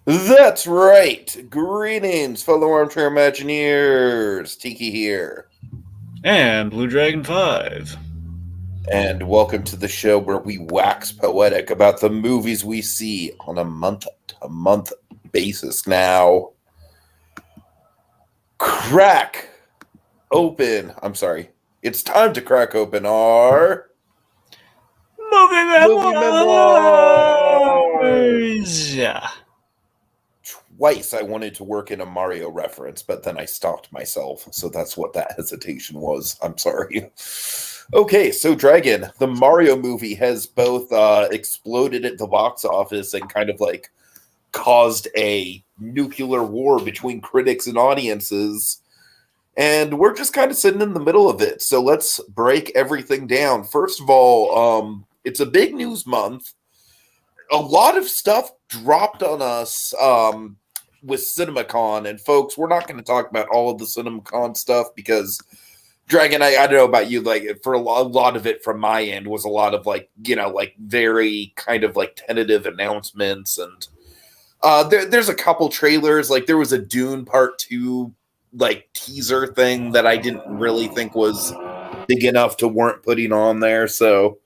That's right. Greetings, fellow armchair Imagineers. Tiki here. And Blue Dragon 5. And welcome to the show where we wax poetic about the movies we see on a month to month basis. Now, crack open. I'm sorry. It's time to crack open our Movie movie memoir. Memoirs! Yeah. Twice I wanted to work in a Mario reference, but then I stopped myself. So that's what that hesitation was. I'm sorry. Okay, so Dragon, the Mario movie has both exploded at the box office and kind of like caused a nuclear war between critics and audiences. And we're just kind of sitting in the middle of it. So let's break everything down. First of all, it's a big news month. A lot of stuff dropped on us with CinemaCon. And folks, we're not going to talk about all of the CinemaCon stuff because Dragon, I don't know about you, like for a lot of it from my end was a lot of like, like very kind of like tentative announcements. And there's a couple trailers. Like there was a Dune Part 2 like teaser thing that I didn't really think was big enough to warrant putting on there. So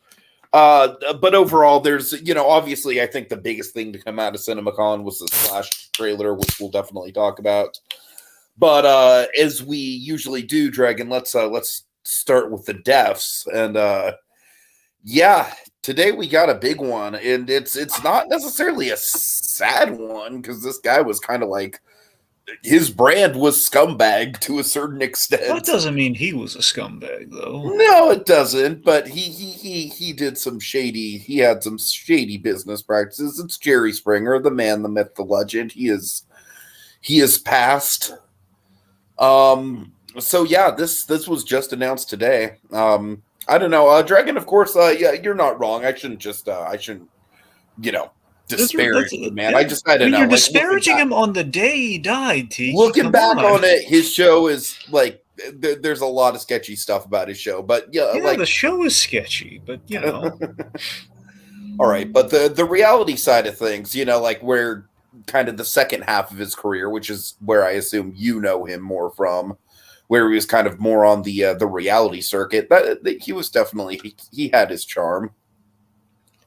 but overall, there's, obviously, I think the biggest thing to come out of CinemaCon was the Splash trailer, which we'll definitely talk about. But as we usually do, Dragon, let's start with the deaths. And yeah, today we got a big one, and it's not necessarily a sad one because this guy was kind of like his brand was scumbag to a certain That extent. doesn't mean he was a scumbag, though. No, it doesn't. But he did some shady. He had some shady business practices. It's Jerry Springer, the man, the myth, the legend. He is passed. So yeah, this was just announced today. I don't know. Dragon, of course. Yeah, you're not wrong. I shouldn't you know disparage the man. Yeah. I I don't mean, know. you're Like disparaging him on the day he died, Tiki. looking Come back on. on it, his show is like there's a lot of sketchy stuff about his show, but yeah, Yeah, the like show is sketchy, but all right. But the reality side of things, like where kind of the second half of his career, which is where I assume you know him more from, where he was kind of more on the reality circuit. That he was definitely he had his charm.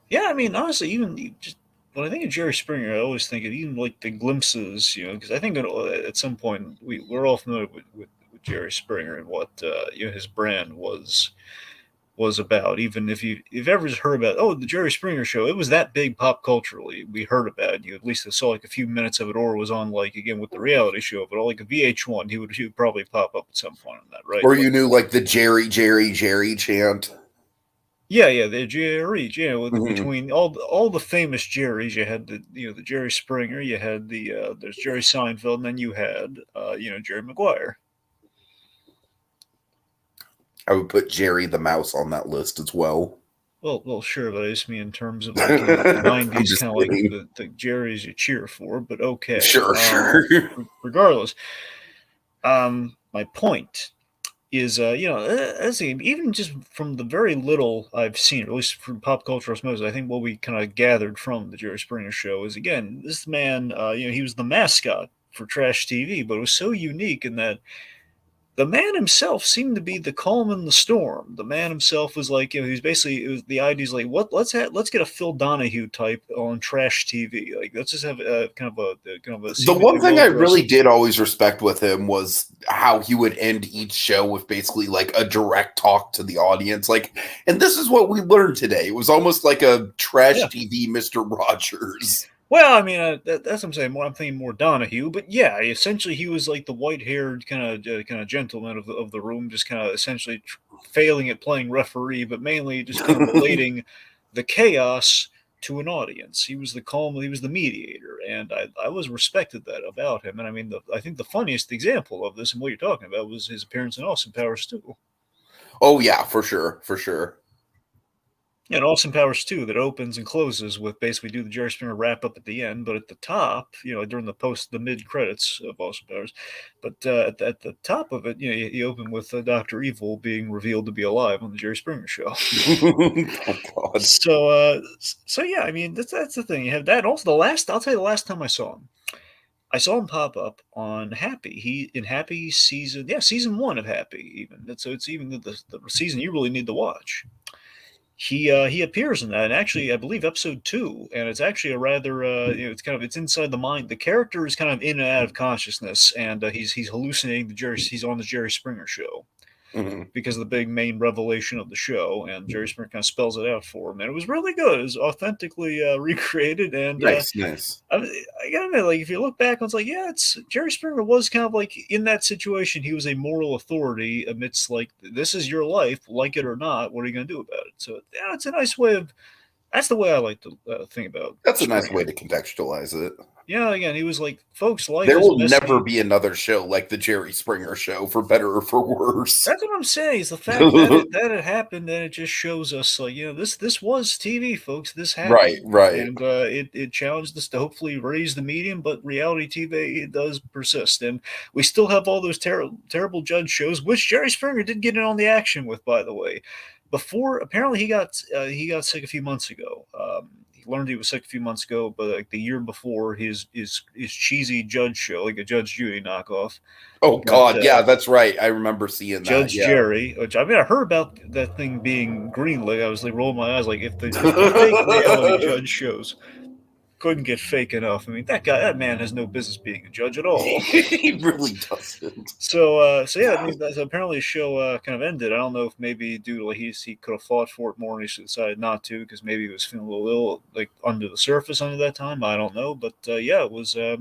yeah, I mean, honestly, just when I think of Jerry Springer, I always think of even like the glimpses, because I think at some point we're all familiar with Jerry Springer and what his brand was about. Even if you've ever heard about the Jerry Springer show, it was that big pop culturally. We heard about it. You at least saw like a few minutes of it, or it was on like again with the reality show, but like a VH1, he would probably pop up at some point on that, right? Or But you knew like the Jerry, Jerry, Jerry chant. yeah, the Jerry, Mhm. between all the famous Jerrys, you had the Jerry Springer, you had there's Jerry Seinfeld, and then you had Jerry Maguire. I would put Jerry the Mouse on that list as well. Well, sure, but I just mean in terms of like the I'm '90s, just kind of like kidding. the Jerrys you cheer for. But okay, Sure, sure. regardless, my point is, as even just from the very little I've seen, or at least from pop culture osmosis, I think what we kind of gathered from the Jerry Springer show is again, this man, he was the mascot for trash TV, but it was so unique in that the man himself seemed to be the calm in the storm. The man himself was like, he was basically, it was the idea's like, let's get a Phil Donahue type on trash TV. Like, let's just have kind of a The seem one thing well I really dressed. did always respect with him was how he would end each show with basically like a direct talk to the audience. Like, and this is what we learned today. It was almost like a trash Yeah. TV Mr. Rogers. Well, I mean, that's what I'm saying. I'm thinking more Donahue, but yeah, essentially he was like the white-haired kind of gentleman of the room, just kind of essentially failing at playing referee, but mainly just kind of relating the chaos to an audience. He was the calm, he was the mediator, and I was respected that about him. And I mean, I think the funniest example of this and what you're talking about was his appearance in Austin Powers 2. Oh yeah, for sure, for sure. And Austin Powers 2 that opens and closes with basically do the Jerry Springer wrap up at the end, but at the top, during the mid credits of Austin Powers, but at the top of it, you open with Doctor Evil being revealed to be alive on the Jerry Springer show. Oh God. So yeah, I mean that's the thing. You have that. Also, I'll tell you the last time I saw him pop up on Happy. He in Happy season 1 of Happy even. So it's even the season you really need to watch. He appears in that, and actually, I believe episode 2, and it's actually a rather it's inside the mind. The character is kind of in and out of consciousness, and he's hallucinating He's on the Jerry Springer show Mhm. because of the big main revelation of the show, and Jerry Springer kind of spells it out for him, and it was really good. It was authentically recreated, and Nice, nice. I gotta admit, like if you look back, it's like, yeah, it's Jerry Springer was kind of like in that situation. He was a moral authority amidst like this is your life, like it or not. What are you gonna do about it? So yeah, it's a nice way of. That's the way I like to think about That's a nice way Springer. to contextualize it. Yeah, again, he was like, folks, life There is will never messy. be another show like the Jerry Springer show, for better or for worse. That's what I'm saying. Is the fact that it happened, and it just shows us like this was TV, folks. This Right, happened, right. and it challenged us to hopefully raise the medium, but reality TV it does persist, and we still have all those terrible judge shows, which Jerry Springer did get in on the action with, by the way. Before apparently he got sick a few months ago. He learned he was sick a few months ago, but like the year before, his cheesy judge show, like a Judge Judy knockoff, Oh got God, yeah, that's right. I remember seeing that. Judge Yeah. Jerry, which I mean, I heard about that thing being greenlit. I was like rolling my eyes, like if the fake reality judge shows couldn't get fake enough. I mean, that man has no business being a judge at all. He really doesn't. So yeah, I mean, apparently the show kind of ended. I don't know if maybe due to like he could have fought for it more and he decided not to because maybe he was feeling a little ill, like under the surface under that time. I don't know, but yeah, it was. So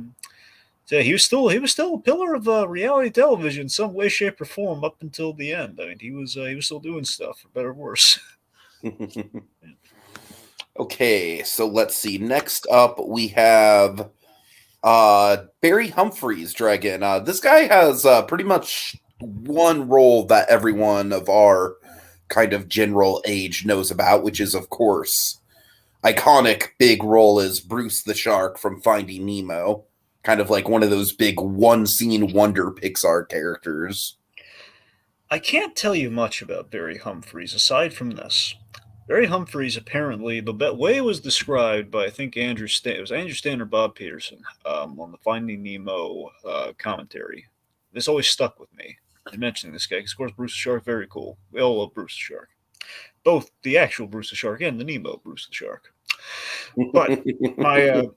yeah, he was still a pillar of reality television in some way, shape, or form up until the end. I mean, he was still doing stuff for better or worse. Okay, so let's see. Next up, we have Barry Humphries Dragon. This guy has pretty much one role that everyone of our kind of general age knows about, which is, of course, iconic big role as Bruce the Shark from Finding Nemo. Kind of like one of those big one scene wonder Pixar characters. I can't tell you much about Barry Humphries aside from this. Barry Humphries apparently the way it was described by I think it was Andrew Stan or Bob Peterson on the Finding Nemo commentary. This always stuck with me. In mentioning this guy, because of course Bruce the Shark, very cool. We all love Bruce the Shark, both the actual Bruce the Shark and the Nemo Bruce the Shark. But my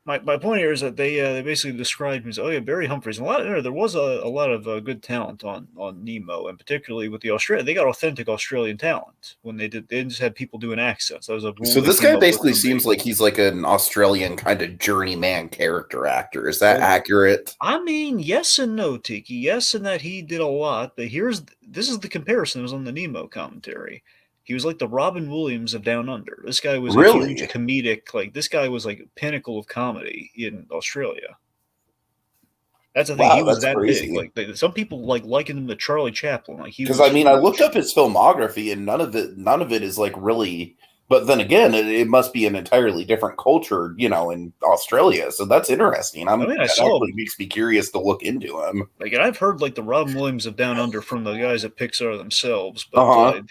my point here is that they basically described him as Barry Humphries. And there was a lot of good talent on Nemo, and particularly with the Australia, they got authentic Australian talent when they didn't just have people doing accents. That was a rule So they this came guy up with basically for seems me. like he's like an Australian kind of journeyman character actor. Is that accurate? I mean, yes and no, Tiki. Yes, in that he did a lot, but this is the comparison that was on the Nemo commentary. He was like the Robin Williams of Down Under. This guy was a huge Really? comedic, like this guy was like a pinnacle of comedy in Australia. That's the thing. He Wow, was that's that big. crazy. Like some people like liken him to Charlie Chaplin. Like he Because I was mean, I looked huge. up his filmography, and none of it is like really. But then again, it must be an entirely different culture, in Australia. So that's interesting. I mean, I That saw actually makes me curious to look into him. like, and I've heard like the Robin Williams of Down Under from the guys at Pixar themselves, Uh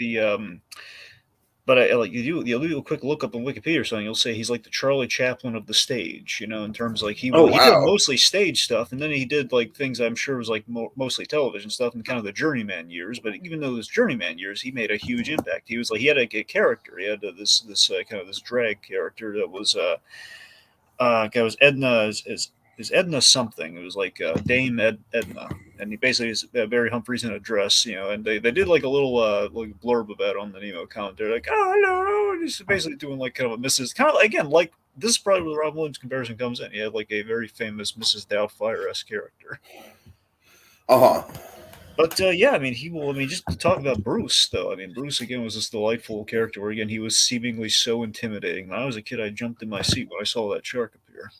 but huh. like you'll do a quick look up on Wikipedia or something. You'll say he's like the Charlie Chaplin of the stage, in terms of, like Oh he did wow. mostly stage stuff, and then he did like things I'm sure was like mostly television stuff in kind of the journeyman years. But even though those journeyman years, he made a huge impact. He had a character. He had this kind of this drag character that was it was Edna is Edna something. It was like Dame Edna, and he basically is Barry Humphries in a dress, and they did like a little like blurb about it on the Nemo commentary, like hello, and he's basically doing like kind of a Mrs. kind of again like this is probably where the Robin Williams comparison comes in. He had like a very famous Mrs. Doubtfire-esque character. Uh huh. But yeah, I mean, I mean, just to talk about Bruce, though. I mean, Bruce again was this delightful character. Where again, he was seemingly so intimidating. When I was a kid, I jumped in my seat when I saw that shark appear,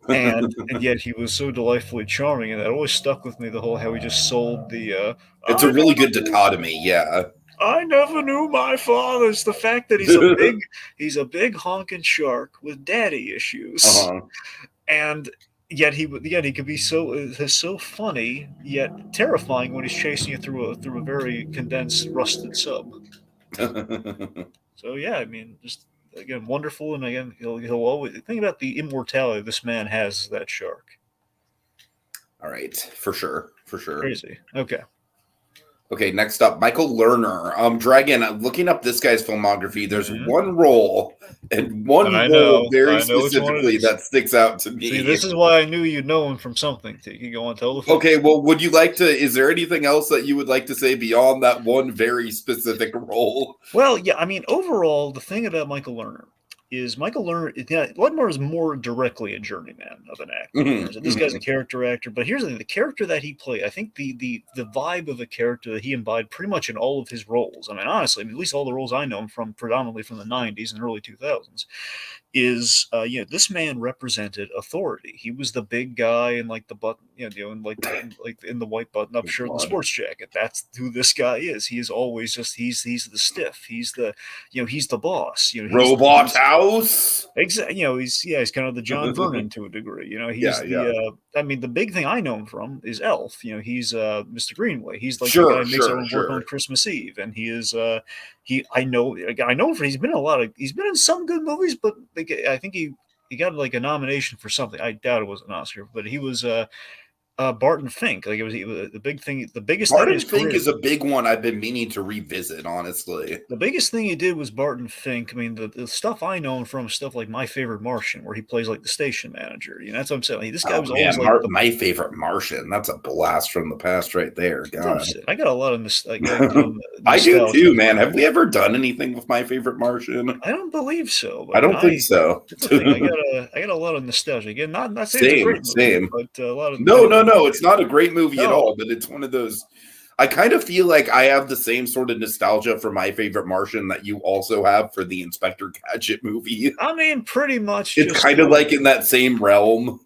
and yet he was so delightfully charming, and that always stuck with me. The whole how he just sold the It's a I really don't good know. dichotomy. Yeah. I never knew my father. It's the fact that he's a big honking shark with daddy issues, Uh-huh. and yet he could be so funny yet terrifying when he's chasing you through a very condensed rusted sub. So yeah, I mean, just again wonderful, and again he'll always think about the immortality this man has as that shark. All right, for sure, for sure. Crazy. Okay. Okay, next up, Michael Lerner. Dragon, looking up this guy's filmography, there's Mhm. one role and one I role know. very I know which one it specifically is. that sticks out to me. See, this is why I knew you'd know him from something. Tiki, go on, tell the folks. Okay, well, would you like to? Is there anything else that you would like to say beyond that one very specific role? Well, yeah, I mean, overall, the thing about Michael Lerner is Michael Lerner, yeah, Ledmore is more directly a journeyman of an actor. Mhm, This guy's a mhm. character actor, but here's the thing: the character that he played, I think the vibe of a character that he embodied pretty much in all of his roles. I mean, honestly, at least all the roles I know him from, predominantly from the '90s and early 2000s, is this man represented authority. He was the big guy in like the button, like in the white button up Oh, shirt and the God. sports jacket. That's who this guy is. He is always just he's the stiff. He's the he's the boss. Robot House. Exactly. He's kind of the John Vernon to a degree. Yeah, He's yeah. I mean, the big thing I know him from is Elf. He's Mr. Greenway. He's like the guy Sure, who makes sure, everyone work on sure. Christmas Eve, and he is I know him for he's been in he's been in some good movies, but I think he got like a nomination for something. I doubt it was an Oscar, but he was Barton Fink. Like he was the biggest thing in Barton his Fink career. is a big one I've been meaning to revisit, honestly. The biggest thing he did was Barton Fink. I mean, the stuff I know him from is stuff like My Favorite Martian, where he plays like the station manager. That's what I'm saying. This guy Oh was always man, like the. My Favorite Martian. That's a blast from the past right there. That's what I'm God. saying. I got a lot of I do nostalgia too, for man. him. Have we ever done anything with My Favorite Martian? I don't believe so, but I don't think so. that's the thing. I got a lot of nostalgia. Again, not saying it's a Same, great movie, same. but a lot of No, no, no. It's not a great movie at no. all, but it's one of those. I kind of feel like I have the same sort of nostalgia for My Favorite Martian that you also have for the Inspector Gadget movie. I mean, pretty much It's just kind of like in that same realm.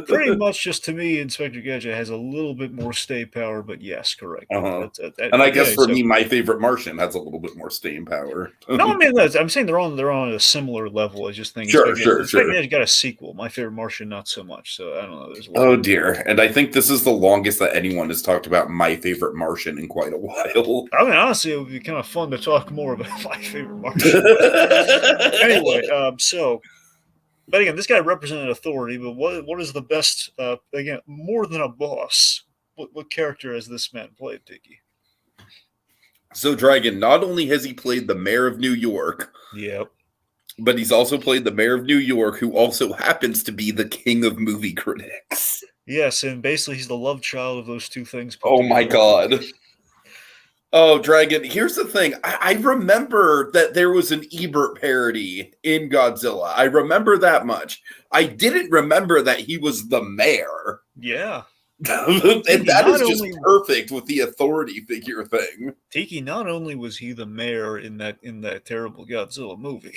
pretty much just to me, Inspector Gadget has a little bit more stay power, but yes, correct. Uh-huh. That, And I guess okay, for so, me, My Favorite Martian has a little bit more staying power. no, I mean I'm saying they're on a similar level. I just think Sure, sure, Inspector sure. Gadget got a sequel. My Favorite Martian, not so much. So I don't know. There's a lot. Oh dear. And I think this is the longest that anyone has talked about My Favorite Martian in quite a while. I mean, honestly, it would be kind of fun to talk more about My Favorite Martian. Anyway, but again, this guy represented authority. But what is the best? Again, more than a boss. What character has this man played, Tiki? So Dragon, not only has he played the mayor of New York, Yep. but he's also played the mayor of New York, who also happens to be the king of movie critics. Yes, and basically he's the love child of those two things. Put Oh my together. God. Oh, Dragon, here's the thing. I remember that there was an Ebert parody in Godzilla. I remember that much. I didn't remember that he was the mayor. Yeah. And that is just perfect with the authority figure thing. Tiki, not only was he the mayor in that terrible Godzilla movie,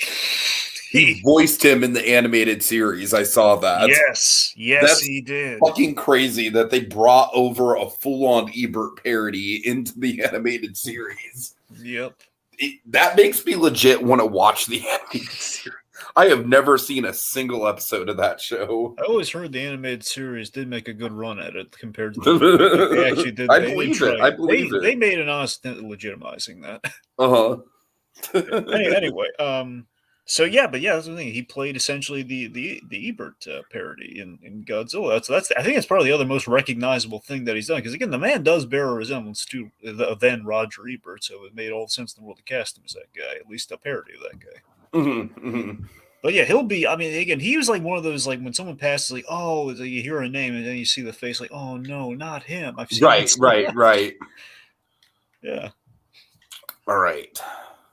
he voiced him in the animated series. I saw that. Yes, That's he did. Fucking crazy that they brought over a full-on Ebert parody into the animated series. Yep. That makes me legit want to watch the animated series. I have never seen a single episode of that show. I always heard the animated series did make a good run at it compared to the they actually did. I believe it. I believe it. They made an honest legitimizing that. Anyway, so yeah, but yeah, that's the thing. He played essentially the Ebert parody in Godzilla. That's I think it's probably the other most recognizable thing that he's done. Because again, the man does bear a resemblance to the then Roger Ebert, so it made all the sense in the world to cast him as that guy, at least a parody of that guy. Mm-hmm, mm-hmm. But yeah, he'll be. I mean, again, he was like one of those like when someone passes, like oh, you hear a name and then you see the face, like oh no, not him. I've seen right. Yeah. All right.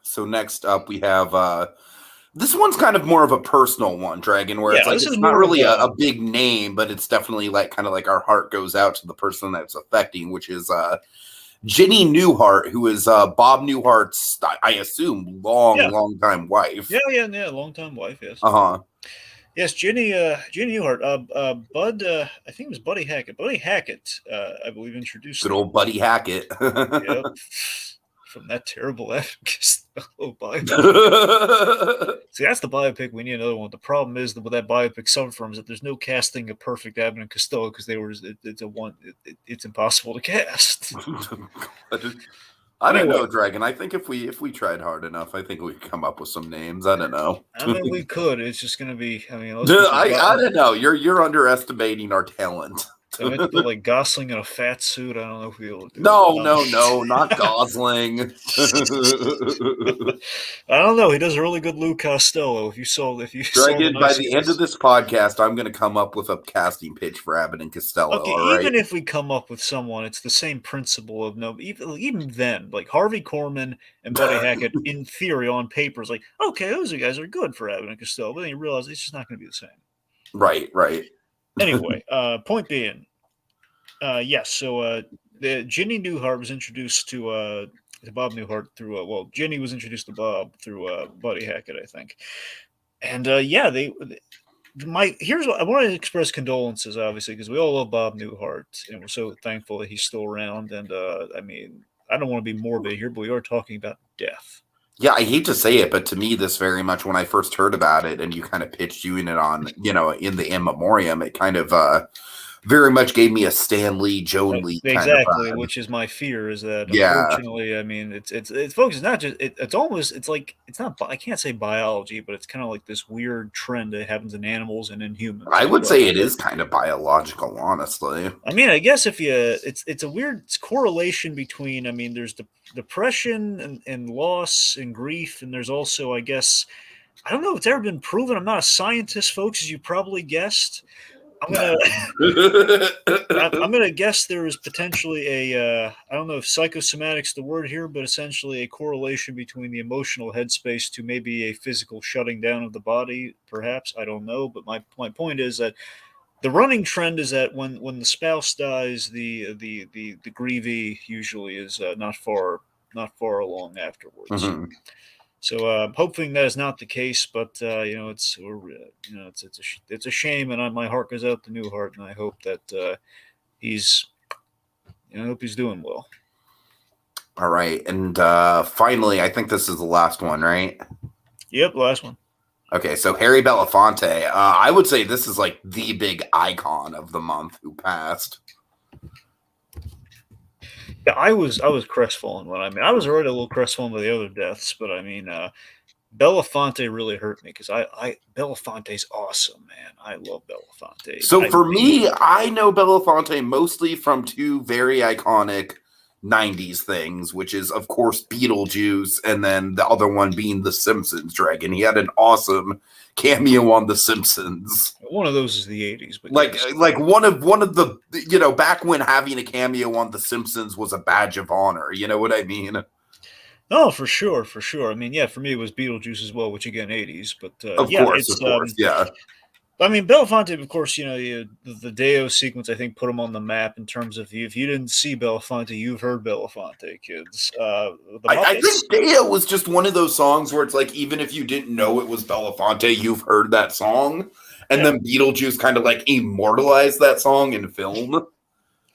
So next up we have this one's kind of more of a personal one, Dragon, where it's not really a big name, but it's definitely like kind of like our heart goes out to the person that's affecting, which is Ginny Newhart, who is Bob Newhart's, I assume, long time wife. Yeah, long time wife. Yes. Yes, Ginny Newhart. Bud, I think it was Buddy Hackett. Buddy Hackett, I believe, introduced. Good old Buddy Hackett. Yep. from that terrible biopic. See, that's the biopic. We need another one. The problem is that what that biopic suffered from is that there's no casting a perfect Abbott and Costello because it's impossible to cast. I don't know, Dragon. I think if we tried hard enough, I think we could come up with some names. I don't know. I mean, we could. It's just going to be. I mean, I don't know. You're underestimating our talent. I meant to put like Gosling in a fat suit. I don't know if we'll do No, not Gosling. I don't know. He does a really good Lou Costello. If you Dragon, by the end of this podcast, I'm going to come up with a casting pitch for Abbott and Costello. Okay, all right? Even if we come up with someone, it's the same principle of no. Even then, like Harvey Korman and Buddy Hackett, in theory, on paper, is like, okay, those guys are good for Abbott and Costello, but then you realize it's just not going to be the same. Right. Anyway, point being, yes. So Ginny Newhart was introduced to Bob Newhart through Ginny was introduced to Bob through Buddy Hackett, I think, and here's what I want to express condolences, obviously, because we all love Bob Newhart and we're so thankful that he's still around. And I mean, I don't want to be morbid here, but we are talking about death. Yeah, I hate to say it, but to me, this very much, when I first heard about it and you kind of pitched you in it on, in the in memoriam, it kind of very much gave me a Stan Lee, Joan Lee kind exactly, of which is my fear. Is that unfortunately, I mean, it's folks. It's not just it's almost it's like it's not. I can't say biology, but it's kind of like this weird trend that happens in animals and in humans. I would say it is kind of biological, honestly. I mean, I guess if you, it's a weird correlation between. I mean, there's depression and loss and grief, and there's also, I guess, I don't know if it's ever been proven. I'm not a scientist, folks, as you probably guessed. I'm gonna guess there is potentially I don't know if psychosomatic's the word here, but essentially a correlation between the emotional headspace to maybe a physical shutting down of the body, perhaps. I don't know, but my point is that the running trend is that when the spouse dies, the grievee usually is not far along afterwards. Mm-hmm. So I'm hoping that is not the case, but it's a shame, and my heart goes out to Newhart, and I hope that he's doing well. All right, and finally, I think this is the last one, right? Yep, last one. Okay, so Harry Belafonte, I would say this is like the big icon of the month who passed. Yeah, I was crestfallen I was already a little crestfallen by the other deaths, but I mean, Belafonte really hurt me because Belafonte's awesome, man. I love Belafonte. So for me, I know Belafonte mostly from two very iconic 90s things, which is, of course, Beetlejuice, and then the other one being The Simpsons. Dragon. He had an awesome cameo on The Simpsons. One of those is the 80s, but like one of the back when having a cameo on The Simpsons was a badge of honor. You know what I mean? Oh, for sure. I mean, yeah, for me it was Beetlejuice as well, which again 80s, but of course, yeah. I mean, Belafonte, of course, the Deo sequence, I think, put him on the map in terms of if you didn't see Belafonte, you've heard Belafonte, kids. I think Deo was just one of those songs where it's like, even if you didn't know it was Belafonte, you've heard that song. And then Beetlejuice kind of like immortalized that song in film.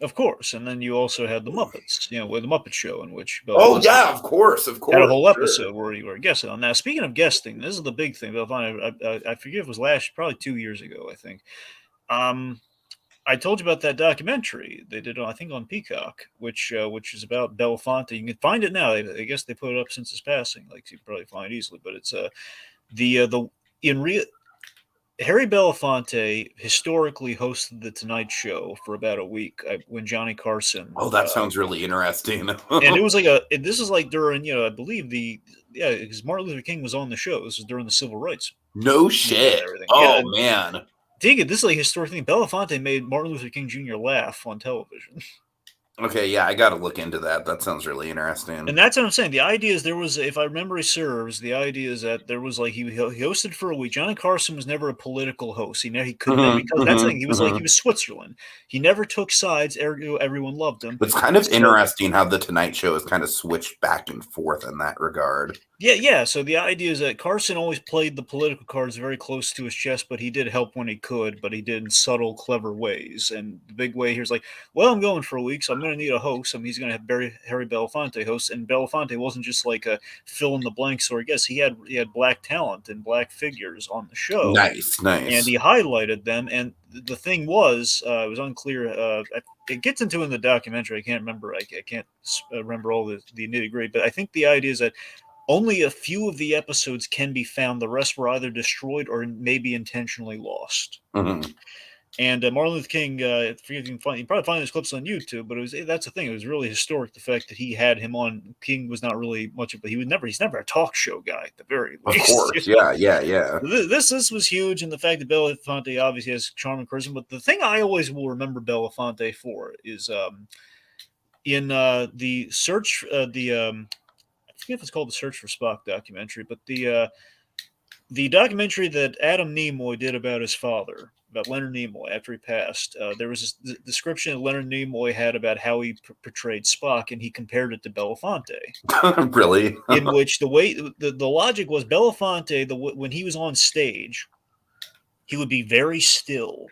Of course, and then you also had the Muppets, with the Muppet Show, in which of course, had a whole episode where you were guesting on. Now, speaking of guesting, this is the big thing. I forget it was probably 2 years ago, I think. I told you about that documentary they did, I think, on Peacock, which is about Belafonte. You can find it now. I guess they put it up since his passing, like you can probably find easily. But it's Harry Belafonte historically hosted The Tonight Show for about a week when Johnny Carson. Oh, that sounds really interesting. And it was like this is like during, I believe because Martin Luther King was on the show. This was during the Civil Rights. No shit. Oh, man. Dig it. This is like a historic thing. Belafonte made Martin Luther King Jr. laugh on television. Okay, yeah, I got to look into that. That sounds really interesting. And that's what I'm saying. The idea is there was, if I remember serves, the idea is that there was like he hosted for a week. Johnny Carson was never a political host. He couldn't because that's the thing. He was he was Switzerland. He never took sides. Ergo, everyone loved him. It's kind of interesting how the Tonight Show has kind of switched back and forth in that regard. Yeah. So the idea is that Carson always played the political cards very close to his chest, but he did help when he could, but he did in subtle, clever ways. And the big way here's like, well, I'm going for a week, so I'm going to need a host. I mean, he's going to have Harry Belafonte host, and Belafonte wasn't just like a fill in the blank story. Guess he had black talent and black figures on the show, Nice, and nice. he highlighted them. And the thing was, it was unclear. It gets into in the documentary. I can't remember. I can't remember all the nitty gritty, but I think the idea is that only a few of the episodes can be found. The rest were either destroyed or maybe intentionally lost. Mm-hmm. And Martin Luther King, I forget if you can find, you probably find those clips on YouTube, but that's the thing. It was really historic. The fact that he had him on. King was not really much of, he's never a talk show guy at the very Of least. course, yeah, yeah, yeah. This was huge, and the fact that Belafonte obviously has charm and charisma. But the thing I always will remember Belafonte for is in the search, I forget if it's called the Search for Spock documentary, but the documentary that Adam Nimoy did about his father, about Leonard Nimoy after he passed. There was this description that Leonard Nimoy had about how he portrayed Spock, and he compared it to Belafonte. Really? In which the way the logic was Belafonte, when he was on stage, he would be very still,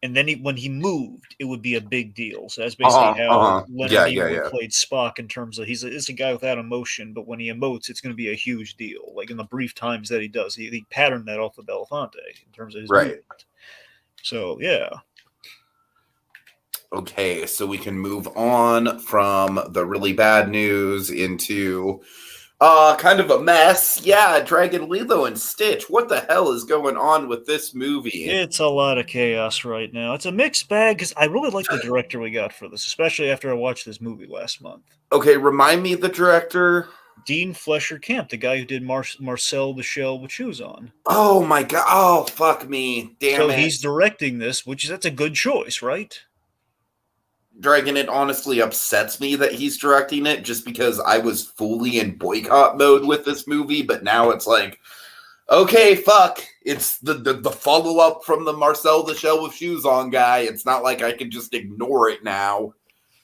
and then when he moved, it would be a big deal. So that's basically how Leonard Yeah, yeah, Nimoy yeah. played Spock in terms of he's a guy without emotion, but when he emotes, it's going to be a huge deal. Like in the brief times that he does, he patterned that off of Belafonte in terms of his Right. movement. So yeah. Okay, so we can move on from the really bad news into kind of a mess. Yeah, Dragon, Lilo, and Stitch. What the hell is going on with this movie? It's a lot of chaos right now. It's a mixed bag because I really like the director we got for this, especially after I watched this movie last month. Okay, remind me the director. Dean Fletcher Camp, the guy who did Marcel the Shell with Shoes On. Oh my god! Oh fuck me! Damn so it! So he's directing this, that's a good choice, right? Dragon, it honestly upsets me that he's directing it just because I was fully in boycott mode with this movie, but now it's like, okay, fuck. It's the follow-up from the Marcel the Shell with Shoes On guy. It's not like I can just ignore it now.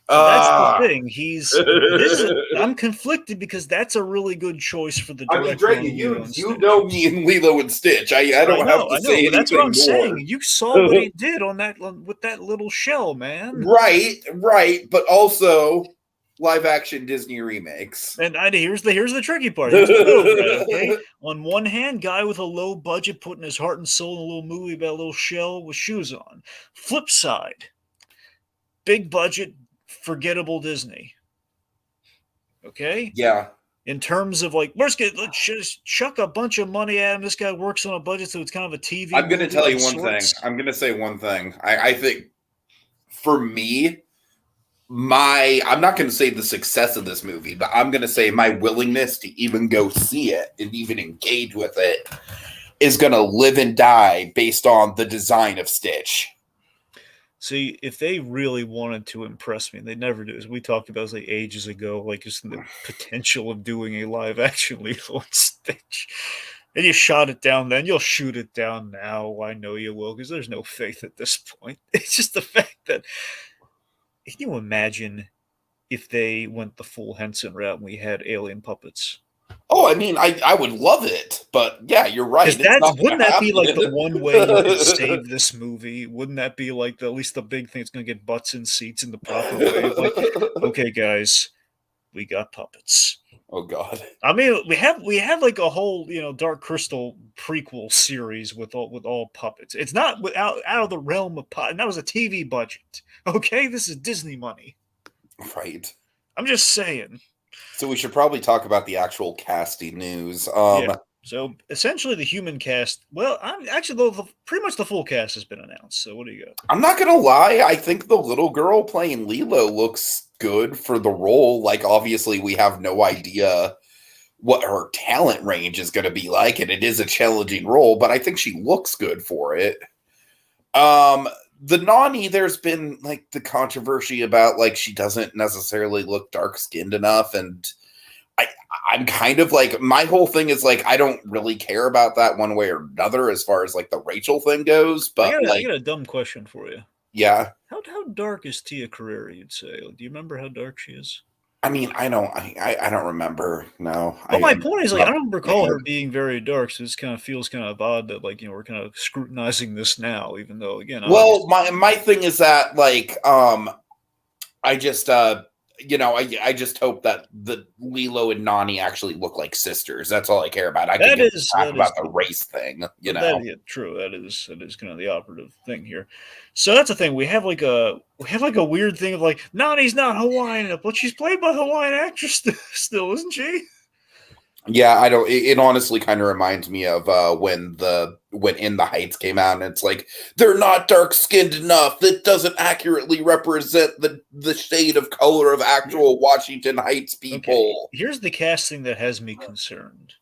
That's the thing. I'm conflicted because that's a really good choice for the director. I mean, Dragon, you know me in Lilo and Stitch. I don't have to say anything that's what I'm more. saying. You saw what he did with that little shell, man. Right. But also live action Disney remakes. And here's the tricky part. Here's the middle ground, okay? On one hand, guy with a low budget putting his heart and soul in a little movie about a little shell with shoes on. Flip side, big budget, forgettable Disney. Okay? Yeah. In terms of like, let's just chuck a bunch of money at him. This guy works on a budget, so it's kind of a TV. I'm going to tell you one thing. I'm going to say one thing. I think for me, I'm not going to say the success of this movie, but I'm going to say my willingness to even go see it and even engage with it is going to live and die based on the design of Stitch. See, if they really wanted to impress me, and they never do, as we talked about like ages ago, like just the potential of doing a live action Lilo and Stitch. And you shot it down then, you'll shoot it down now. I know you will, because there's no faith at this point. It's just the fact that, can you imagine if they went the full Henson route and we had alien puppets? Oh, I mean, I would love it, but yeah, you're right. Wouldn't that be like the one way you could save this movie? Wouldn't that be like at least the big thing? It's going to get butts in seats in the proper way. Like, okay, guys, we got puppets. Oh God! I mean, we have like a whole Dark Crystal prequel series with all puppets. It's not out of the realm of and that was a TV budget. Okay, this is Disney money. Right. I'm just saying. So we should probably talk about the actual casting news. Yeah. So essentially, the human cast. Well, pretty much the full cast has been announced. So what do you got? I'm not gonna lie. I think the little girl playing Lilo looks good for the role. Like, obviously, we have no idea what her talent range is going to be like, and it is a challenging role. But I think she looks good for it. The Nani, there's been like the controversy about like she doesn't necessarily look dark skinned enough, and I'm kind of like, my whole thing is like I don't really care about that one way or another as far as like the Rachel thing goes. But I got a dumb question for you. Yeah. How dark is Tia Carrere? You'd say? Do you remember how dark she is? I mean, I don't remember. No, But my I'm point is, like, I not don't my recall head. her being very dark, so this kind of feels kind of odd that, like, we're kind of scrutinizing this now, even though, again, Well, obviously. my thing is that like I just I just hope that the Lilo and Nani actually look like sisters. That's all I care about. I could That give is a crap that is about the race thing, you that know. yeah, true. That is kind of the operative thing here. So that's the thing. We have like a weird thing of like Nani's not Hawaiian, but she's played by a Hawaiian actress still, isn't she? Yeah, I don't. It honestly kind of reminds me of when In the Heights came out, and it's like they're not dark skinned enough. That doesn't accurately represent the shade of color of actual Washington Heights Okay, people. here's the casting that has me concerned.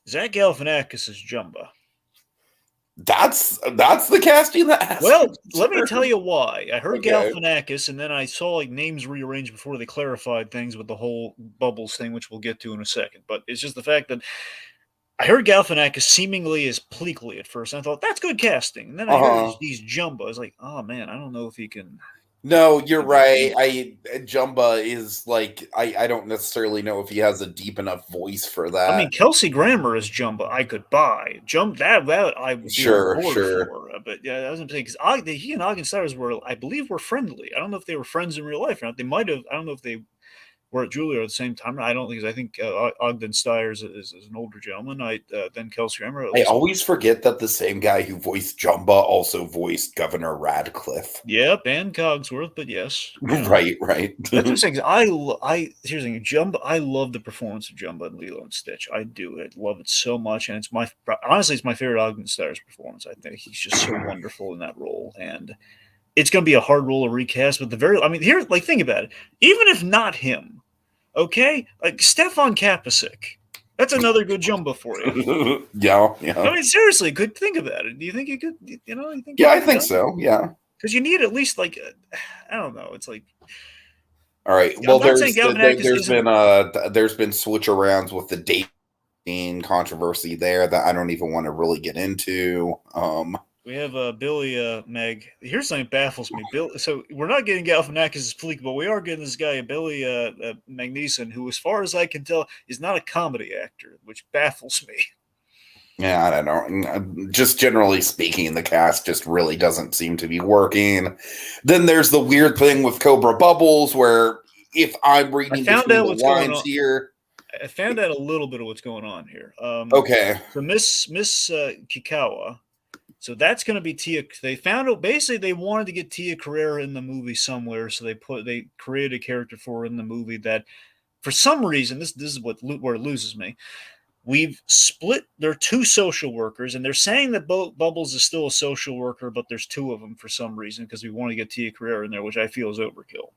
Zach Galifianakis is Jumba. That's the casting that has you Well, let me tell concerned. you why. I heard Okay. Galifianakis, and then I saw like names rearranged before they clarified things with the whole Bubbles thing, which we'll get to in a second. But it's just the fact that I heard Galifianakis seemingly as Pleakley at first, and I thought that's good casting. And then I Uh hear huh. he's Jumbo. I was like, oh man, I don't know if he can No, you're be right. Jumbo. I Jumba is like I don't necessarily know if he has a deep enough voice for I mean, that. Kelsey Grammer is Jumbo. I could buy Jump that I would be on Sure, board sure. for. But yeah, I was saying because he and Ogden Stiers were, I believe, were friendly. I don't know if they were friends in real life or not. They might have. I don't know if they were at Juilliard at the same time. I don't think. I think Ogden Stiers is an older gentleman. Then Kelsey Grammer, at I least. always forget that the same guy who voiced Jumba also voiced Governor Radcliffe. Yeah, Ben Cogsworth, but yes, Right, right. that's what I'm saying. Here's the thing, Jumbo. I love the performance of Jumbo and Lilo and Stitch. I do. I love it so much, and it's my favorite Ogden Stiers performance. I think he's just so wonderful in that role, and it's going to be a hard role to recast. But I mean, here, like, think about it. Even if not him, okay, like Stefan Kapusik, that's another good Jumbo for you. Yeah, yeah. I mean, seriously, could think about it. Do you think you could? You think Yeah, it could I be think done? so. Yeah. Because you need at least like, I don't know. It's like All right. I'm Well, not saying Galifianakis isn't. there's been switch arounds with the dating controversy there that I don't even want to really get into. We have Billy Meg. Here's something that baffles me. Bill. So we're not getting Galifianakis as Fleek, but we are getting this guy Billy Magnuson, who, as far as I can tell, is not a comedy actor, which baffles me. Yeah, I don't know. Just generally speaking, the cast just really doesn't seem to be working. Then there's the weird thing with Cobra Bubbles, where if I'm I reading found between out the what's going lines on. here, I found out a little bit of what's going on here. okay. So Miss Kikawa. So that's going to be Tia. They found out basically they wanted to get Tia Carrera in the movie somewhere, so they created a character for her in the movie that, for some reason, this is where it loses me. We've split. There are two social workers, and they're saying that Bubbles is still a social worker, but there's two of them for some reason because we want to get Tia Carrera in there, which I feel is overkill.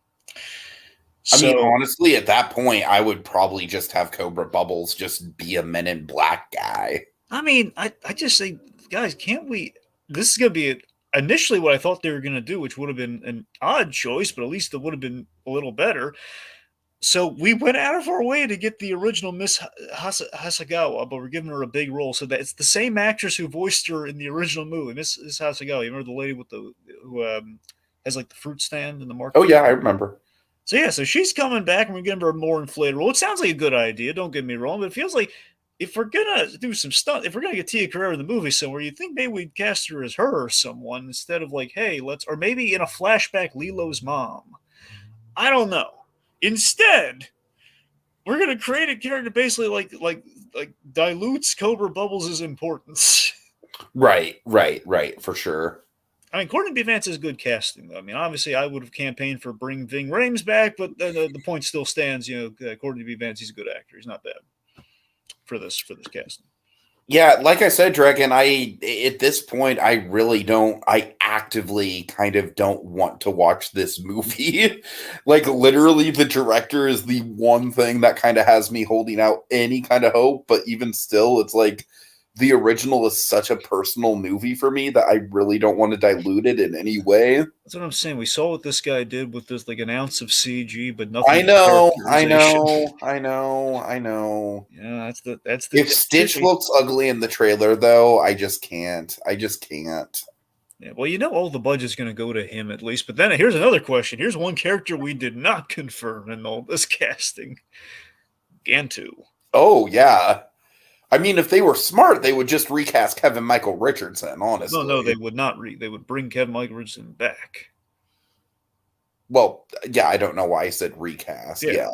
I mean, So honestly, at that point, I would probably just have Cobra Bubbles just be a Men in Black guy. I mean, I just say, guys, can't we? This is going to be initially what I thought they were going to do, which would have been an odd choice, but at least it would have been a little better. So we went out of our way to get the original Miss Hasagawa, but we're giving her a big role. So that it's the same actress who voiced her in the original movie, Miss Hasagawa. You remember the lady with the who has like the fruit stand in the Oh market? yeah, I remember. So yeah, so she's coming back, and we're giving her a more inflated role. It sounds like a good idea. Don't get me wrong, but it feels like if we're gonna do some stuff, if we're gonna get Tia Carrera in the movie somewhere, you think maybe we'd cast her as her or someone instead of like, hey, or maybe in a flashback, Lilo's mom. I don't know. Instead, we're gonna create a character basically like dilutes Cobra Bubbles' importance. Right, right, right, for sure. I mean, Courtney B. Vance is good casting, though. I mean, obviously, I would have campaigned for bring Ving Rhames back, but the point still stands. Courtney B. Vance, he's a good actor. He's not bad for this casting. Yeah, like I said, Dragon, I at this point I really don't I actively kind of don't want to watch this movie. Like literally the director is the one thing that kind of has me holding out any kind of hope, but even still it's like the original is such a personal movie for me that I really don't want to dilute it in any way. That's what I'm saying. We saw what this guy did with this, like an ounce of CG, but I nothing but know, I characterization. know, I know, I know. Yeah, that's the If Stitch seriously. looks ugly in the trailer though, I just can't. I just can't. Yeah, well, all the budget's going to go to him at least. But then here's another question. Here's one character we did not confirm in all this casting: Gantu. Oh yeah. I mean, if they were smart, they would just recast Kevin Michael Richardson, No, honestly. they would not. They would bring Kevin Michael Richardson back. Well, yeah, I don't know why I said recast. Yeah,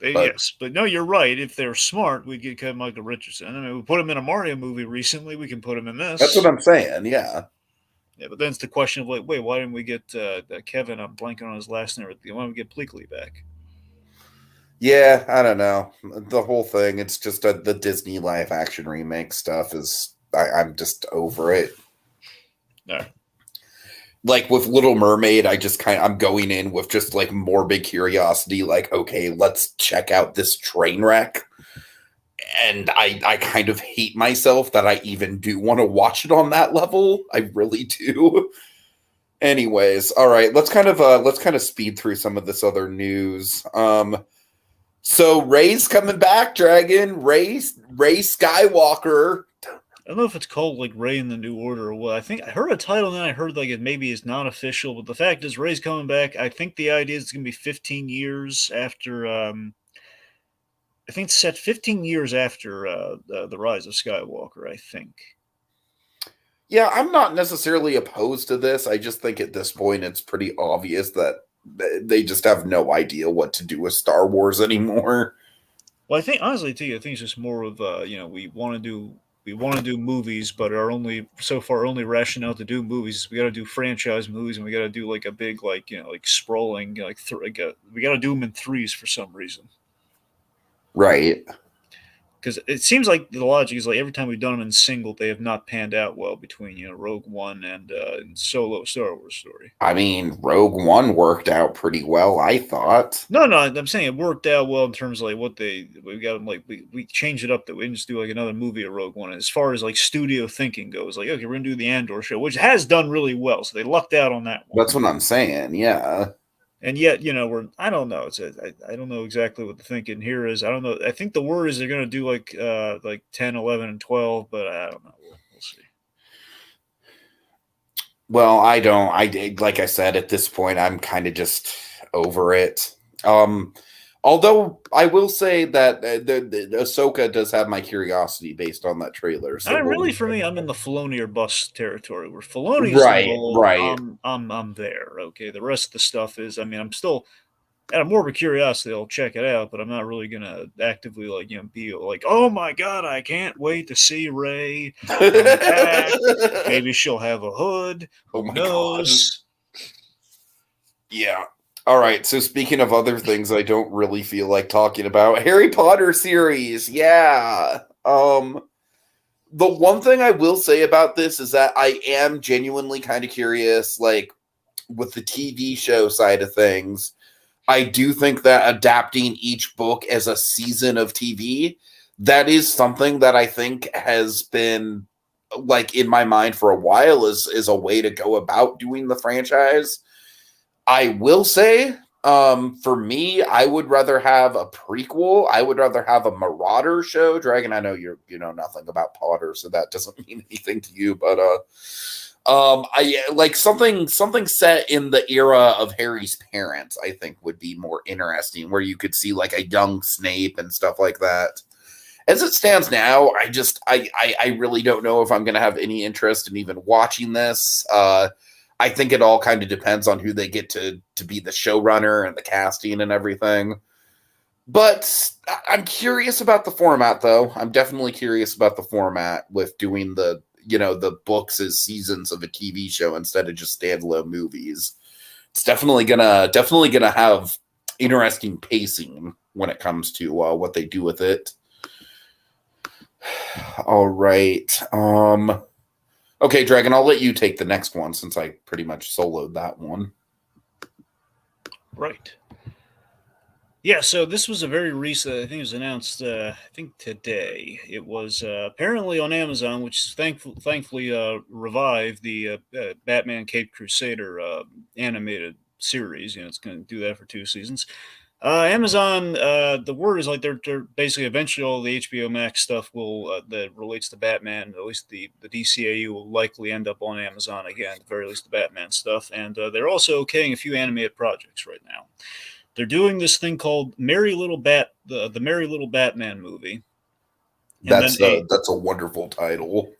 Yeah, but yes, but no, you're right. If they're smart, we'd get Kevin Michael Richardson. I mean, we put him in a Mario movie recently. We can put him in that's what this. I'm saying. Yeah. Yeah, but then it's the question of like, wait, why didn't we get Kevin? I'm blanking on his last name. Why don't we get Bleakley back? Yeah, I don't know. The whole thing, it's just the Disney live action remake stuff is, I'm just over it. No. Like with Little Mermaid, I'm going in with just like morbid curiosity, like, okay, let's check out this train wreck. And I kind of hate myself that I even do want to watch it on that level. I really do. Anyways, all right, let's kind of speed through some of this other news. So Ray's coming back, Dragon. Ray Skywalker. I don't know if it's called like Ray in the New Order or what. I think I heard a title, and then I heard like it maybe is not official. But the fact is, Ray's coming back. I think the idea is it's going to be 15 years after. I think it's set 15 years after the Rise of Skywalker. I think. Yeah, I'm not necessarily opposed to this. I just think at this point it's pretty obvious that they just have no idea what to do with Star Wars anymore. Well, I think honestly, too, I think it's just more of we want to do movies, but our only rationale to do movies is we got to do franchise movies, and we got to do like a big like sprawling we got to do them in threes for some reason. Right. Because it seems like the logic is like every time we've done them in single, they have not panned out well between Rogue One and Solo Star Wars story. I mean, Rogue One worked out pretty well, I thought. No, I'm saying it worked out well in terms of like what we got like we changed it up that we didn't just do like another movie of Rogue One. As far as like studio thinking goes, like okay, we're gonna do the Andor show, which has done really well, so they lucked out on that one. That's what I'm saying. Yeah. And yet, I don't know. I don't know exactly what the thinking here is. I don't know. I think the word is they're gonna do like 10, 11, and 12, but I don't know. We'll see. Well, I don't. Like I said, at this point, I'm kind of just over it. Although I will say that the Ahsoka does have my curiosity based on that trailer. So Really, for me, I'm in the Filoni or bust territory. Where Filoni's right, involved, right. I'm there. Okay, the rest of the stuff is. I mean, I'm still out of morbid curiosity. I'll check it out, but I'm not really gonna actively be like, oh my god, I can't wait to see Ray come back. Maybe she'll have a hood. Oh Who my knows? God. Yeah. All right. So speaking of other things I don't really feel like talking about, Harry Potter series. Yeah. The one thing I will say about this is that I am genuinely kind of curious, like with the TV show side of things. I do think that adapting each book as a season of TV, that is something that I think has been like in my mind for a while is a way to go about doing the franchise. I will say, for me, I would rather have a prequel. I would rather have a Marauder show. Dragon, I know you know nothing about Potter, so that doesn't mean anything to you, but I like something set in the era of Harry's parents, I think would be more interesting, where you could see like a young Snape and stuff like that. As it stands now, I really don't know if I'm gonna have any interest in even watching this. I think it all kind of depends on who they get to be the showrunner and the casting and everything. But I'm curious about the format, though. I'm definitely curious about the format with doing the books as seasons of a TV show instead of just standalone movies. It's definitely gonna have interesting pacing when it comes to what they do with it. All right. Okay, Dragon, I'll let you take the next one since I pretty much soloed that one. Right. Yeah, so this was a very recent, I think it was announced, I think today. It was apparently on Amazon, which thankfully revived the Batman Cape Crusader animated series. It's going to do that for 2 seasons. Amazon, the word is like they're basically eventually all the HBO Max stuff will that relates to Batman, at least the DCAU will likely end up on Amazon again, at the very least the Batman stuff, and they're also okaying a few animated projects right now. They're doing this thing called the Merry Little Batman movie, and then a That's a wonderful title.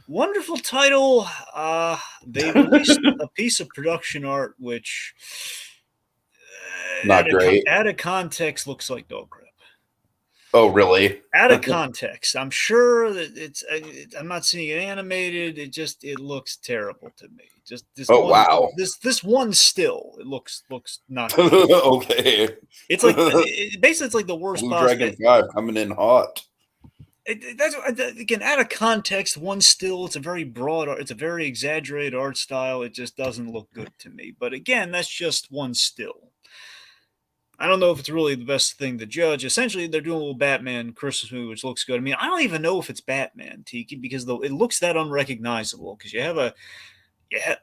wonderful title. They released a piece of production art which, Not great. out of context, looks like dog crap. Oh, really? Out of context, I'm sure that I'm not seeing it animated. It looks terrible to me. Just Oh, wow. this one still. It looks not good. Okay. It's like basically it's like the worst Blue possible. Dragon 5 coming in hot. That's again out of context. One still, it's a very broad, it's a very exaggerated art style. It just doesn't look good to me. But again, that's just one still. I don't know if it's really the best thing to judge. Essentially, they're doing a little Batman Christmas movie, which looks good. I mean, I don't even know if it's Batman, Tiki, because it looks that unrecognizable. Because you have a, yeah,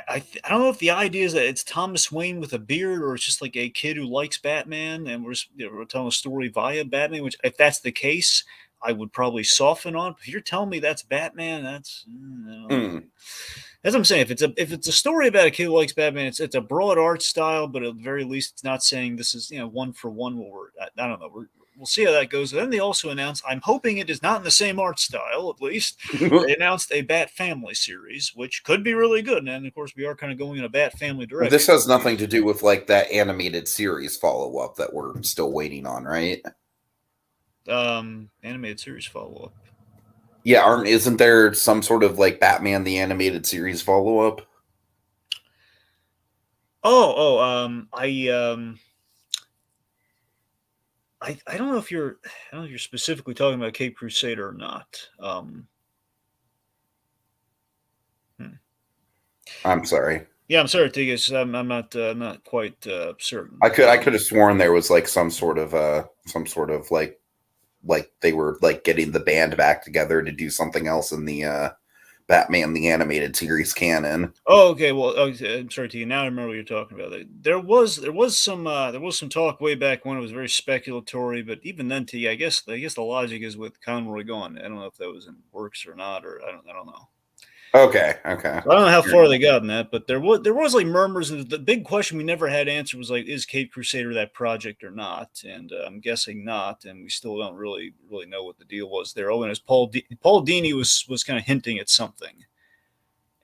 I don't know if the idea is that it's Thomas Wayne with a beard, or it's just like a kid who likes Batman, and we're telling a story via Batman. Which, if that's the case, I would probably soften on. But if you're telling me that's Batman, that's As I'm saying, if it's a story about a kid who likes Batman, it's a broad art style, but at the very least, it's not saying this is one for one. I don't know. We'll see how that goes. And then they also announced, I'm hoping it is not in the same art style, at least. They announced a Bat Family series, which could be really good. And of course, we are kind of going in a Bat Family direction. This has nothing to do with like that animated series follow up that we're still waiting on, right? Animated series follow up. Yeah, isn't there some sort of like Batman the animated series follow up? I don't know if you're specifically talking about Cape Crusader or not. I'm sorry. Yeah, I'm sorry, Tigis. I'm not quite certain. I could have sworn there was like some sort of like they were like getting the band back together to do something else in the Batman the animated series canon. Oh, okay. Well, I'm sorry, Tigis. Now I remember what you're talking about. There was some talk way back when it was very speculatory, but even then, Tigis, I guess the logic is with Conroy gone. I don't know if that was in works or not, or I don't know. Okay. So I don't know how far they got in that, but there was like murmurs, and the big question we never had answered was like, is Cape Crusader that project or not? And I'm guessing not, and we still don't really know what the deal was there. Oh, and as Paul Dini was kind of hinting at something,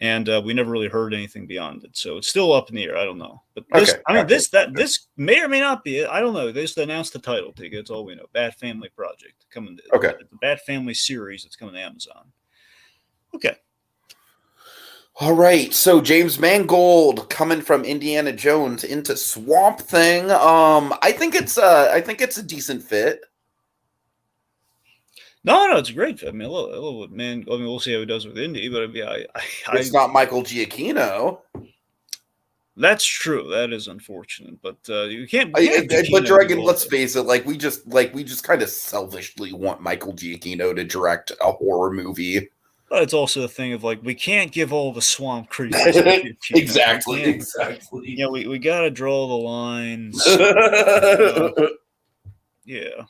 and we never really heard anything beyond it, so it's still up in the air. I don't know, but this may or may not be it. I don't know. They just announced the title. That's all we know. Bat Family Project coming. Okay. The Bat Family series that's coming to Amazon. Okay. All right, so James Mangold coming from Indiana Jones into Swamp Thing. I think it's a decent fit. No, it's a great fit. I mean, I love it, man. I mean, we'll see how he does with Indy, but yeah, it's not Michael Giacchino. That's true. That is unfortunate, but you can't. But Dragon, let's face it. Like we just kind of selfishly want Michael Giacchino to direct a horror movie. But it's also a thing of like we can't give all the swamp creatures. Exactly. Yeah, we got to draw the lines. Yeah.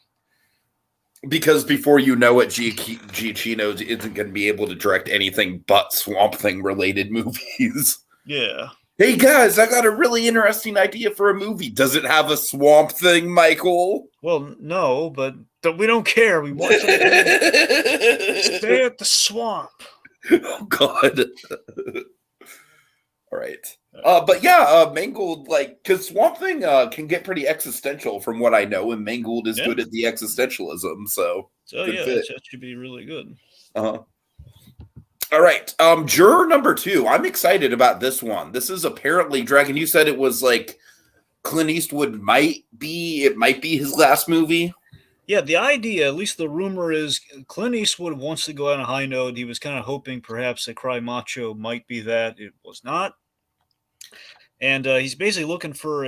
Because before you know it, Giacchino isn't going to be able to direct anything but Swamp Thing related movies. Yeah. Hey guys, I got a really interesting idea for a movie. Does it have a Swamp Thing, Michael? Well, no, but we don't care. We want to stay at the swamp. Oh God. All right. But yeah, Mangold, like, because Swamp Thing can get pretty existential from what I know, and Mangold is good at the existentialism, so yeah, that should be really good. All right, juror number 2. I'm excited about this one. This is apparently, Dragon, you said it was like Clint Eastwood might be his last movie. Yeah, the idea, at least the rumor is, Clint Eastwood wants to go on a high note. He was kind of hoping perhaps that Cry Macho might be that. It was not. and he's basically looking for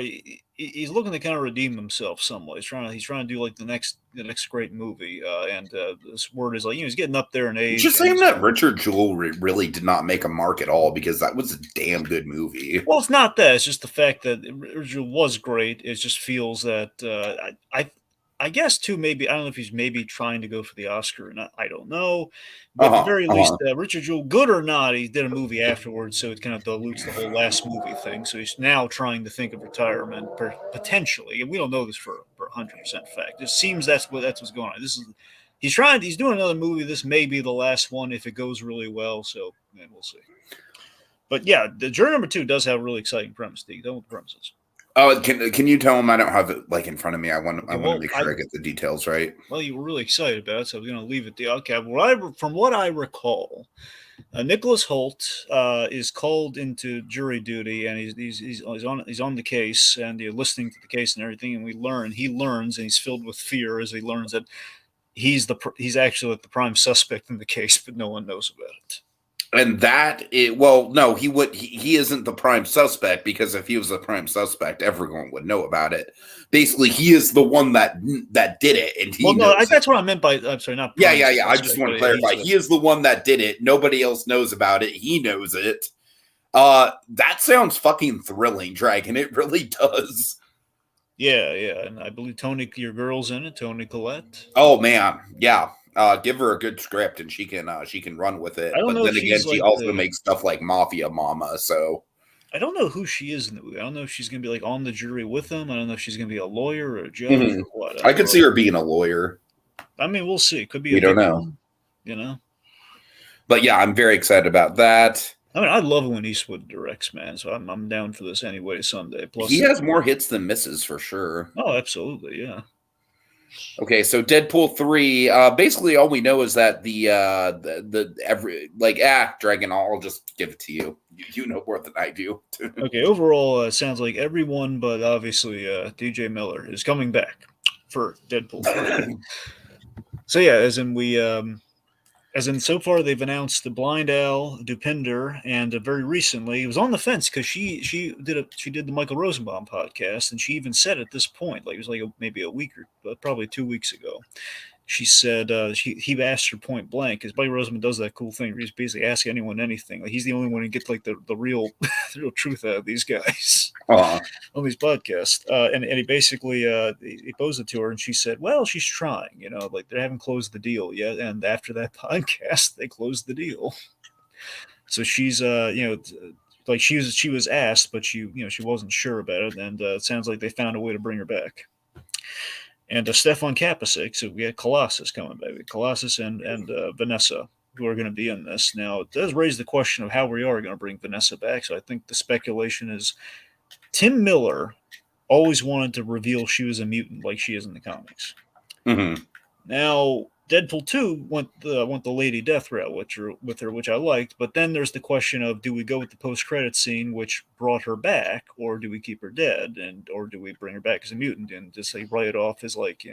he's looking to kind of redeem himself somewhat. He's trying to do like the next great movie, and this word is like he's getting up there in It's age, just and saying he's that Richard Jewell really did not make a mark at all because that was a damn good movie. well, it's not that. It's just the fact that the original was great. It just feels that I guess too. Maybe I don't know if he's maybe trying to go for the Oscar or not. I don't know, but Uh at the huh. very Uh least, huh. Richard Jewell, good or not, he did a movie afterwards, so it kind of dilutes the whole last movie thing. So he's now trying to think of retirement potentially, and we don't know this for 100% fact. It seems that's what's going on. This is he's doing another movie. This may be the last one if it goes really well. So man, we'll see. But yeah, the Journey number two does have a really exciting premise. Do you know what the premise is? Oh, can you tell him I don't have it like in front of me? I Okay, want to well, make sure I get the details right. you were really excited about it, so I was going to leave it there. Okay, from what I recall, Nicholas Holt is called into jury duty, and he's on the case, and you're listening to the case and everything. And he learns, and he's filled with fear as he learns that he's actually like the prime suspect in the case, but no one knows about it. And that it well, no, he isn't the prime suspect because if he was the prime suspect, everyone would know about it. Basically, he is the one that did it, and he Well, no, knows it. that's what I meant by I'm sorry, not Yeah, prime yeah, yeah. I just suspect, want but to clarify. He is the one that did it. Nobody else knows about it. He knows it. That sounds fucking thrilling, Dragon. It really does. yeah, yeah, and I believe your girl's in it, Toni Collette. Oh man, yeah. Give her a good script and she can run with I it. don't But know if then again, she's she like also the makes stuff like Mafia Mama. So I don't know who she is in the movie. I don't know if she's gonna be like on the jury with them. I don't know if she's gonna be a lawyer or a judge mhm. or what. I could see her being a lawyer. I mean, we'll see. Could be a We don't big know. one, you know. But yeah, I'm very excited about that. I mean, I love it when Eastwood directs, man. So I'm down for this anyway someday. He Plus, has more hits than misses for sure. oh, absolutely, yeah. Okay, so Deadpool 3, basically all we know is that the every like Dragon, I'll just give it to you. You know more than I do. Okay, overall, sounds like everyone, but obviously, DJ Miller is coming back for Deadpool 3. So yeah, as in so far they've announced the Blind Al, Dupinder, and very recently it was on the fence because she did the Michael Rosenbaum podcast, and she even said at this point, like it was like maybe a week or probably 2 weeks ago, she said he asked her point blank because Buddy Roseman does that cool thing where he's basically ask anyone anything. Like he's the only one who gets like the real the real truth out of these guys uh, on these podcasts. And he basically he posed it to her, and she said, "Well, she's trying. Like they haven't closed the deal yet." And after that podcast, they closed the deal. So she's like she was asked, but she wasn't sure about it, and it sounds like they found a way to bring her back. And Stefan Kapasik, so we had Colossus coming back. Colossus and Vanessa, who are going to be in this. Now, it does raise the question of how we are going to bring Vanessa back. So I think the speculation is Tim Miller always wanted to reveal she was a mutant like she is in the comics. mm-hmm. Now, Deadpool 2 went the Lady Death route with her, which I liked. But then there's the question of do we go with the post credit scene, which brought her back, or do we keep her dead, or do we bring her back as a mutant and just like write it off as like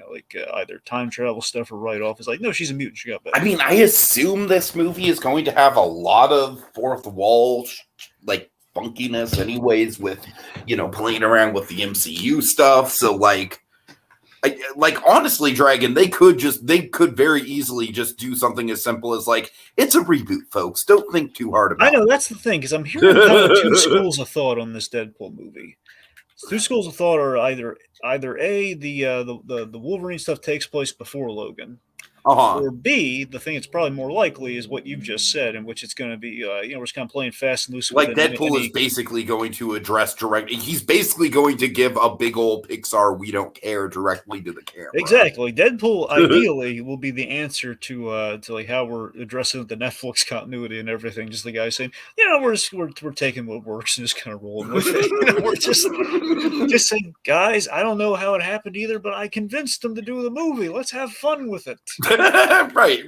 either time travel stuff or write it off as like no, she's a mutant, she got back. I mean, I assume this movie is going to have a lot of fourth wall like funkiness, anyways, with playing around with the MCU stuff. So like honestly, Dragon, they could very easily just do something as simple as like it's a reboot, folks. Don't think too hard about I know it. that's the thing because I'm hearing kind of two schools of thought on this Deadpool movie. Two schools of thought are either a the Wolverine stuff takes place before Logan, Uh-huh. or B, the thing that's probably more likely is what you've just said, in which it's going to be, we're just kind of playing fast and loose with Like Deadpool is basically going to address directly. He's basically going to give a big old Pixar "we don't care" directly to the camera. Exactly. Deadpool ideally will be the answer to like how we're addressing the Netflix continuity and everything. Just the guy saying, we're taking what works and just kind of rolling with it. We're just saying, guys, I don't know how it happened either, but I convinced them to do the movie. Let's have fun with it. right.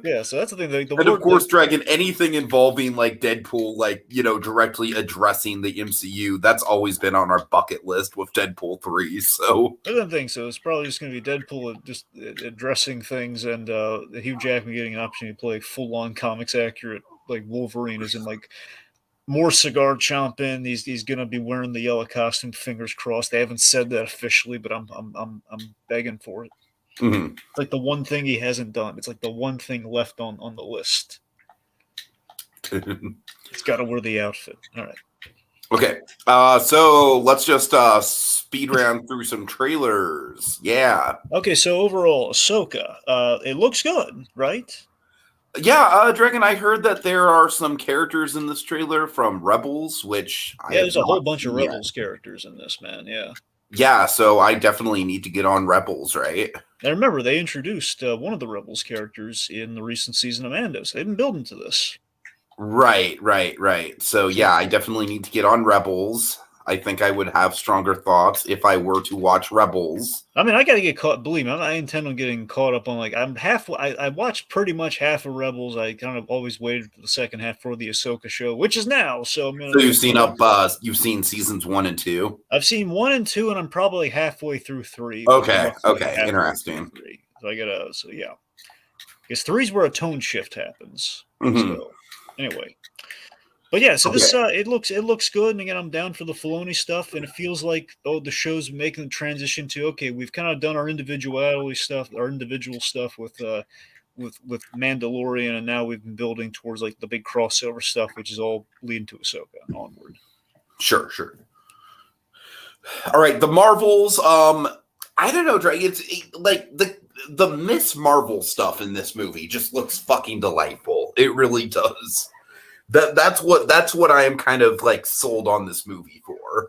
Yeah, so that's the thing. And of course, Dragon, anything involving like Deadpool, like directly addressing the MCU, that's always been on our bucket list with Deadpool 3. So I don't think so. It's probably just going to be Deadpool just addressing things, and Hugh Jackman getting an opportunity to play full-on comics accurate like Wolverine, is in like more cigar chomping. He's gonna be wearing the yellow costume. Fingers crossed. They haven't said that officially, but I'm begging for it. Mhm. It's like the one thing he hasn't done. It's like the one thing left on the list. He's got to wear the outfit. All right. Okay, so let's just speed round through some trailers. Yeah, Okay, so overall, Ahsoka, it looks good, right? yeah, Dragon. I heard that there are some characters in this trailer from Rebels, which I Yeah, have there's a whole not bunch of seen yet. Rebels characters in this, man. Yeah. Yeah, so I definitely need to get on Rebels, right? And remember, they introduced one of the Rebels characters in the recent season of Mando, so they've been building to this. Right. So yeah, I definitely need to get on Rebels. I think I would have stronger thoughts if I were to watch Rebels. I mean, I got to get caught. Believe me, I intend on getting caught up on like I'm half. I watched pretty much half of Rebels. I kind of always waited for the second half for the Ahsoka show, which is now. So I'm So gonna. you've seen seasons 1 and 2. I've seen 1 and 2, and I'm probably halfway through 3. Okay, interesting. 3. So I gotta. So yeah, because 3's where a tone shift happens. Mhm. So anyway. But yeah, so Okay. this it looks good, and again, I'm down for the Filoni stuff, and it feels like the show's making the transition to okay, we've kind of done our individuality stuff, our individual stuff with Mandalorian, and now we've been building towards like the big crossover stuff, which is all leading to Ahsoka onward. Sure. All right, the Marvels. I don't know, Drake. Like the Miss Marvel stuff in this movie just looks fucking delightful. It really does. That's what I am kind of like sold on this movie for.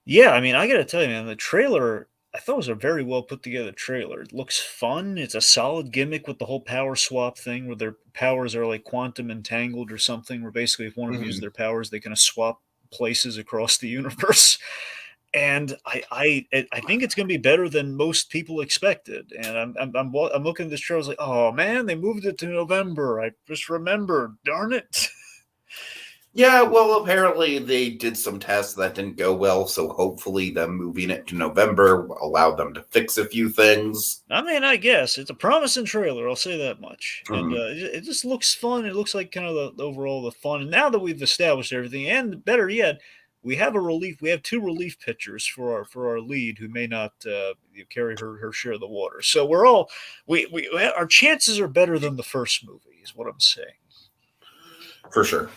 Yeah, I mean, I gotta tell you, man, the trailer I thought it was a very well put together trailer. It looks fun. It's a solid gimmick with the whole power swap thing, where their powers are like quantum entangled or something. Where basically, if one of them uses their powers, they kind of swap places across the universe. And I think it's going to be better than most people expected. And I'm looking at this trailer. I was like, oh man, they moved it to November. I just remembered. Darn it. Yeah, well, apparently they did some tests that didn't go well, so hopefully them moving it to November will allow them to fix a few things. I mean, I guess it's a promising trailer. I'll say that much. And Mhm. it just looks fun. It looks like kind of the overall the fun. And now that we've established everything, and better yet, we have a relief. We have 2 relief pitchers for our lead who may not carry her share of the water. So we're all we our chances are better than the first movie. Is what I'm saying. For sure.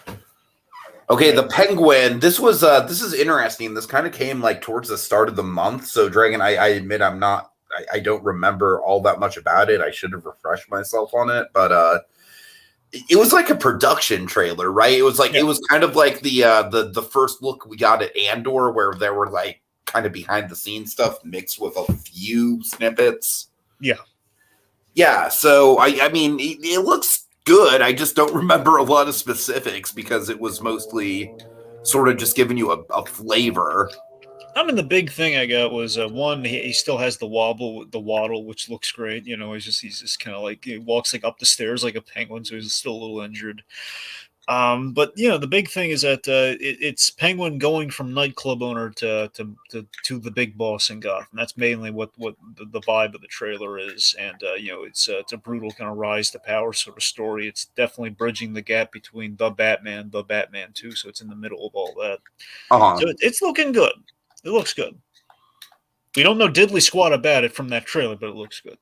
Okay, the Penguin. This is interesting. This kind of came like towards the start of the month. So Dragon, I admit I don't remember all that much about it. I should have refreshed myself on it, but it was like a production trailer, right? It was like it was kind of like the first look we got at Andor, where there were like kind of behind the scenes stuff mixed with a few snippets. Yeah. So I mean, it looks good. I just don't remember a lot of specifics because it was mostly sort of just giving you a flavor. I mean, the big thing I got was one. He still has the waddle, which looks great. You know, he's just kind of like he walks like up the stairs like a penguin, so he's still a little injured. But you know, the big thing is that it's Penguin going from nightclub owner to the big boss in Gotham. That's mainly what the vibe of the trailer is, and you know, it's a brutal kind of rise to power sort of story. It's definitely bridging the gap between the Batman 2, so it's in the middle of all that. So it's looking good. It looks good. We don't know diddly squat about it from that trailer, but it looks good.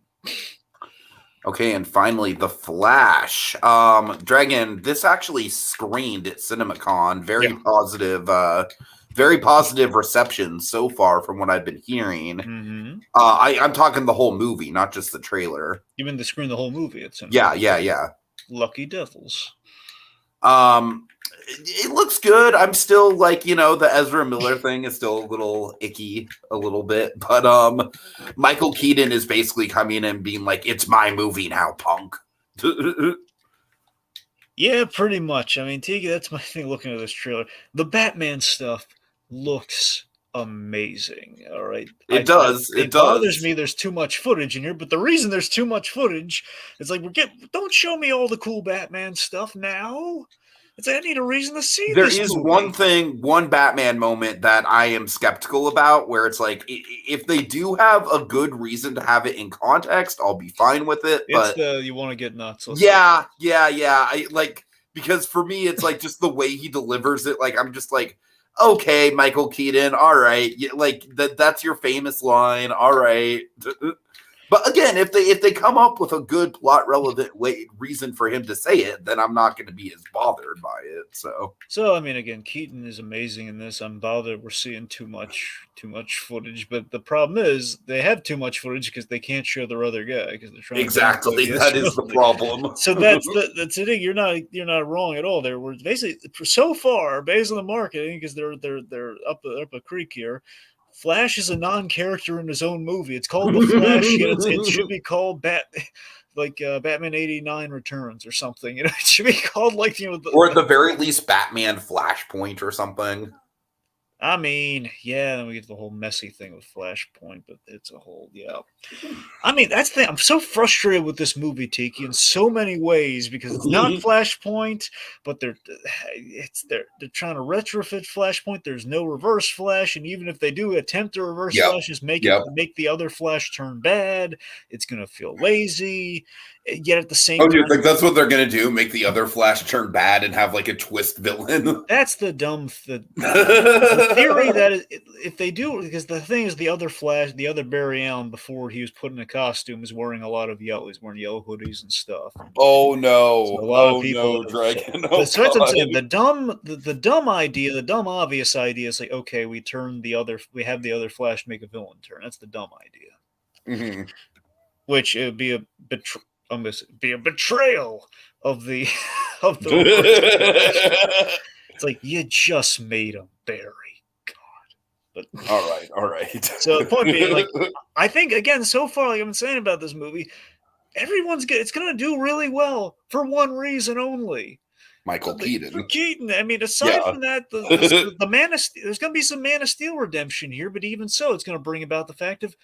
Okay, and finally, The Flash. Dragon, this actually screened at CinemaCon. Very positive reception so far from what I've been hearing. Mm-hmm. I'm talking the whole movie, not just the trailer. You mean to screen the whole movie at CinemaCon? Yeah. Lucky devils. It looks good. I'm still like, you know, the Ezra Miller thing is still a little icky a little bit, but Michael Keaton is basically coming in and being like, it's my movie now, punk. Yeah, pretty much. I mean, Tiki, that's my thing looking at this trailer. The Batman stuff looks amazing. All right. It does. It bothers me there's too much footage in here, but the reason there's too much footage is like don't show me all the cool Batman stuff now. It's like I need a reason to see there this. There is movie. one Batman moment that I am skeptical about, where it's like if they do have a good reason to have it in context, I'll be fine with it. But it's you want to get nuts. Yeah. I like because for me, it's like just the way he delivers it. Like, I'm just like, okay, Michael Keaton, all right, like that's your famous line, all right. But again, if they come up with a good plot relevant reason for him to say it, then I'm not going to be as bothered by it. So I mean, again, Keaton is amazing in this. I'm bothered we're seeing too much footage, but the problem is they have too much footage because they can't show their other guy because they're trying exactly to that is the problem. So that's the thing. You're not wrong at all. There were basically so far based on the marketing because they're up a creek here. Flash is a non-character in his own movie. It's called The Flash, yet it should be called Batman '89 Returns or something. It should be called or at the very least Batman Flashpoint or something. I mean, yeah, then we get the whole messy thing with Flashpoint, but it's a whole, yeah. I mean, that's the thing. I'm so frustrated with this movie, Tiki, in so many ways because it's not Flashpoint, but they're trying to retrofit Flashpoint. There's no reverse Flash, and even if they do attempt to reverse Flash, just make the other Flash turn bad. It's gonna feel lazy. Yet at the same time, you think that's what they're gonna do? Make the other Flash turn bad and have like a twist villain? That's the dumb the theory that if they do, because the thing is, the other Flash, the other Barry Allen, before he was put in a costume, is wearing a lot of yellow. He's wearing yellow hoodies and stuff. Oh no! So a lot of people, Dragon. So that's what I'm saying. The dumb idea, the dumb obvious idea is like, okay, we have the other Flash make a villain turn. That's the dumb idea. Which it would be a betrayal of the It's like you just made him Barry. God. But all right. So the point being, like, I think again, so far, like I've been saying about this movie, it's gonna do really well for one reason only. Michael Keaton. For Keaton. I mean, aside from that, the Man of Steel, there's gonna be some Man of Steel redemption here, but even so, it's gonna bring about the fact of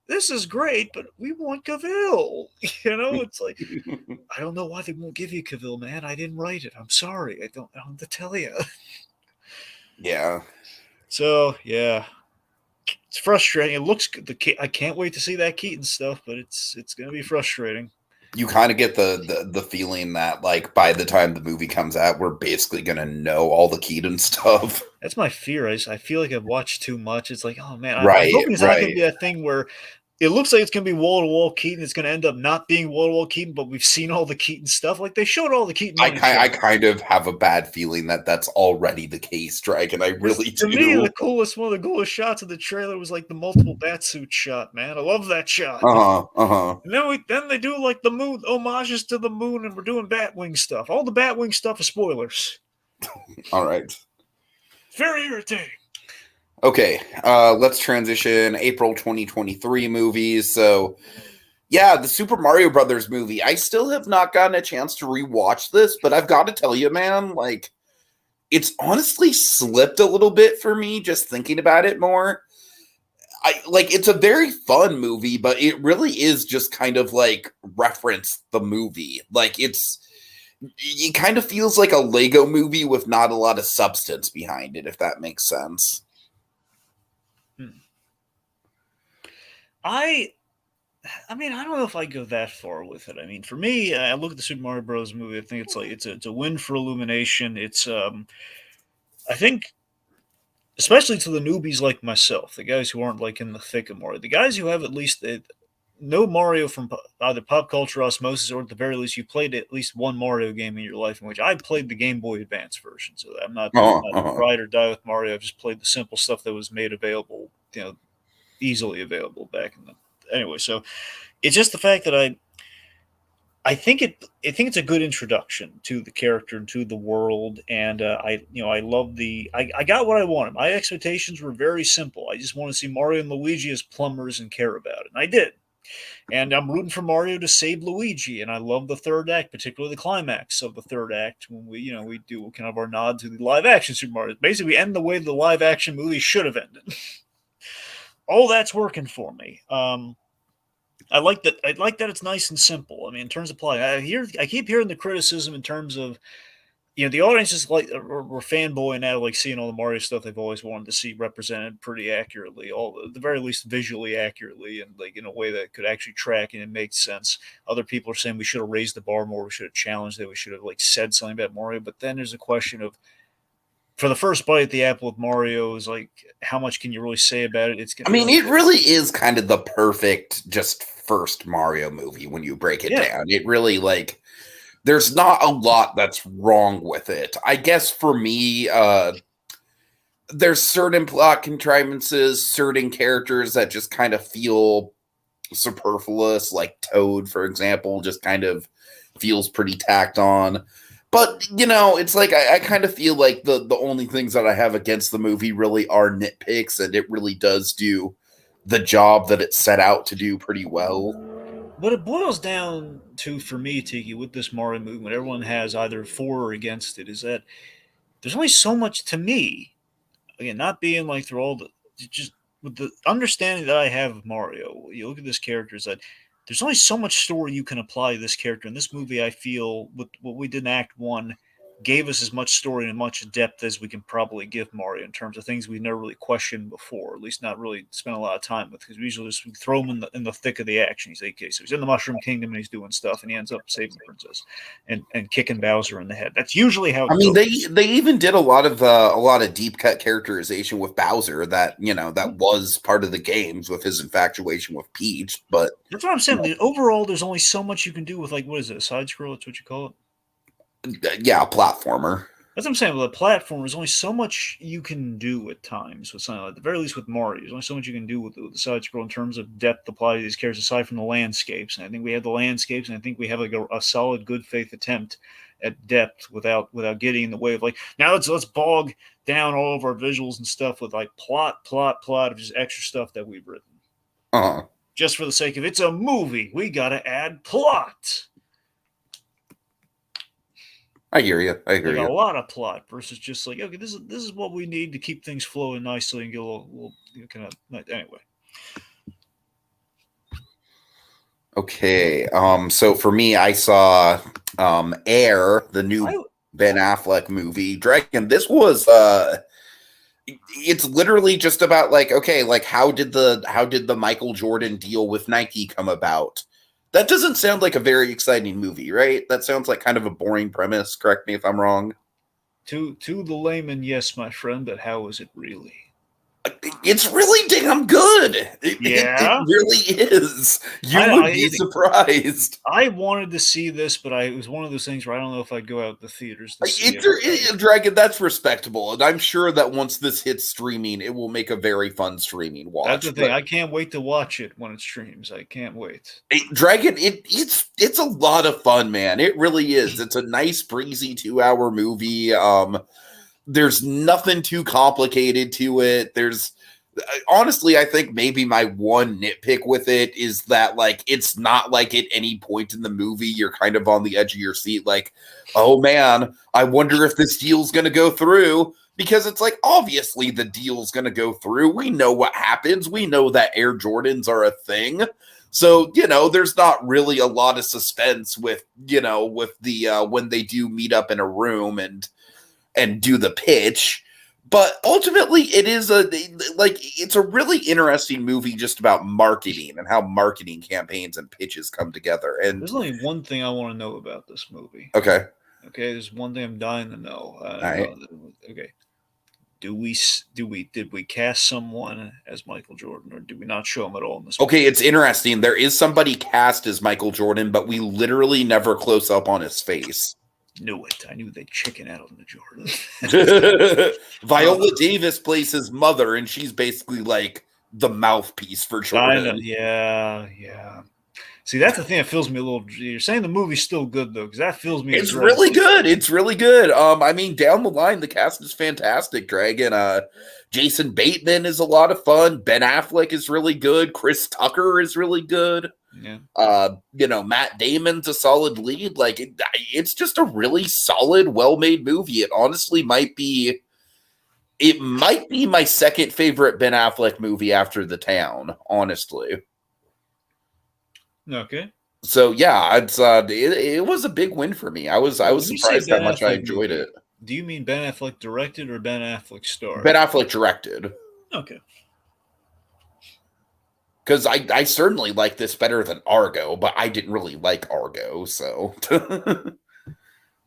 this is great, but we want Cavill. It's like I don't know why they won't give you Cavill, man. I didn't write it. I'm sorry. I don't know to tell you. Yeah. So yeah, it's frustrating. It looks good. I can't wait to see that Keaton stuff, but it's going to be frustrating. You kind of get the feeling that like by the time the movie comes out, we're basically going to know all the Keaton stuff. That's my fear. I feel like I've watched too much. It's like, oh man, I'm hoping it's not going to be that thing where it looks like it's going to be wall-to-wall Keaton. It's going to end up not being wall-to-wall Keaton, but we've seen all the Keaton stuff. Like, they showed all the Keaton. I kind of have a bad feeling that that's already the case, Dragon. I really do. To me, one of the coolest shots of the trailer was, like, the multiple batsuit shot, man. I love that shot. And then they do, like, the moon, homages to the moon, and we're doing Batwing stuff. All the Batwing stuff is spoilers. All right. Very irritating. Okay, let's transition. April 2023 movies. So, yeah, the Super Mario Brothers movie. I still have not gotten a chance to rewatch this, but I've got to tell you, man, like, it's honestly slipped a little bit for me just thinking about it more. It's a very fun movie, but it really is just kind of like reference the movie. Like, it kind of feels like a Lego movie with not a lot of substance behind it, if that makes sense. I mean, I don't know if I go that far with it. I mean, for me, I look at the Super Mario Bros. Movie. I think it's a win for Illumination. It's I think, especially to the newbies like myself, the guys who aren't like in the thick of Mario, the guys who have at least know Mario from either pop culture osmosis, or at the very least you played at least one Mario game in your life, in which I played the Game Boy Advance version. So I'm not ride or die with Mario. I've just played the simple stuff that was made available, easily available back in the anyway. So it's just the fact that I think it's a good introduction to the character and to the world, and I love I got what I wanted. My expectations were very simple. I just want to see Mario and Luigi as plumbers and care about it, and I did. And I'm rooting for Mario to save Luigi, and I love the third act, particularly the climax of the third act when we do kind of our nod to the live action Super Mario. Basically, we end the way the live action movie should have ended. All that's working for me. I like that. I like that it's nice and simple. I mean, in terms of plot, I keep hearing the criticism in terms of the audience is like we're fanboying out, like seeing all the Mario stuff they've always wanted to see represented pretty accurately, all at the very least visually accurately, and like in a way that could actually track and it makes sense. Other people are saying we should have raised the bar more, we should have challenged it, we should have like said something about Mario. But then there's a question of, for the first bite at the apple with Mario, is like how much can you really say about it? It's I gonna mean, it really is kind of the perfect just first Mario movie when you break it yeah. down. It really like there's not a lot that's wrong with it. I guess for me, there's certain plot contrivances, certain characters that just kind of feel superfluous, like Toad, for example, just kind of feels pretty tacked on. But it's like I kind of feel like the only things that I have against the movie really are nitpicks, and it really does do the job that it set out to do pretty well. What it boils down to for me, Tiki, with this Mario movement, everyone has either for or against it, is that there's only so much to me. Again, not being like through all the, just with the understanding that I have of Mario, you look at this character, is that there's only so much story you can apply to this character. In this movie, I feel with what we did in Act One gave us as much story and much depth as we can probably give Mario in terms of things we've never really questioned before, or at least not really spent a lot of time with, because we usually just throw him in the thick of the action. He's okay, so he's in the Mushroom Kingdom and he's doing stuff, and he ends up saving the princess and kicking Bowser in the head. That's usually how I it mean, goes. they even did a lot of deep cut characterization with Bowser that that was part of the games with his infatuation with Peach. But That's what I'm saying. Overall, there's only so much you can do with, like, what is it, a side scroll? That's what you call it. yeah, a platformer. That's what I'm saying. With a platform, there's only so much you can do at times with something, like, at the very least with Mario. There's only so much you can do with the side scroll in terms of depth applied to these characters, aside from the landscapes. And I think we have the landscapes, and I think we have like a solid, good faith attempt at depth without getting in the way of, like, now let's bog down all of our visuals and stuff with like plot of just extra stuff that we've written. Uh-huh. Just for the sake of it's a movie, we gotta add plot. I hear you. I hear Like you. a lot of plot versus just like, okay, this is what we need to keep things flowing nicely and get a little kind of anyway. Okay. So for me, I saw Air, the new Ben Affleck movie. Dragon. This was it's literally just about like, okay, like how did the Michael Jordan deal with Nike come about? That doesn't sound like a very exciting movie, right? That sounds like kind of a boring premise. Correct me if I'm wrong. To the layman, yes, my friend, but how is it really? It's really damn good. It Yeah, really is. You would be surprised. I wanted to see this, but it was one of those things where I don't know if I'd go out to theaters to see it. Dragon, that's respectable, and I'm sure that once this hits streaming, it will make a very fun streaming watch. That's the thing. I can't wait to watch it when it streams. I can't wait. Dragon, it's a lot of fun, man. It really is. It's a nice, breezy 2-hour movie. There's nothing too complicated to it. There's honestly, I think maybe my one nitpick with it is that like it's not like at any point in the movie you're kind of on the edge of your seat, like, oh man, I wonder if this deal's gonna go through. Because it's like obviously the deal's gonna go through. We know what happens. We know that Air Jordans are a thing. So, there's not really a lot of suspense with the when they do meet up in a room and do the pitch. But ultimately it is it's a really interesting movie just about marketing and how marketing campaigns and pitches come together. And there's only one thing I want to know about this movie. Okay, there's one thing I'm dying to know. All right. Okay. Did we cast someone as Michael Jordan, or did we not show him at all in this movie? Okay, it's interesting. There is somebody cast as Michael Jordan, but we literally never close up on his face. Knew it. I knew they'd chicken out on the Jordan. Viola Davis plays his mother, and she's basically like the mouthpiece for Jordan. Yeah. See, that's the thing that feels me a little. You're saying the movie's still good though, because that feels me. It's really good. It's really good. I mean, down the line, the cast is fantastic. Dragon, Jason Bateman is a lot of fun. Ben Affleck is really good. Chris Tucker is really good. Yeah. Matt Damon's a solid lead. Like it's just a really solid, well-made movie. It honestly might be my second favorite Ben Affleck movie after The Town, honestly. Okay. So yeah, it was a big win for me. I was When you say surprised how Ben much I Affleck enjoyed movie, it. do you mean Ben Affleck directed or Ben Affleck Ben starred? Affleck directed. Okay. Because I certainly like this better than Argo, but I didn't really like Argo, so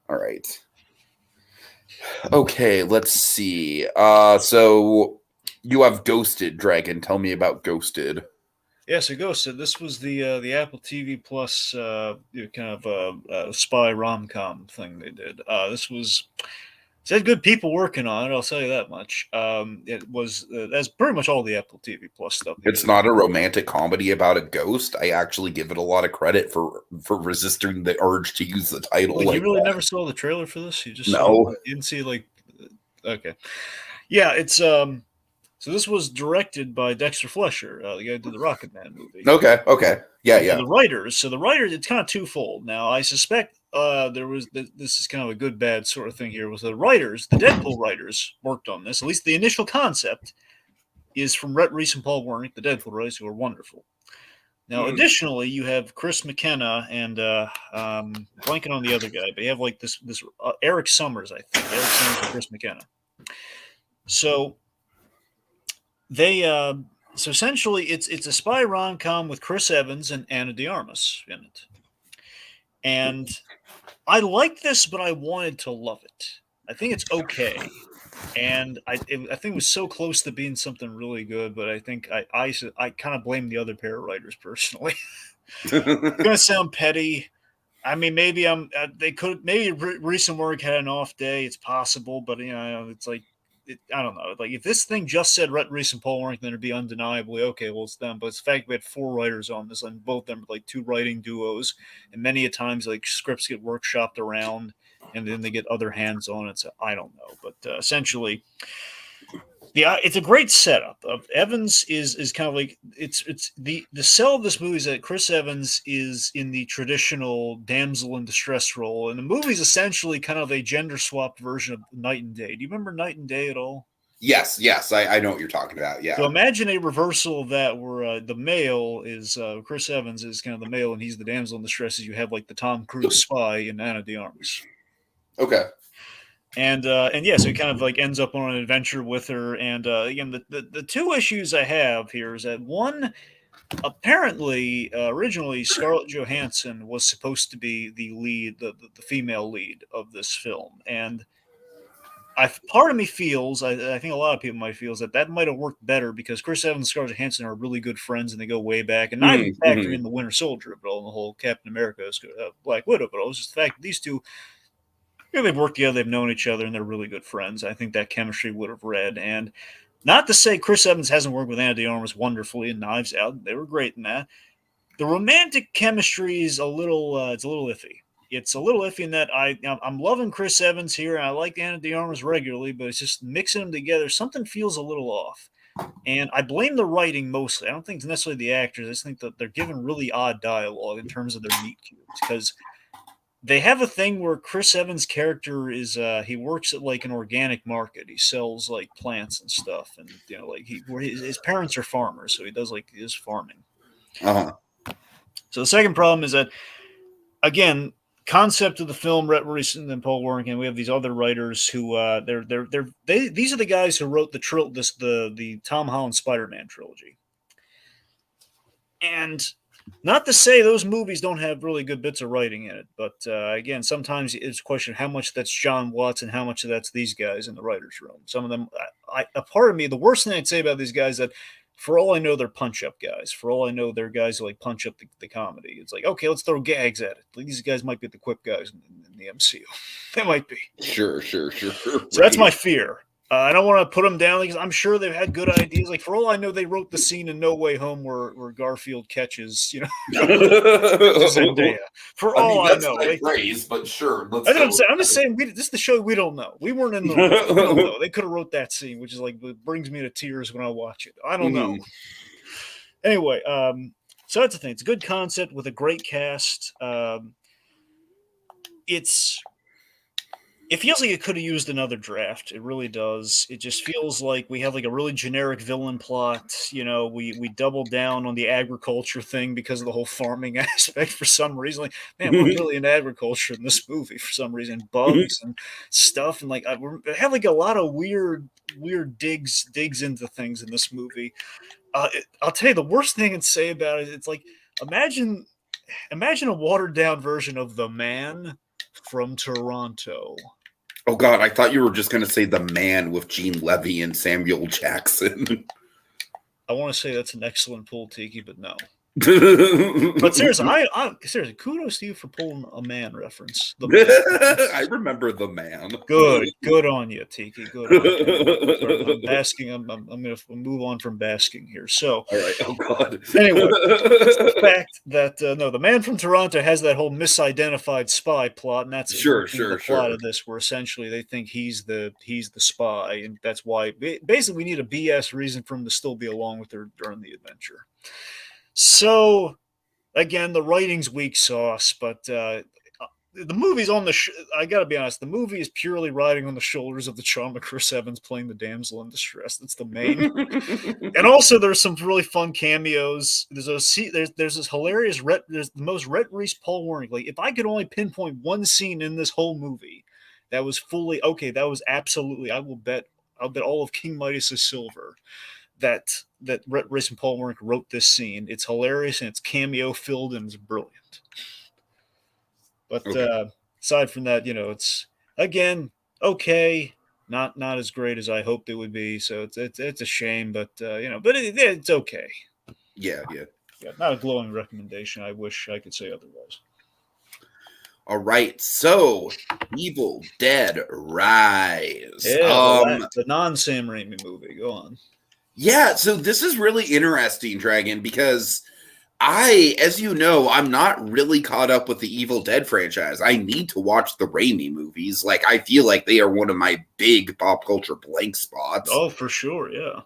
all right. Okay, let's see. So you have Ghosted Dragon. Tell me about Ghosted. Yeah, so Ghosted. This was the Apple TV Plus kind of spy rom com thing they did. This was it had good people working on it. I'll tell you that much. It was that's pretty much all the Apple TV Plus stuff they It's did. not a romantic comedy about a ghost. I actually give it a lot of credit for resisting the urge to use the title Wait, you like really that. never saw the trailer for this? You just saw it. No. You didn't see like okay. Yeah, it's so this was directed by Dexter Fletcher, the guy who did the Rocket Man movie. Okay. Okay. Yeah. And Yeah. the writers, it's kind of twofold. Now, I suspect this is kind of a good bad sort of thing here. Was the writers, the Deadpool writers, worked on this? At least the initial concept is from Rhett Reese and Paul Wernick, the Deadpool writers, who are wonderful. Now, additionally, you have Chris McKenna and blanking on the other guy, but you have like this Eric Summers, I think. Eric Summers and Chris McKenna. So they so essentially it's a spy rom com with Chris Evans and Anna de Armas in it, and I like this, but I wanted to love it. I think it's okay, and I think it was so close to being something really good, but I think I kind of blame the other pair of writers personally. It's gonna sound petty. I mean, maybe they could maybe recent work had an off day. It's possible, but it's like I don't know. Like if this thing just said Rhett Reese and Paul Warrington, it'd be undeniably okay. Well, it's them, but it's the fact we had four writers on this, and both of them are like two writing duos, and many a times like scripts get workshopped around, and then they get other hands on it. So I don't know, but essentially, yeah, it's a great setup. Evans is kind of like it's the sell of this movie is that Chris Evans is in the traditional damsel in distress role, and the movie's essentially kind of a gender swapped version of Night and Day. Do you remember Night and Day at all? Yes. Yes. I know what you're talking about. So Yeah. imagine a reversal of that, where the male is Chris Evans is kind of the male, and he's the damsel in distress. As you have like the Tom Cruise spy in Anna de Armas. Okay. And yeah, so he kind of like ends up on an adventure with her. And again, the two issues I have here is that one, apparently, originally Scarlett Johansson was supposed to be the lead, the female lead of this film, and part of me feels, I think a lot of people might feel, is that might have worked better because Chris Evans and Scarlett Johansson are really good friends and they go way back. And not even factoring in the Winter Soldier of it all, and the whole Captain America, Black Widow, but it was just the fact that these two, they've worked together, they've known each other, and they're really good friends. I think that chemistry would have read. And not to say Chris Evans hasn't worked with Anna de Armas wonderfully in Knives Out; they were great in that. The romantic chemistry is it's a little iffy. It's a little iffy in that I'm loving Chris Evans here, and I like Anna de Armas regularly, but it's just mixing them together. Something feels a little off. And I blame the writing mostly. I don't think it's necessarily the actors. I just think that they're given really odd dialogue in terms of their meet cutes because they have a thing where Chris Evans' character is he works at like an organic market. He sells like plants and stuff, and like his parents are farmers, so he does like his farming. Uh-huh. So the second problem is that again, concept of the film, Rhett Reese and Paul Warrington. We have these other writers who these are the guys who wrote the Tom Holland Spider-Man trilogy, and not to say those movies don't have really good bits of writing in it, but again, sometimes it's a question of how much that's John Watts and how much of that's these guys in the writers' room. Some of them, a part of me, the worst thing I'd say about these guys is that for all I know, they're punch-up guys. For all I know, they're guys who like punch up the comedy. It's like, okay, let's throw gags at it. Like, these guys might be the quip guys in the MCU. They might be. Sure. So that's my fear. I don't want to put them down because I'm sure they've had good ideas. Like for all I know, they wrote the scene in No Way Home where Garfield catches, Zendaya. For all I know, that's praise, but sure. That's what I'm saying. I'm just saying this is the show we don't know. We weren't in the room. We don't know. They could have wrote that scene, which is like it brings me to tears when I watch it. I don't know. Anyway, so that's the thing. It's a good concept with a great cast. It's It feels like it could have used another draft. It really does. It just feels like we have like a really generic villain plot. You know, we doubled down on the agriculture thing because of the whole farming aspect for some reason. Like, man, we're really in agriculture in this movie for some reason. Bugs and stuff, and like I have like a lot of weird digs into things in this movie. I'll tell you the worst thing I can say about it. It's like imagine a watered down version of The Man from Toronto. Oh God, I thought you were just going to say The Man with Gene Levy and Samuel Jackson. I want to say that's an excellent pull, Tiki, but no. But seriously, seriously, kudos to you for pulling a Man reference. The Man. I remember The Man. Good on you, Tiki. Good on you. Sorry, I'm basking. I'm going to move on from basking here. So, all right. Oh God. Anyway, the fact that no, The Man from Toronto has that whole misidentified spy plot, and that's the plot of this, where essentially they think he's the spy, and that's why basically we need a BS reason for him to still be along with her during the adventure. So, again, the writing's weak sauce, but the movie's on the. I got to be honest, the movie is purely riding on the shoulders of the charm of Chris Evans playing the damsel in distress. That's the main. And also, there's some really fun cameos. There's this hilarious. There's the most Rhett Reese Paul Warren. Like, if I could only pinpoint one scene in this whole movie that was fully okay, that was absolutely. I'll bet all of King Midas's silver that Rhett Reese and Paul Warren wrote this scene. It's hilarious and it's cameo filled and it's brilliant. But aside from that, it's again okay, not as great as I hoped it would be. So it's a shame, but but it's okay. Yeah, not a glowing recommendation. I wish I could say otherwise. All right, so Evil Dead Rise. Yeah, the non-Sam Raimi movie. Go on. Yeah, so this is really interesting, Dragon, because as you know, I'm not really caught up with the Evil Dead franchise. I need to watch the Raimi movies. Like, I feel like they are one of my big pop culture blank spots. Oh, for sure, yeah.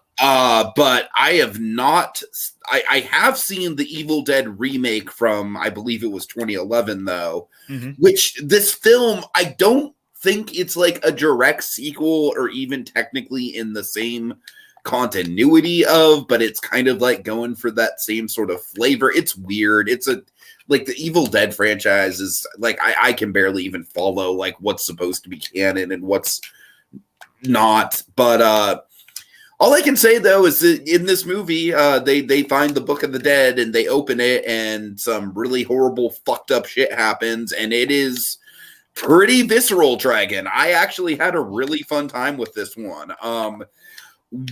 But I have not. I have seen the Evil Dead remake from, I believe it was 2011, though. Mm-hmm. Which this film, I don't think it's like a direct sequel or even technically in the same continuity of, but it's kind of like going for that same sort of flavor. It's weird. It's like the Evil Dead franchise is like I can barely even follow like what's supposed to be canon and what's not. But all I can say though is that in this movie, they find the Book of the Dead and they open it and some really horrible fucked up shit happens, and it is pretty visceral, Dragon. I actually had a really fun time with this one.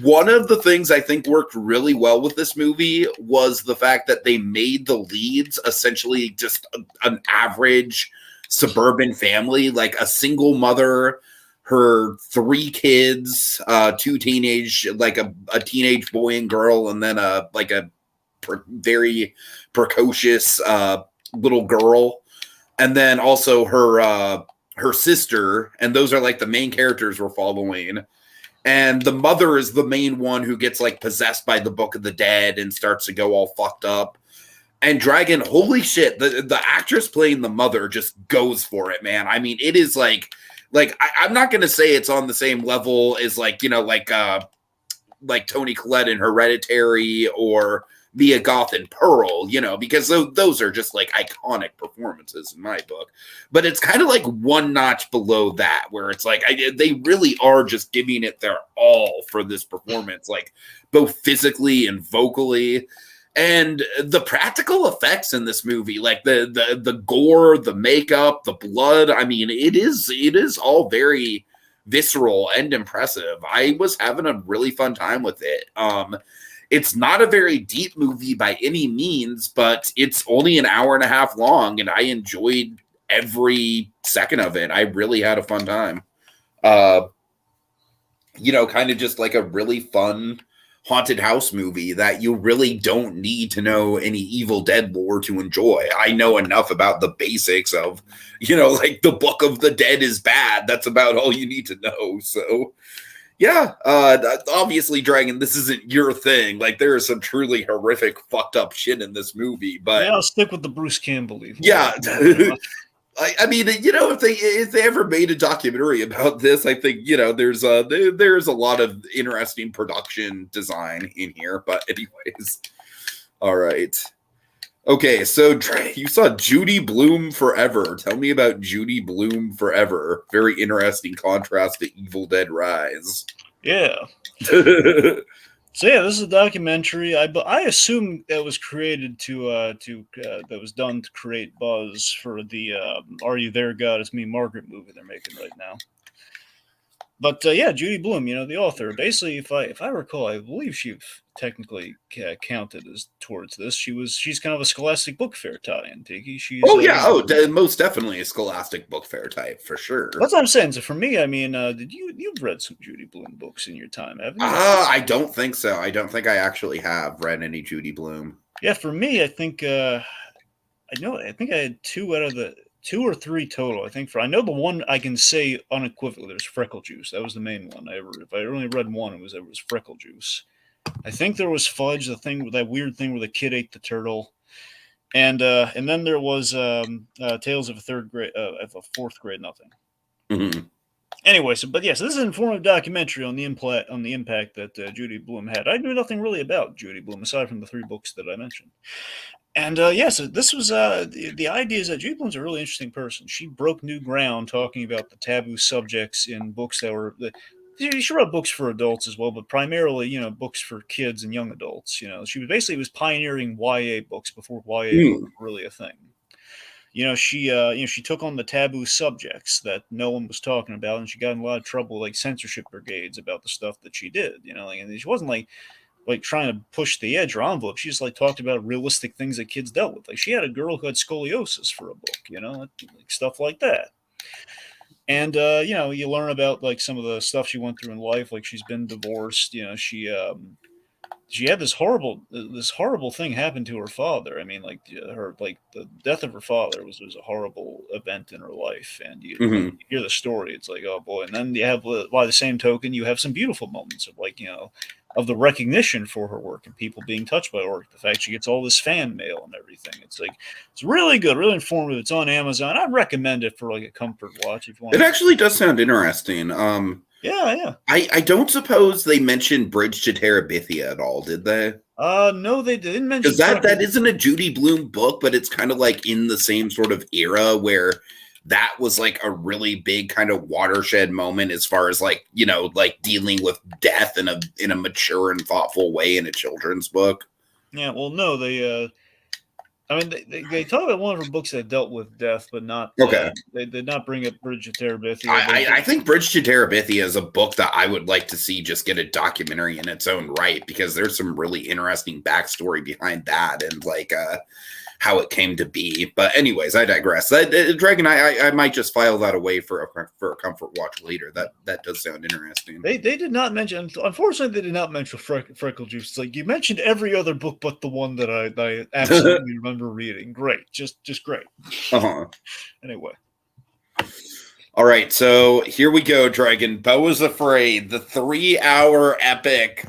One of the things I think worked really well with this movie was the fact that they made the leads essentially just an average suburban family, like a single mother, her 3 kids, a teenage boy and girl, and then a very precocious little girl, and then also her sister, and those are like the main characters we're following. And the mother is the main one who gets like possessed by the Book of the Dead and starts to go all fucked up. And Dragon, holy shit, the actress playing the mother just goes for it, man. I mean, it is like I'm not going to say it's on the same level as like Toni Collette in Hereditary or Mia Goth and Pearl, because those are just like iconic performances in my book. But it's kind of like one notch below that, where it's like they really are just giving it their all for this performance, like both physically and vocally. And the practical effects in this movie, like the gore, the makeup, the blood, I mean, it is all very visceral and impressive. I was having a really fun time with it. It's not a very deep movie by any means, but it's only an hour and a half long, and I enjoyed every second of it. I really had a fun time. Kind of just like a really fun haunted house movie that you really don't need to know any Evil Dead lore to enjoy. I know enough about the basics of, like the Book of the Dead is bad. That's about all you need to know. So yeah, obviously, Dragon, this isn't your thing. Like, there is some truly horrific, fucked up shit in this movie. But yeah, I'll stick with the Bruce Campbell. Yeah. I mean, if they ever made a documentary about this, I think there's a lot of interesting production design in here. But anyways, all right, okay. So you saw Judy Blume Forever. Tell me about Judy Blume Forever. Very interesting contrast to Evil Dead Rise. Yeah. So yeah, this is a documentary. I assume that was created that was done to create buzz for the "Are You There, God? It's Me, Margaret" movie they're making right now. But yeah, Judy Blume, the author. Basically, if I recall, I believe she technically counted as towards this. She's kind of a Scholastic Book Fair tie-in. Tiki. She's Oh yeah, most definitely a Scholastic Book Fair type for sure. That's what I'm saying. So for me, I mean, you've read some Judy Blume books in your time, haven't you? I don't think so. I don't think I actually have read any Judy Blume. Yeah, for me, I think I had two or three total. I know the one I can say unequivocally. There's Freckle Juice. That was the main one. If I only read one, it was Freckle Juice. I think there was Fudge, that weird thing where the kid ate the turtle, and then there was Tales of a fourth grade nothing. Mm-hmm. Anyway, so this is an informative documentary on the impact that Judy Blume had. I knew nothing really about Judy Blume aside from the three books that I mentioned. And so this was the idea is that Judy Blume's a really interesting person. She broke new ground talking about the taboo subjects in books that were. She wrote books for adults as well, but primarily, books for kids and young adults. She was pioneering YA books before YA books were really a thing. She took on the taboo subjects that no one was talking about, and she got in a lot of trouble, like censorship brigades, about the stuff that she did. And she wasn't like trying to push the edge or envelope. She just talked about realistic things that kids dealt with. Like she had a girl who had scoliosis for a book, stuff like that. And you learn about some of the stuff she went through in life. Like she's been divorced. She had this horrible thing happen to her father. I mean, the death of her father was a horrible event in her life. And you hear the story, it's like, oh boy. And then you have, by the same token, you have some beautiful moments of of the recognition for her work and people being touched by her work. The fact she gets all this fan mail and everything. It's really good, really informative. It's on Amazon. I'd recommend it for a comfort watch if you want. It actually does sound interesting. Yeah. I don't suppose they mentioned Bridge to Terabithia at all, did they? No, they didn't mention. Because that isn't a Judy Blume book, but it's kind of in the same sort of era where that was a really big kind of watershed moment as far as dealing with death in a mature and thoughtful way in a children's book. Yeah, well, no, they they talk about one of her books that dealt with death, but not. Okay. They did not bring up Bridge to Terabithia. I think Bridge to Terabithia is a book that I would like to see just get a documentary in its own right, because there's some really interesting backstory behind that and how it came to be. But anyways, I digress. Dragon, I might just file that away for a comfort watch later. That does sound interesting. They did not mention. Unfortunately, they did not mention Freckle Juice. It's you mentioned every other book but the one that I absolutely remember reading. Great, just great. Anyway. All right, so here we go, Dragon. Beau is Afraid, the 3-hour epic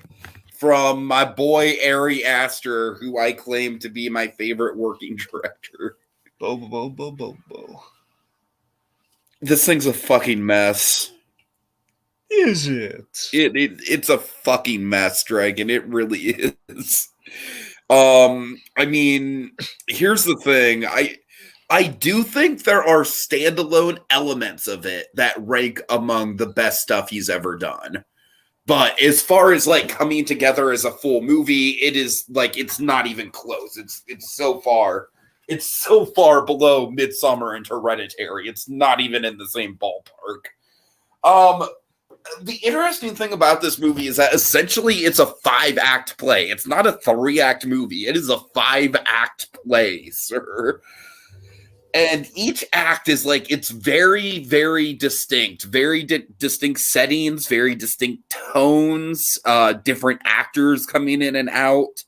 from my boy Ari Aster, who I claim to be my favorite working director. Bo. This thing's a fucking mess. Is it? It's a fucking mess, Dragon. It really is. I mean, here's the thing. I do think there are standalone elements of it that rank among the best stuff he's ever done. But as far as coming together as a full movie, it is it's not even close. It's so far below Midsommar and Hereditary. It's not even in the same ballpark. The interesting thing about this movie is that essentially it's a 5-act play. It's not a 3-act movie. It is a 5-act play, sir. And each act is it's very, very distinct, very distinct settings, very distinct tones, different actors coming in and out.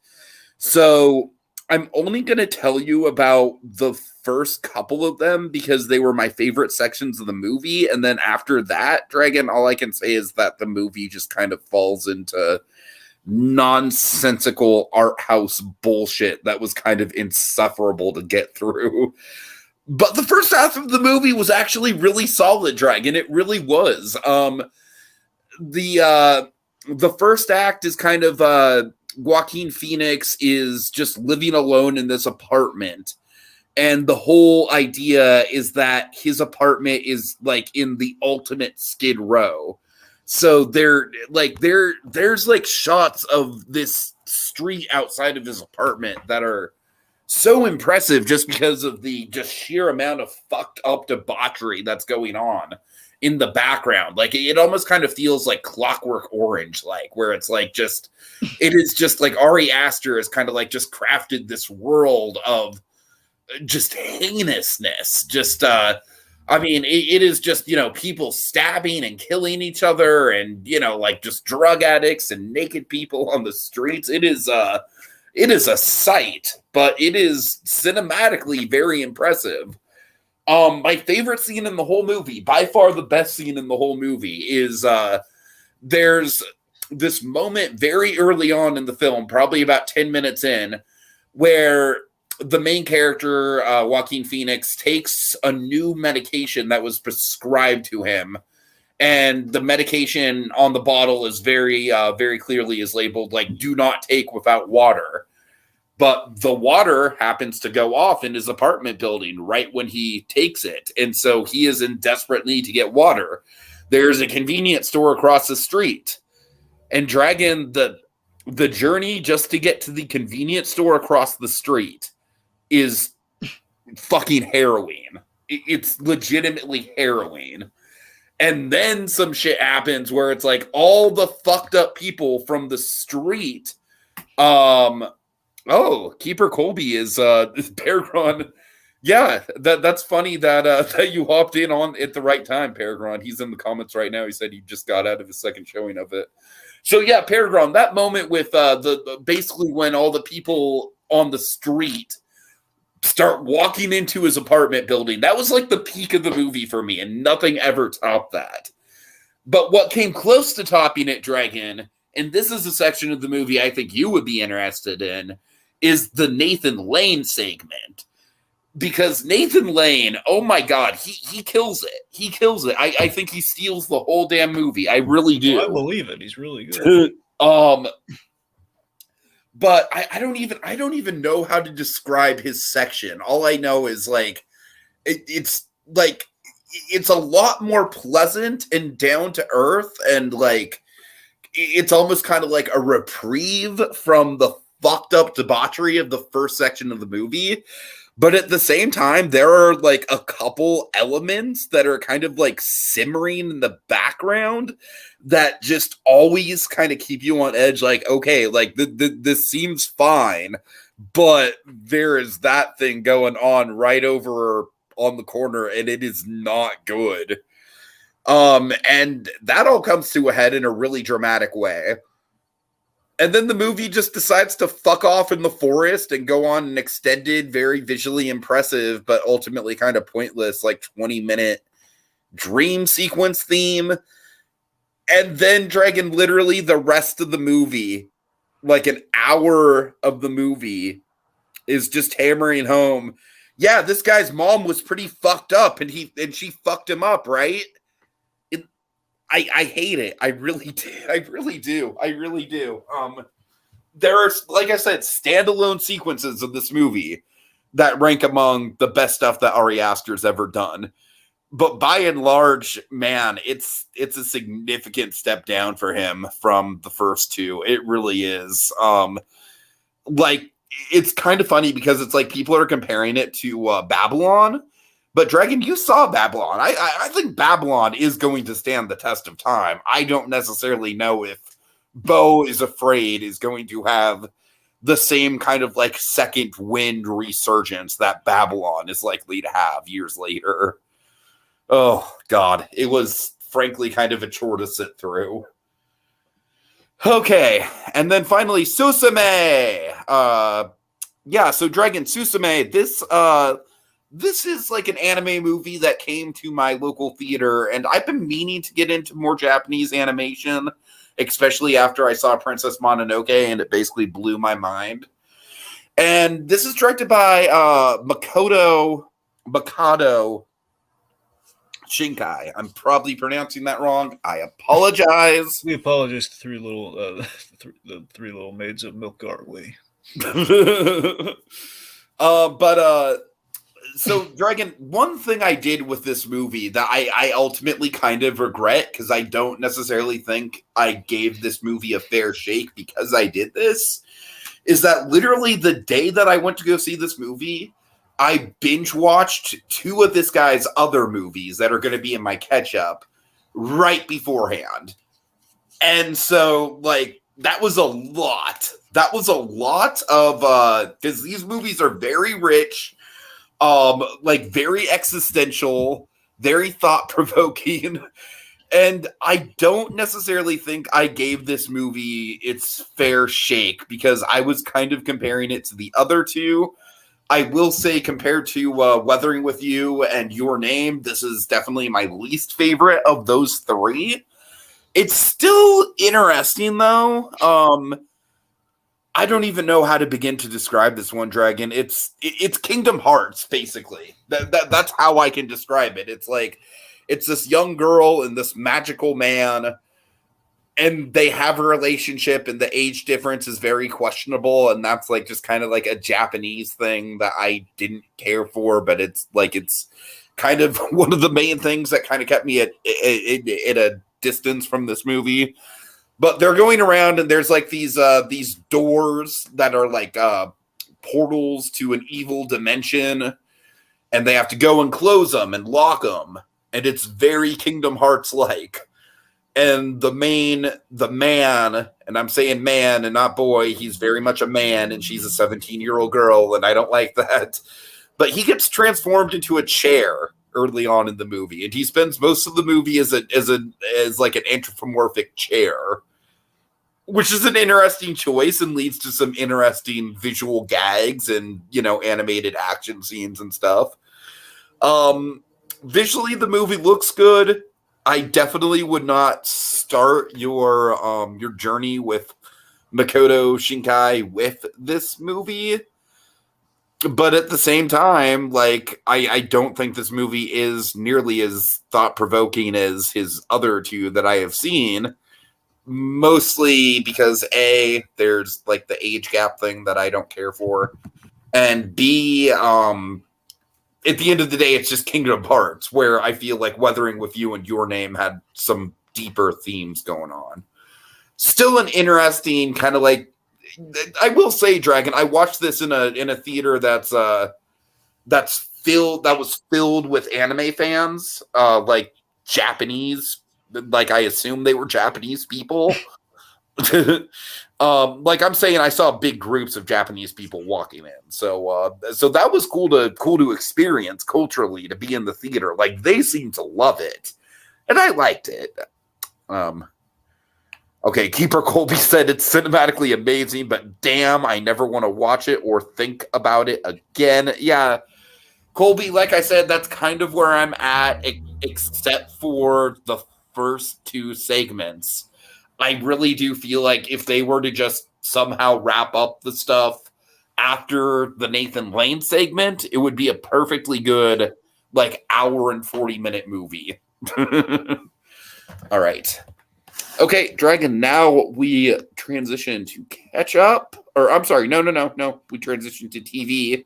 So I'm only going to tell you about the first couple of them because they were my favorite sections of the movie. And then after that, Dragon, all I can say is that the movie just kind of falls into nonsensical art house bullshit that was kind of insufferable to get through. But the first half of the movie was actually really solid, Dragon. It really was. The first act is kind of Joaquin Phoenix is just living alone in this apartment. And the whole idea is that his apartment is like in the ultimate Skid Row. So there's like shots of this street outside of his apartment that are so impressive just because of the just sheer amount of fucked up debauchery that's going on in the background. Like it almost kind of feels like Clockwork Orange, like where it's like just it is just like Ari Aster has kind of like just crafted this world of just heinousness. Just I mean, it is just, you know, people stabbing and killing each other and, you know, like just drug addicts and naked people on the streets. It is a sight, but it is cinematically very impressive. My favorite scene in the whole movie, by far the best scene in the whole movie, is there's this moment very early on in the film, probably about 10 minutes in, where the main character, Joaquin Phoenix, takes a new medication that was prescribed to him. And the medication on the bottle is very clearly is labeled like "do not take without water." But the water happens to go off in his apartment building right when he takes it. And so he is in desperate need to get water. There's a convenience store across the street. And Dragon, the journey just to get to the convenience store across the street is fucking harrowing. It's legitimately harrowing. And then some shit happens where it's like all the fucked up people from the street. Keeper Colby is Peregrine. Yeah, that's funny that that you hopped in on at the right time, Peregrine. He's in the comments right now. He said he just got out of his second showing of it. So yeah, Peregrine, that moment with the basically when all the people on the street start walking into his apartment building, that was like the peak of the movie for me, and nothing ever topped that. But what came close to topping it, Dragon, and this is a section of the movie I think you would be interested in, is the Nathan Lane segment. Because Nathan Lane, oh my God, he kills it. He kills it. I think he steals the whole damn movie. I really do. I believe it. He's really good. But I don't even know how to describe his section. All I know is like it's a lot more pleasant and down to earth, and like it's almost kind of like a reprieve from the fucked up debauchery of the first section of the movie. But at the same time, there are like a couple elements that are kind of like simmering in the background that just always kind of keep you on edge. Like, okay, like this seems fine, but there is that thing going on right over on the corner, and it is not good. And that all comes to a head in a really dramatic way. And then the movie just decides to fuck off in the forest and go on an extended, very visually impressive, but ultimately kind of pointless, like 20-minute dream sequence theme. And then Dragon, literally the rest of the movie, like an hour of the movie, is just hammering home, yeah, this guy's mom was pretty fucked up, and she fucked him up, right? I hate it. I really do. I really do. There are, like I said, standalone sequences of this movie that rank among the best stuff that Ari Aster's ever done. But by and large, man, it's a significant step down for him from the first two. It really is. Like, it's kind of funny because it's like people are comparing it to Babylon. But Dragon, you saw Babylon. I think Babylon is going to stand the test of time. I don't necessarily know if Beau is Afraid is going to have the same kind of like second wind resurgence that Babylon is likely to have years later. Oh, God. It was frankly kind of a chore to sit through. Okay. And then finally, Susume. So Dragon, Susume, this is like an anime movie that came to my local theater, and I've been meaning to get into more Japanese animation, especially after I saw Princess Mononoke, and it basically blew my mind. And this is directed by Makoto Makoto Shinkai. I'm probably pronouncing that wrong. I apologize. We apologize to the three little maids of Milk Garway. But so Dragon, one thing I did with this movie that I ultimately kind of regret, because I don't necessarily think I gave this movie a fair shake because I did this, is that literally the day that I went to go see this movie, I binge watched two of this guy's other movies that are going to be in my catch up right beforehand. And so, like, that was a lot. That was a lot of, because these movies are very rich, like very existential, very thought provoking. And I don't necessarily think I gave this movie its fair shake because I was kind of comparing it to the other two. I will say, compared to Weathering with You and Your Name, this is definitely my least favorite of those three. It's still interesting, though. I don't even know how to begin to describe this one, Dragon. It's Kingdom Hearts, basically. That's how I can describe it. It's like it's this young girl and this magical man, and they have a relationship, and the age difference is very questionable, and that's like just kind of like a Japanese thing that I didn't care for, but it's kind of one of the main things that kind of kept me at a distance from this movie. But they're going around, and there's like these doors that are like portals to an evil dimension, and they have to go and close them and lock them, and it's very Kingdom Hearts like. And the man, and I'm saying man and not boy, he's very much a man, and she's a 17-year-old girl, and I don't like that. But he gets transformed into a chair early on in the movie, and he spends most of the movie as like an anthropomorphic chair, which is an interesting choice and leads to some interesting visual gags and, you know, animated action scenes and stuff. Visually, the movie looks good. I definitely would not start your journey with Makoto Shinkai with this movie. But at the same time, like, I don't think this movie is nearly as thought-provoking as his other two that I have seen. Mostly because A, there's like the age gap thing that I don't care for. And B, at the end of the day, it's just Kingdom Hearts, where I feel like Weathering with You and Your Name had some deeper themes going on. Still an interesting kind of like, I will say, Dragon, I watched this in a theater that was filled with anime fans, like Japanese, like I assume they were Japanese people. Like I'm saying, I saw big groups of Japanese people walking in, so that was cool to experience culturally, to be in the theater. Like they seemed to love it, and I liked it. Okay, Keeper Colby said it's cinematically amazing, but damn, I never want to watch it or think about it again. Yeah, Colby, like I said, that's kind of where I'm at, except for the first two segments. I really do feel like if they were to just somehow wrap up the stuff after the Nathan Lane segment, it would be a perfectly good, like, hour and 40-minute movie. All right. Okay, Dragon, now we transition to catch up. Or, I'm sorry, no. We transition to TV.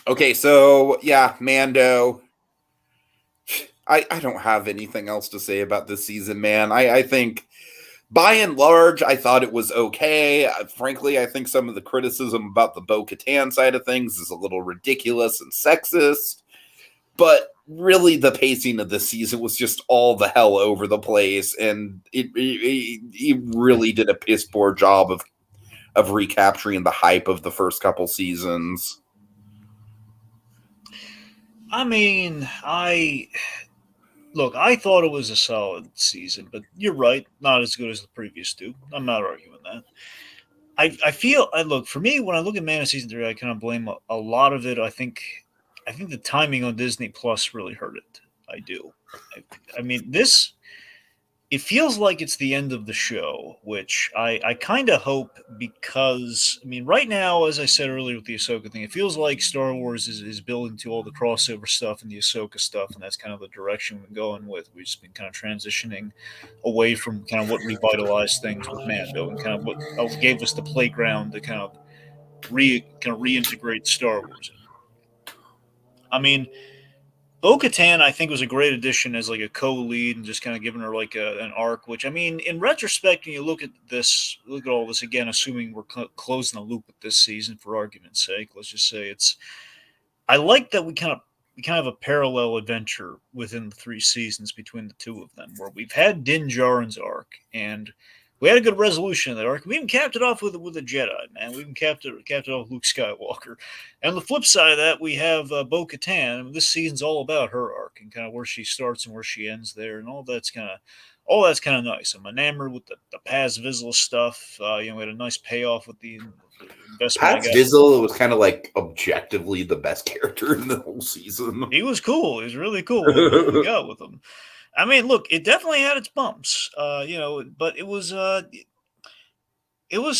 Okay, so, yeah, Mando. I don't have anything else to say about this season, man. I think, by and large, I thought it was okay. Frankly, I think some of the criticism about the Bo-Katan side of things is a little ridiculous and sexist. But really, the pacing of the season was just all the hell over the place, and it really did a piss poor job of recapturing the hype of the first couple seasons. I mean, Look, I thought it was a solid season, but you're right, not as good as the previous two. I'm not arguing that. I feel, look, for me, when I look at Man of Season 3, I kind of blame a lot of it. I think the timing on Disney Plus really hurt it. I do. I mean, this it feels like it's the end of the show, which I kind of hope because, I mean, right now, as I said earlier with the Ahsoka thing, it feels like Star Wars is building to all the crossover stuff and the Ahsoka stuff, and that's kind of the direction we've been going with. We've just been kind of transitioning away from kind of what revitalized things with Mando and kind of what gave us the playground to kind of reintegrate Star Wars in. I mean, Bo-Katan, I think, was a great addition as like a co-lead and just kind of giving her like an arc. Which I mean, in retrospect, when you look at all this again, assuming we're closing the loop with this season for argument's sake, let's just say it's. I like that we kind of have a parallel adventure within the 3 seasons between the two of them, where we've had Din Djarin's arc and we had a good resolution of that arc. We even capped it off with a Jedi, man. We even capped it off with Luke Skywalker. And on the flip side of that, we have Bo-Katan. This season's all about her arc and kind of where she starts and where she ends there, and all that's kind of nice. I'm enamored with the Paz Vizsla stuff. We had a nice payoff with the investment I Paz got. Vizsla was kind of like objectively the best character in the whole season. He was cool. He was really cool. What we got with him. I mean, look, it definitely had its bumps, but it was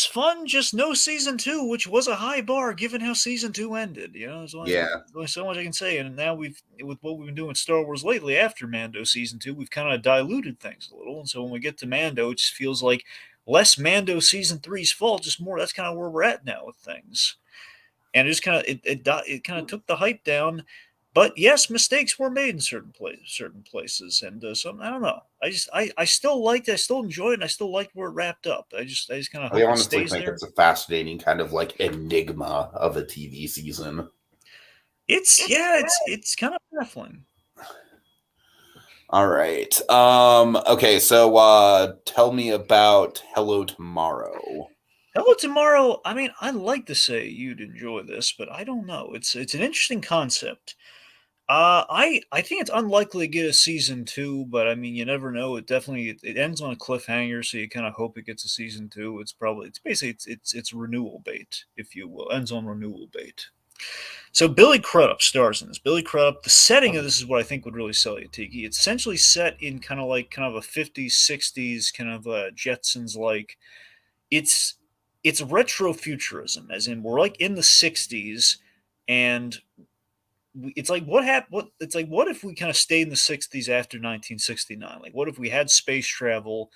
fun. Just no season two, which was a high bar given how season two ended. There's Yeah. only so much I can say. And now with what we've been doing with Star Wars lately after Mando season two, we've kind of diluted things a little. And so when we get to Mando, it just feels like less Mando season three's fault, just more. That's kind of where we're at now with things. And it just kind of it kind of took the hype down. But yes, mistakes were made in certain places, and some I don't know. I still liked it. I still enjoyed it. And I still liked where it wrapped up. I just kind of I hope it honestly stays think there. it's a fascinating kind of like enigma of a TV season. It's kind of baffling. All right. Okay, so tell me about Hello Tomorrow. Hello Tomorrow. I mean, I'd like to say you'd enjoy this, but I don't know. It's an interesting concept. I think it's unlikely to get a season two, but I mean, you never know. It ends on a cliffhanger, so you kind of hope it gets a season two. It's basically it's renewal bait, if you will. Ends on renewal bait. So Billy Crudup stars in this. Billy Crudup. The setting of this is what I think would really sell you, Tiki. It's essentially set in kind of a 50s, 60s kind of Jetsons like. It's it's retrofuturism, as in we're like in the 60s, and it's like what if we kind of stayed in the 60s after 1969? Like what if we had space travel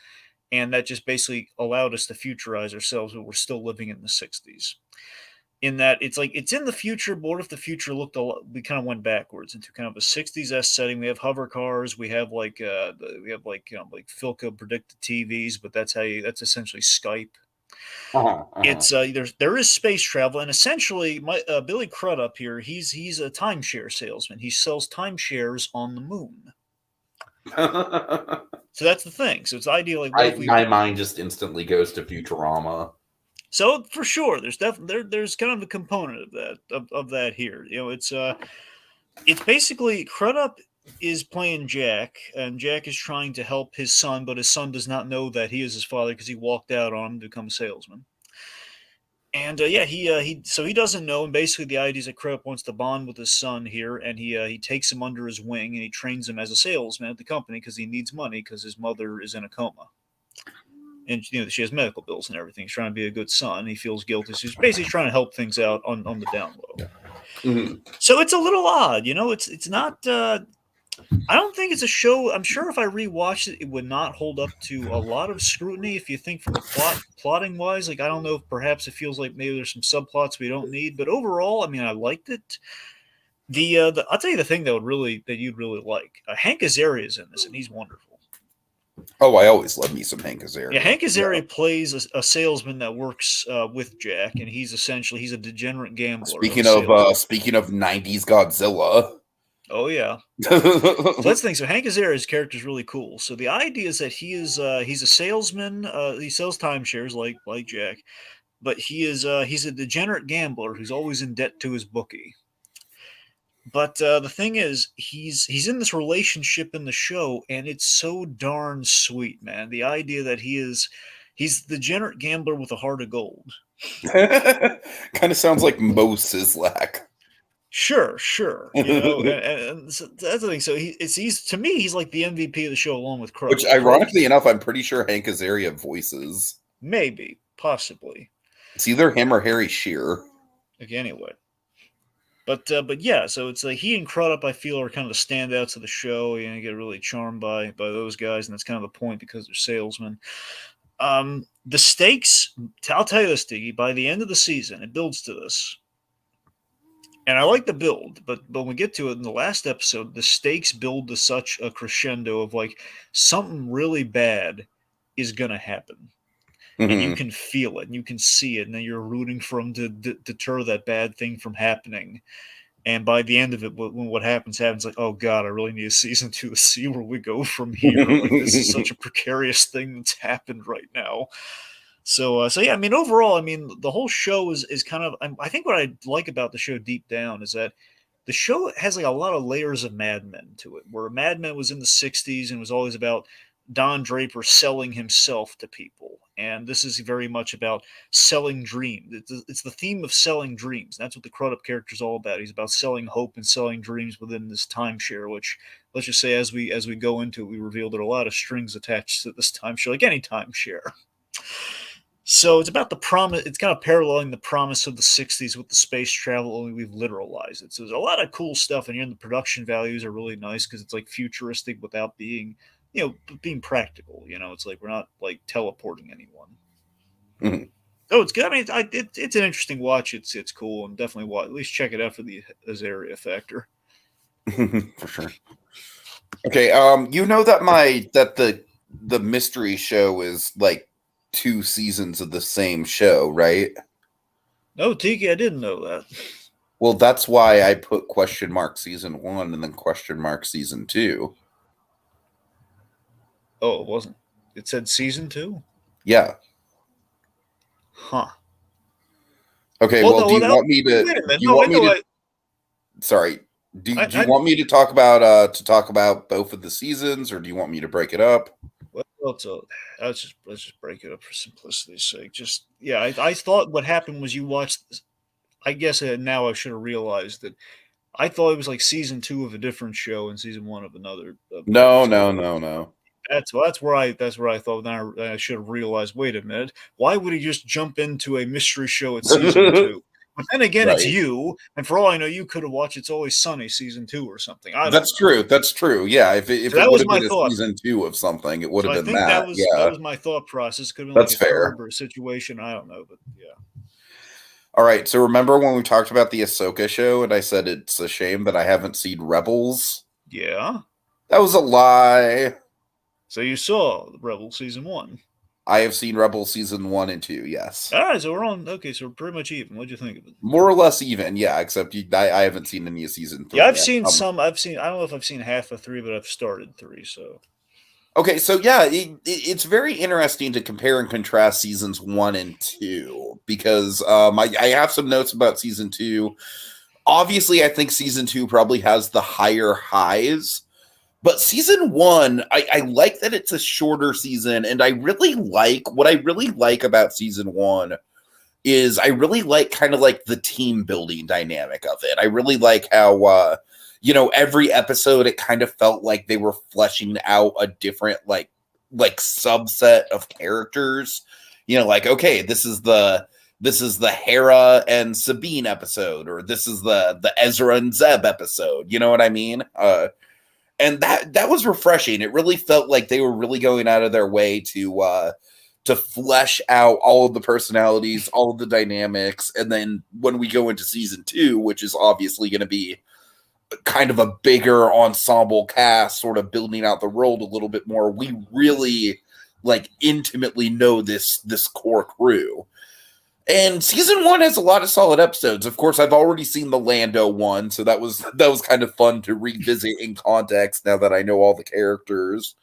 and that just basically allowed us to futurize ourselves, but we're still living in the 60s? In that it's like it's in the future, but what if the future looked a lot, we kind of went backwards into kind of a 60s setting. We have hover cars, we have like Philco predicted TVs, but that's essentially Skype. Uh-huh, uh-huh. It's there is space travel, and essentially, my Billy Crudup here. He's a timeshare salesman. He sells timeshares on the moon. So that's the thing. So it's ideal. Like, what if we? My mind just instantly goes to Futurama. So for sure, there's definitely there's kind of a component of that here. It's basically Crudup is playing Jack, and Jack is trying to help his son, but his son does not know that he is his father because he walked out on him to become a salesman. And he doesn't know, and basically the idea is that Crudup wants to bond with his son here, and he takes him under his wing and he trains him as a salesman at the company because he needs money because his mother is in a coma, and she has medical bills and everything. He's trying to be a good son. He feels guilty, so he's basically trying to help things out on the down low. Mhm. So it's a little odd, It's not. I don't think it's a show. I'm sure if I rewatched it, it would not hold up to a lot of scrutiny. If you think from a plotting wise, like I don't know if perhaps it feels like maybe there's some subplots we don't need, but overall, I mean, I liked it. I'll tell you the thing that you'd really like. Hank Azaria is in this, and he's wonderful. Oh, I always love me some Hank Azaria. Yeah, Hank Azaria plays a salesman that works with Jack, and he's a degenerate gambler. Speaking of 90s Godzilla. Oh yeah. So that's the thing. So Hank Azaria's character is really cool. So the idea is that he's a salesman. He sells timeshares like Jack, but he's a degenerate gambler who's always in debt to his bookie. But the thing is, he's in this relationship in the show, and it's so darn sweet, man. The idea that he's the degenerate gambler with a heart of gold. Kind of sounds like Mo Sislak. Sure, you know, and so that's the thing. So he's to me, he's like the MVP of the show along with Crow. Which, ironically enough, I'm pretty sure Hank Azaria voices. Maybe, possibly. It's either him or Harry Shearer. Okay, anyway. But yeah, so it's like he and Crudup, I feel, are kind of the standouts of the show. You know, you get really charmed by those guys, and that's kind of the point because they're salesmen. The stakes, I'll tell you this, Diggy, by the end of the season, it builds to this. And I like the build, but when we get to it in the last episode, the stakes build to such a crescendo of like something really bad is gonna happen, and you can feel it, and you can see it, and then you're rooting for them to deter that bad thing from happening. And by the end of it, when what happens, like, oh god, I really need a season 2 to see where we go from here. Like, this is such a precarious thing that's happened right now. So yeah, I mean, overall, I mean, the whole show is kind of. I think what I like about the show deep down is that the show has like a lot of layers of Mad Men to it. Where Mad Men was in the '60s and was always about Don Draper selling himself to people, and this is very much about selling dreams. It's the theme of selling dreams. That's what the Crudup character is all about. He's about selling hope and selling dreams within this timeshare. Which, let's just say, as we go into it, we reveal there are a lot of strings attached to this timeshare, like any timeshare. So it's about the promise. It's kind of paralleling the promise of the '60s with the space travel, only we've literalized it. So there's a lot of cool stuff in here, and the production values are really nice because it's like futuristic without being, being practical. You know, it's like we're not like teleporting anyone. Mm-hmm. So it's good. I mean, it's an interesting watch. It's cool, and definitely at least check it out for the Azaria factor. For sure. Okay, you know that the mystery show is like 2 seasons of the same show, right? No, Tiki, I didn't know that. Well, that's why I put season 1 and then season 2. Oh, it wasn't. It said season 2? Yeah. Huh. Okay, well, do you want me to... Wait a minute. Sorry. Do you want me to talk about both of the seasons, or do you want me to break it up? Well, so let's just break it up for simplicity's sake. Just I thought what happened was you watched. I guess now I should have realized that. I thought it was like season 2 of a different show and season 1 of another. No. That's where I thought. Then I should have realized. Wait a minute. Why would he just jump into a mystery show at season 2? But then again, right. It's you, and for all I know, you could have watched It's Always Sunny season 2 or something. That's true. That's true. Yeah, if it would have been a season 2 of something, it would have been that. That was my thought process. Could have been that's like a fair. Or a situation. I don't know, but yeah. All right. So remember when we talked about the Ahsoka show, and I said it's a shame that I haven't seen Rebels? Yeah, that was a lie. So you saw Rebels season 1. I have seen Rebels season 1 and 2, yes. All right, so we're on. Okay, so we're pretty much even. What'd you think of it? More or less even, yeah. Except I haven't seen any of season 3. Yeah, I've seen some. I don't know if I've seen half of 3, but I've started 3. So. Okay, so yeah, it's very interesting to compare and contrast seasons 1 and 2 because I have some notes about season 2. Obviously, I think season 2 probably has the higher highs. But season 1, I like that it's a shorter season, and what I really like about season 1 is I really like kind of like the team building dynamic of it. I really like how, every episode it kind of felt like they were fleshing out a different like subset of characters. Like, okay, this is the Hera and Sabine episode, or this is the Ezra and Zeb episode. You know what I mean? And that was refreshing. It really felt like they were really going out of their way to flesh out all of the personalities, all of the dynamics. And then when we go into season 2, which is obviously going to be kind of a bigger ensemble cast, sort of building out the world a little bit more, we really intimately know this core crew. And season 1 has a lot of solid episodes. Of course, I've already seen the Lando one, so that was kind of fun to revisit in context now that I know all the characters.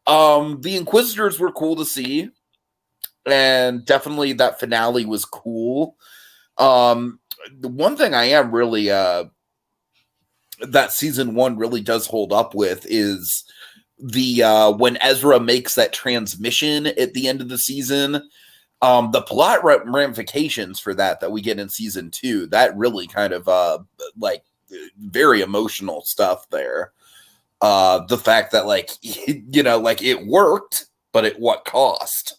The Inquisitors were cool to see, and definitely that finale was cool. The one thing I am really that season 1 really does hold up with is the when Ezra makes that transmission at the end of the season. The plot ramifications for that we get in season 2, that really kind of like very emotional stuff there. The fact that like like it worked, but at what cost?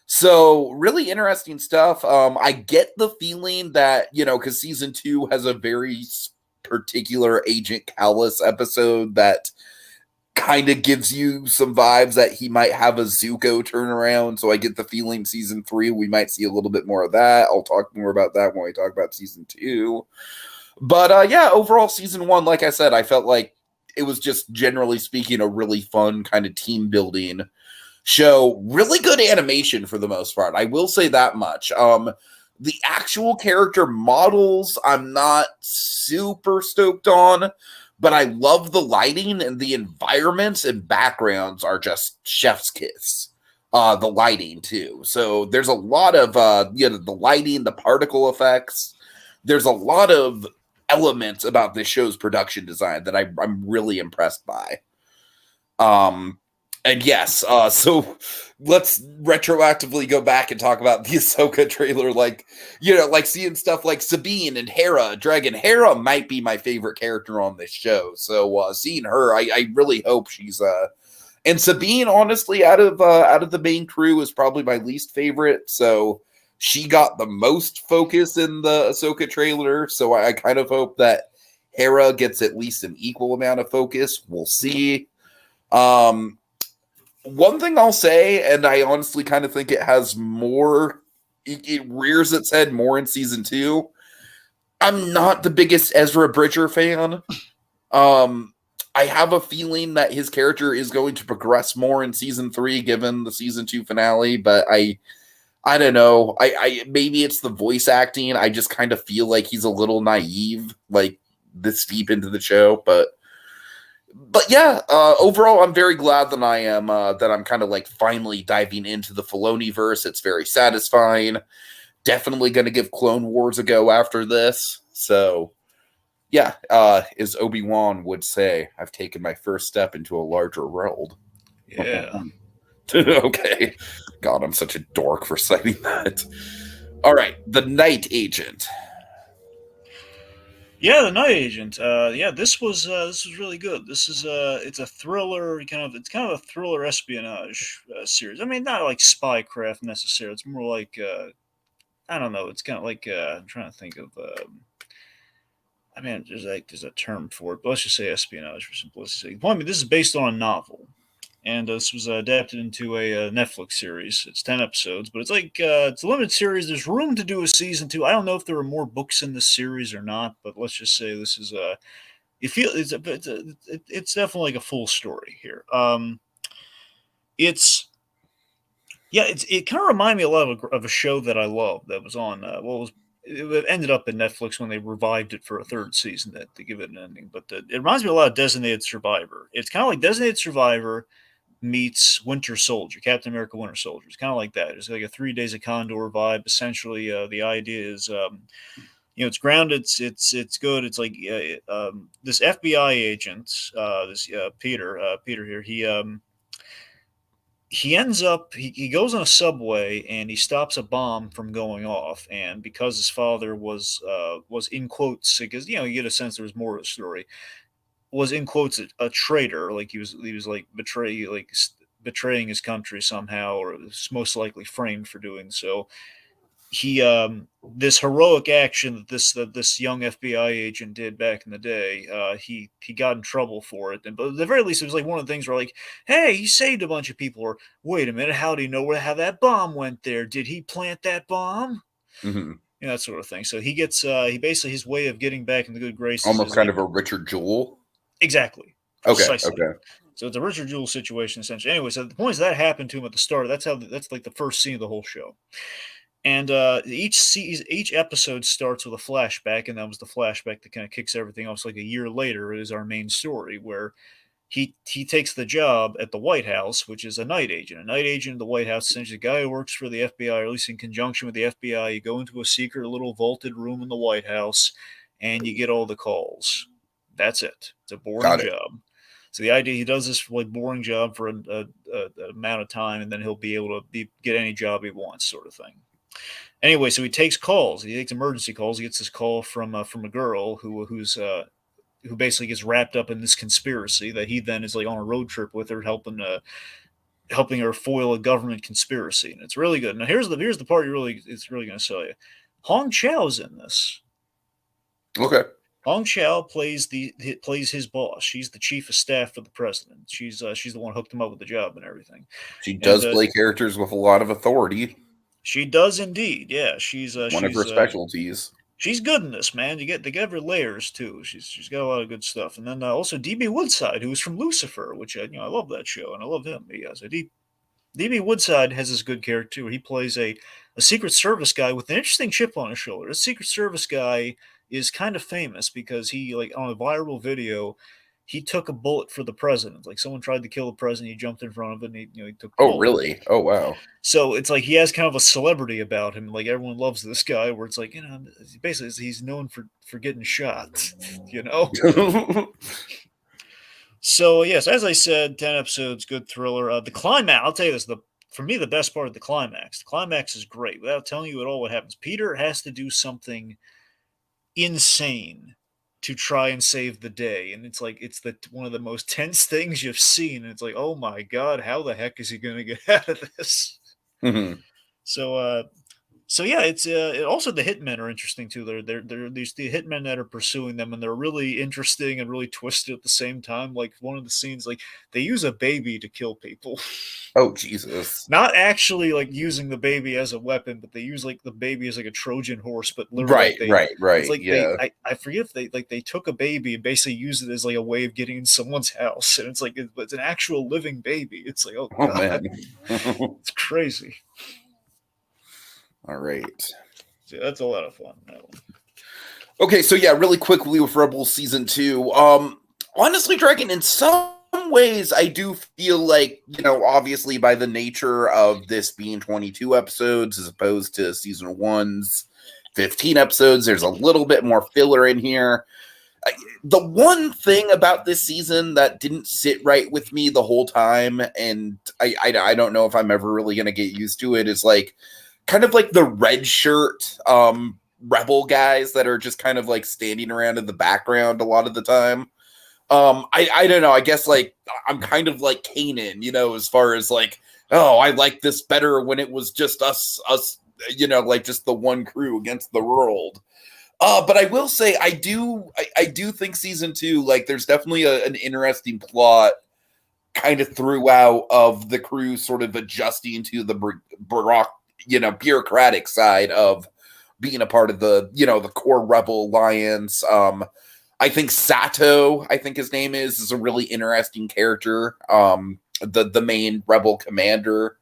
So really interesting stuff. I get the feeling that because season 2 has a very particular Agent Callus episode that kind of gives you some vibes that he might have a Zuko turnaround. So I get the feeling season 3 we might see a little bit more of that. I'll talk more about that when we talk about season 2. But yeah, overall season 1, like I said, I felt like it was just generally speaking a really fun kind of team building show. Really good animation for the most part. I will say that much. The actual character models I'm not super stoked on, but I love the lighting, and the environments and backgrounds are just chef's kiss. The lighting too. So there's a lot of the lighting, the particle effects. There's a lot of elements about this show's production design that I'm really impressed by. And yes, so let's retroactively go back and talk about the Ahsoka trailer. Like, like seeing stuff like Sabine and Hera, Dragon. Hera might be my favorite character on this show. So seeing her, I really hope she's and Sabine, honestly, out of the main crew, is probably my least favorite. So she got the most focus in the Ahsoka trailer. So I kind of hope that Hera gets at least an equal amount of focus. We'll see. One thing I'll say, and I honestly kind of think it has more, it rears its head more in season 2. I'm not the biggest Ezra Bridger fan. I have a feeling that his character is going to progress more in season 3, given the season 2 finale. But I don't know. I maybe it's the voice acting. I just kind of feel like he's a little naive, like this deep into the show. But yeah, overall, I'm very glad that I'm kind of like finally diving into the Filoni verse. It's very satisfying. Definitely going to give Clone Wars a go after this. So yeah, as Obi-Wan would say, I've taken my first step into a larger world. Yeah. Okay. God, I'm such a dork for citing that. All right, The Night Agent. Yeah, the Night Agent. Yeah, this was really good. This is it's a thriller it's kind of a thriller espionage series. I mean, not like spycraft necessarily. It's more like I don't know. It's kind of like I'm trying to think of. I mean, there's a term for it, but let's just say espionage for simplicity's sake. Well, I mean, this is based on a novel, and this was adapted into a Netflix series. It's 10 episodes, but it's like it's a limited series. There's room to do a season 2. I don't know if there are more books in this series or not, but let's just say this is you feel it's definitely like a full story here. It's yeah, it kind of reminded me a lot of a show that I love that was on it ended up in Netflix when they revived it for a third season to give it an ending. But it reminds me a lot of Designated Survivor. It's kind of like Designated Survivor meets Winter Soldier, Captain America Winter Soldier. It's kind of like that. It's like a 3 Days of Condor vibe. Essentially, the idea is, it's grounded. It's good. It's like this FBI agent, this Peter here. He ends up he goes on a subway and he stops a bomb from going off, and because his father was in quotes, because you get a sense there was more of a story, was in quotes a traitor, like he was like betraying his country somehow, or was most likely framed for doing so. He This heroic action that this young FBI agent did back in the day, he got in trouble for it, but at the very least it was like one of the things where like, hey, he saved a bunch of people, or wait a minute, how do you know how that bomb went there? Did he plant that bomb? Mm-hmm. That sort of thing. So he basically, his way of getting back in the good graces Almost is kind like, of a Richard Jewell. exactly, Okay, precisely. okay. So it's a Richard Jewell situation essentially. Anyway, so the point is that happened to him at the start. That's like the first scene of the whole show. And each episode starts with a flashback, and that was the flashback that kind of kicks everything off. So like a year later is our main story, where he takes the job at the White House, which is a night agent. A night agent in the White House, essentially a guy who works for the FBI, or at least in conjunction with the FBI. You go into a secret little vaulted room in the White House, and you get all the calls. That's it. It's a boring Got it. job. So the idea, he does this like boring job for amount of time, and then he'll be able to get any job he wants, sort of thing. Anyway, so he takes calls. He takes emergency calls. He gets this call from a girl who basically gets wrapped up in this conspiracy that he then is like on a road trip with her, helping her foil a government conspiracy, and it's really good. Now here's the part it's really going to sell you. Hong Chau's in this. Okay. Hong Chau plays his boss. She's the chief of staff for the president. She's the one who hooked him up with the job and everything. She does play characters with a lot of authority. She does indeed. Yeah, she's one of her specialties. She's good in this, man. They give her layers too. She's got a lot of good stuff. And then also DB Woodside, who was from Lucifer, which I love that show and I love him. DB Woodside has this good character too. He plays a Secret Service guy with an interesting chip on his shoulder. This Secret Service guy is kind of famous because he, like, on a viral video, he took a bullet for the president. Like, someone tried to kill the president, he jumped in front of it, and he took a bullet. Oh, really? Oh, wow. So it's like he has kind of a celebrity about him. Like, everyone loves this guy, where it's like, basically he's known for getting shot, So, yes, as I said, 10 episodes, good thriller. The climax, I'll tell you this, for me, the best part of the climax. The climax is great. Without telling you at all what happens, Peter has to do something insane to try and save the day, and it's like one of the most tense things you've seen, and it's like, oh my god, how the heck is he going to get out of this? Mm-hmm. So yeah, it's also the hitmen are interesting too. There's the hitmen that are pursuing them, and they're really interesting and really twisted at the same time. Like, one of the scenes, like, they use a baby to kill people. Oh, Jesus! Not actually like using the baby as a weapon, but they use like the baby as like a Trojan horse. But literally, right. It's like, yeah. I forget if they took a baby and basically used it as like a way of getting in someone's house, and it's like it's an actual living baby. It's like, oh god, man. It's crazy. All right. So that's a lot of fun. That one. Okay, so yeah, really quickly with Rebels Season 2. Honestly, Dragon, in some ways, I do feel like, obviously by the nature of this being 22 episodes as opposed to Season 1's 15 episodes, there's a little bit more filler in here. The one thing about this season that didn't sit right with me the whole time, and I don't know if I'm ever really going to get used to it, is like, kind of like the red shirt rebel guys that are just kind of like standing around in the background a lot of the time. I don't know. I guess like I'm kind of like Kanan, as far as like, oh, I like this better when it was just us, like just the one crew against the world. But I will say I do think Season 2, like, there's definitely an interesting plot kind of throughout of the crew sort of adjusting to the bureaucratic side of being a part of the, the core rebel alliance. I think Sato, I think his name is a really interesting character. The main rebel commander.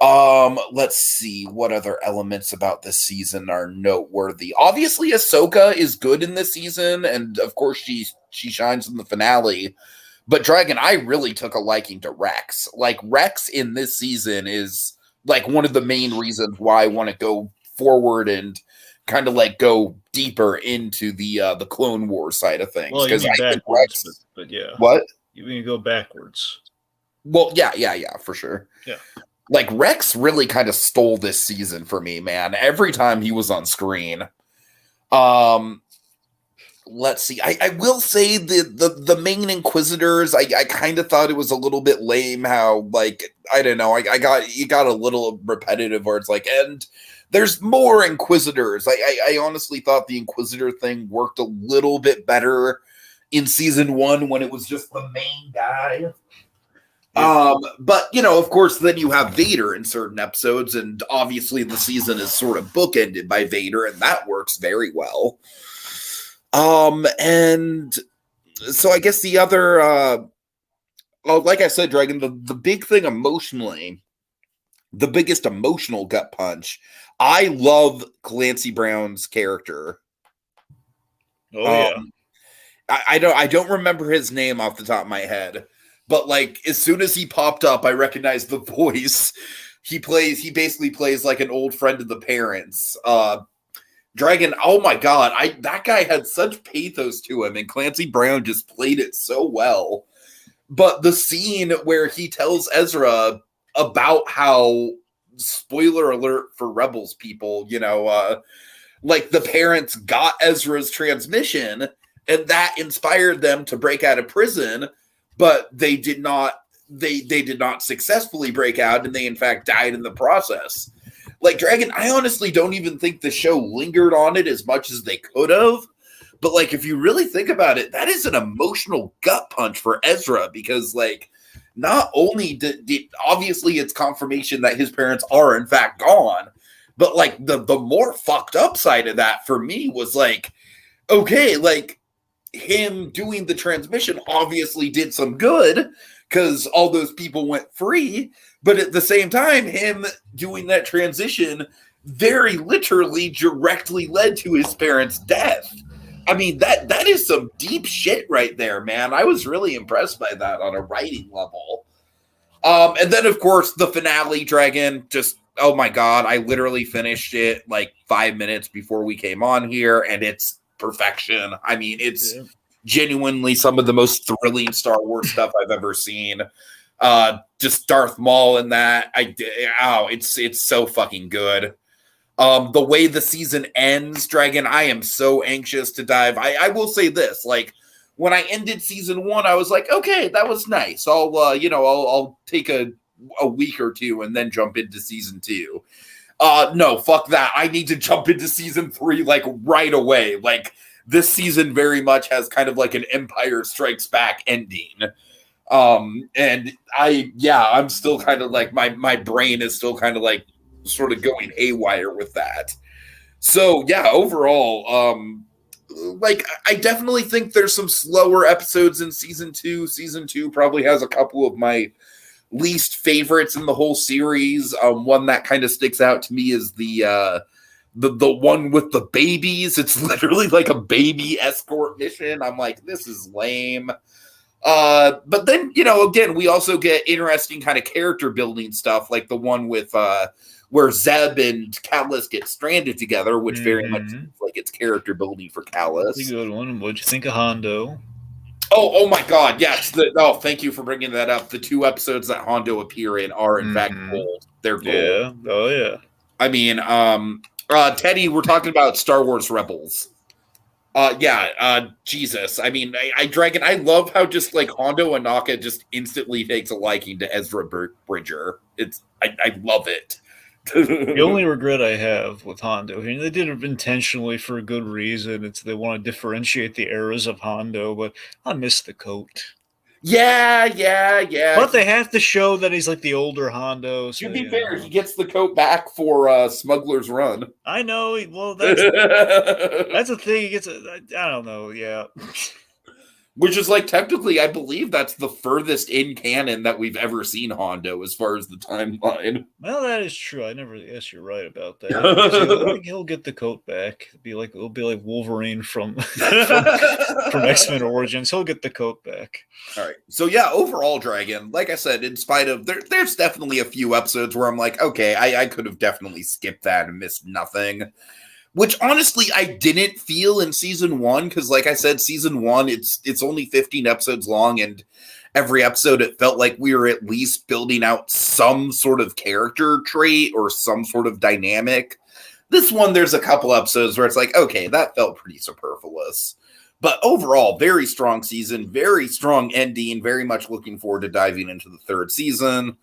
Let's see what other elements about this season are noteworthy. Obviously, Ahsoka is good in this season, and of course she shines in the finale. But Dragon, I really took a liking to Rex. Like, Rex in this season is like one of the main reasons why I want to go forward and kind of like go deeper into the Clone Wars side of things. Well, you mean backwards, but yeah. What? You mean go backwards? Well, yeah, for sure. Yeah. Like, Rex really kind of stole this season for me, man. Every time he was on screen. Let's see. I will say the main Inquisitors, I kind of thought it was a little bit lame how, like, I don't know, it got a little repetitive where it's like, and there's more Inquisitors. I honestly thought the Inquisitor thing worked a little bit better in Season 1 when it was just the main guy. Yeah. But, of course, then you have Vader in certain episodes, and obviously the season is sort of bookended by Vader, and that works very well. And so I guess the other, like I said, Dragon, the big thing emotionally, the biggest emotional gut punch, I love Clancy Brown's character. Oh, yeah. I don't remember his name off the top of my head, but like, as soon as he popped up, I recognized the voice. He basically plays like an old friend of the parents. Dragon, oh my god, that guy had such pathos to him, and Clancy Brown just played it so well. But the scene where he tells Ezra about how, spoiler alert for Rebels people, like the parents got Ezra's transmission and that inspired them to break out of prison, but they did not did not successfully break out, and they in fact died in the process. Like, Dragon, I honestly don't even think the show lingered on it as much as they could have. But like, if you really think about it, that is an emotional gut punch for Ezra, because like, not only did obviously it's confirmation that his parents are in fact gone, but like the more fucked up side of that for me was like, okay, like him doing the transmission obviously did some good because all those people went free, but at the same time, him doing that transition very literally directly led to his parents' death. I mean, that is some deep shit right there, man. I was really impressed by that on a writing level. And then, of course, the finale, Dragon, just, oh my God, I literally finished it like 5 minutes before we came on here, and it's perfection. I mean, it's genuinely some of the most thrilling Star Wars stuff I've ever seen. Just Darth Maul in that. It's so fucking good. The way the season ends, Dragon, I am so anxious to dive. I will say this, like, when I ended season 1, I was like, okay, that was nice. I'll take a week or two and then jump into season 2. No, fuck that. I need to jump into season 3 like right away. Like, this season very much has kind of like an Empire Strikes Back ending. And I'm still kind of like, my brain is still kind of like sort of going haywire with that. So yeah, overall, like, I definitely think there's some slower episodes in season 2. Season 2 probably has a couple of my least favorites in the whole series. One that kind of sticks out to me is the one with the babies. It's literally like a baby escort mission. I'm like, this is lame. But then, again, we also get interesting kind of character building stuff, like the one with where Zeb and Callus get stranded together, which very much seems like it's character building for Callus. That's a good one. What'd you think of Hondo? Oh my God, yes. Thank you for bringing that up. The 2 episodes that Hondo appear in are in fact gold. They're gold. Yeah. Oh yeah. I mean, Teddy, we're talking about Star Wars Rebels. Jesus. I mean, Dragon, I love how just like Hondo Anaka just instantly takes a liking to Ezra Bridger. I love it. The only regret I have with Hondo, and they did it intentionally for a good reason, it's they want to differentiate the eras of Hondo, but I miss the coat. Yeah. But they have to show that he's like the older Hondo. So, to be fair, he gets the coat back for Smuggler's Run. I know. Well, that's the thing. He gets. I don't know. Yeah. Which is like, technically, I believe that's the furthest in canon that we've ever seen Hondo as far as the timeline. Well, that is true. Yes, you're right about that. I think he'll get the coat back. It'll be like Wolverine from X-Men Origins. He'll get the coat back. All right. So yeah, overall, Dragon, like I said, in spite of there's definitely a few episodes where I'm like, okay, I could have definitely skipped that and missed nothing. Which honestly I didn't feel in season 1, because like I said, season 1, it's only 15 episodes long, and every episode it felt like we were at least building out some sort of character trait or some sort of dynamic. This one, there's a couple episodes where it's like, okay, that felt pretty superfluous. But overall, very strong season, very strong ending, very much looking forward to diving into the 3rd season.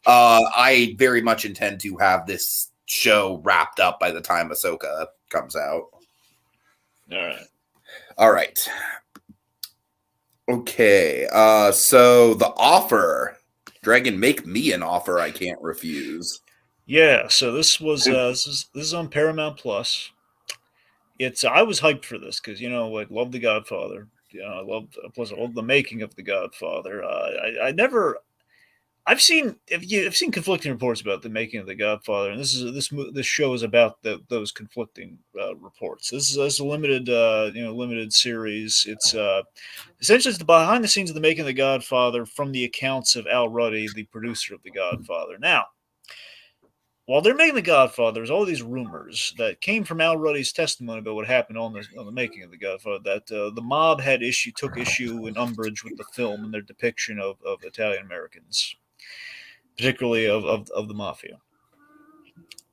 I very much intend to have this show wrapped up by the time Ahsoka comes out. All right. Okay. So the offer, Dragon, make me an offer I can't refuse. Yeah. So this was this is on Paramount Plus. I was hyped for this because I love The Godfather. I love the making of The Godfather. I've seen conflicting reports about the making of The Godfather, and this show is about those conflicting reports. This is a limited series. It's essentially the behind the scenes of the making of The Godfather from the accounts of Al Ruddy, the producer of The Godfather. Now, while they're making The Godfather, there's all these rumors that came from Al Ruddy's testimony about what happened on the making of The Godfather, that the mob took issue and umbrage with the film and their depiction of Italian Americans, particularly of the mafia.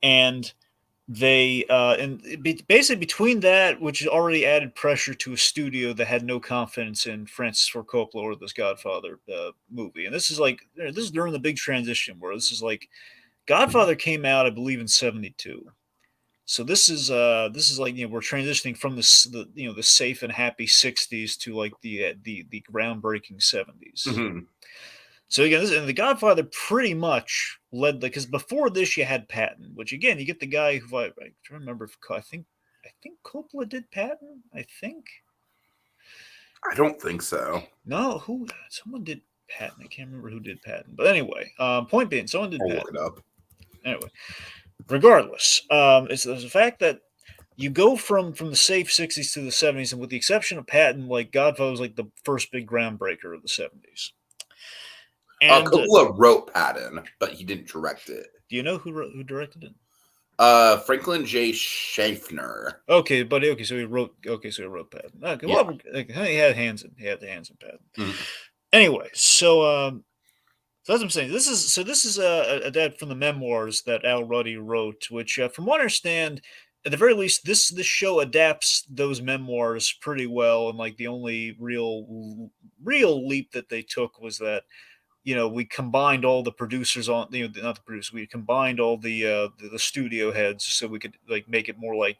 And basically between that, which already added pressure to a studio that had no confidence in Francis Ford Coppola or this Godfather movie, and this is during the big transition where this is like Godfather came out, I believe, in '72. So this is like, we're transitioning from the safe and happy '60s to like the groundbreaking '70s. Mm-hmm. So again, and The Godfather pretty much led because before this you had Patton, which again you get the guy who I remember. I think Coppola did Patton. I think. I don't think so. No, someone did Patton. I can't remember who did Patton, but anyway, point being, someone did I'll Patton. look it up. Anyway, regardless, it's the fact that you go from the safe '60s to the '70s, and with the exception of Patton, like Godfather was like the first big groundbreaker of the '70s. And Coppola wrote Patton, but he didn't direct it. Do you know who directed it? Franklin J. Schaffner. Okay, but so he wrote Patton. Okay, Yeah. well, he had the hands in Patton. Mm-hmm. Anyway, so that's what I'm saying. This is adapted from the memoirs that Al Ruddy wrote, which, from what I understand, at the very least, this show adapts those memoirs pretty well. And like the only real leap that they took was that, we combined all the producers on, not the producers, we combined all the studio heads so we could like make it more like.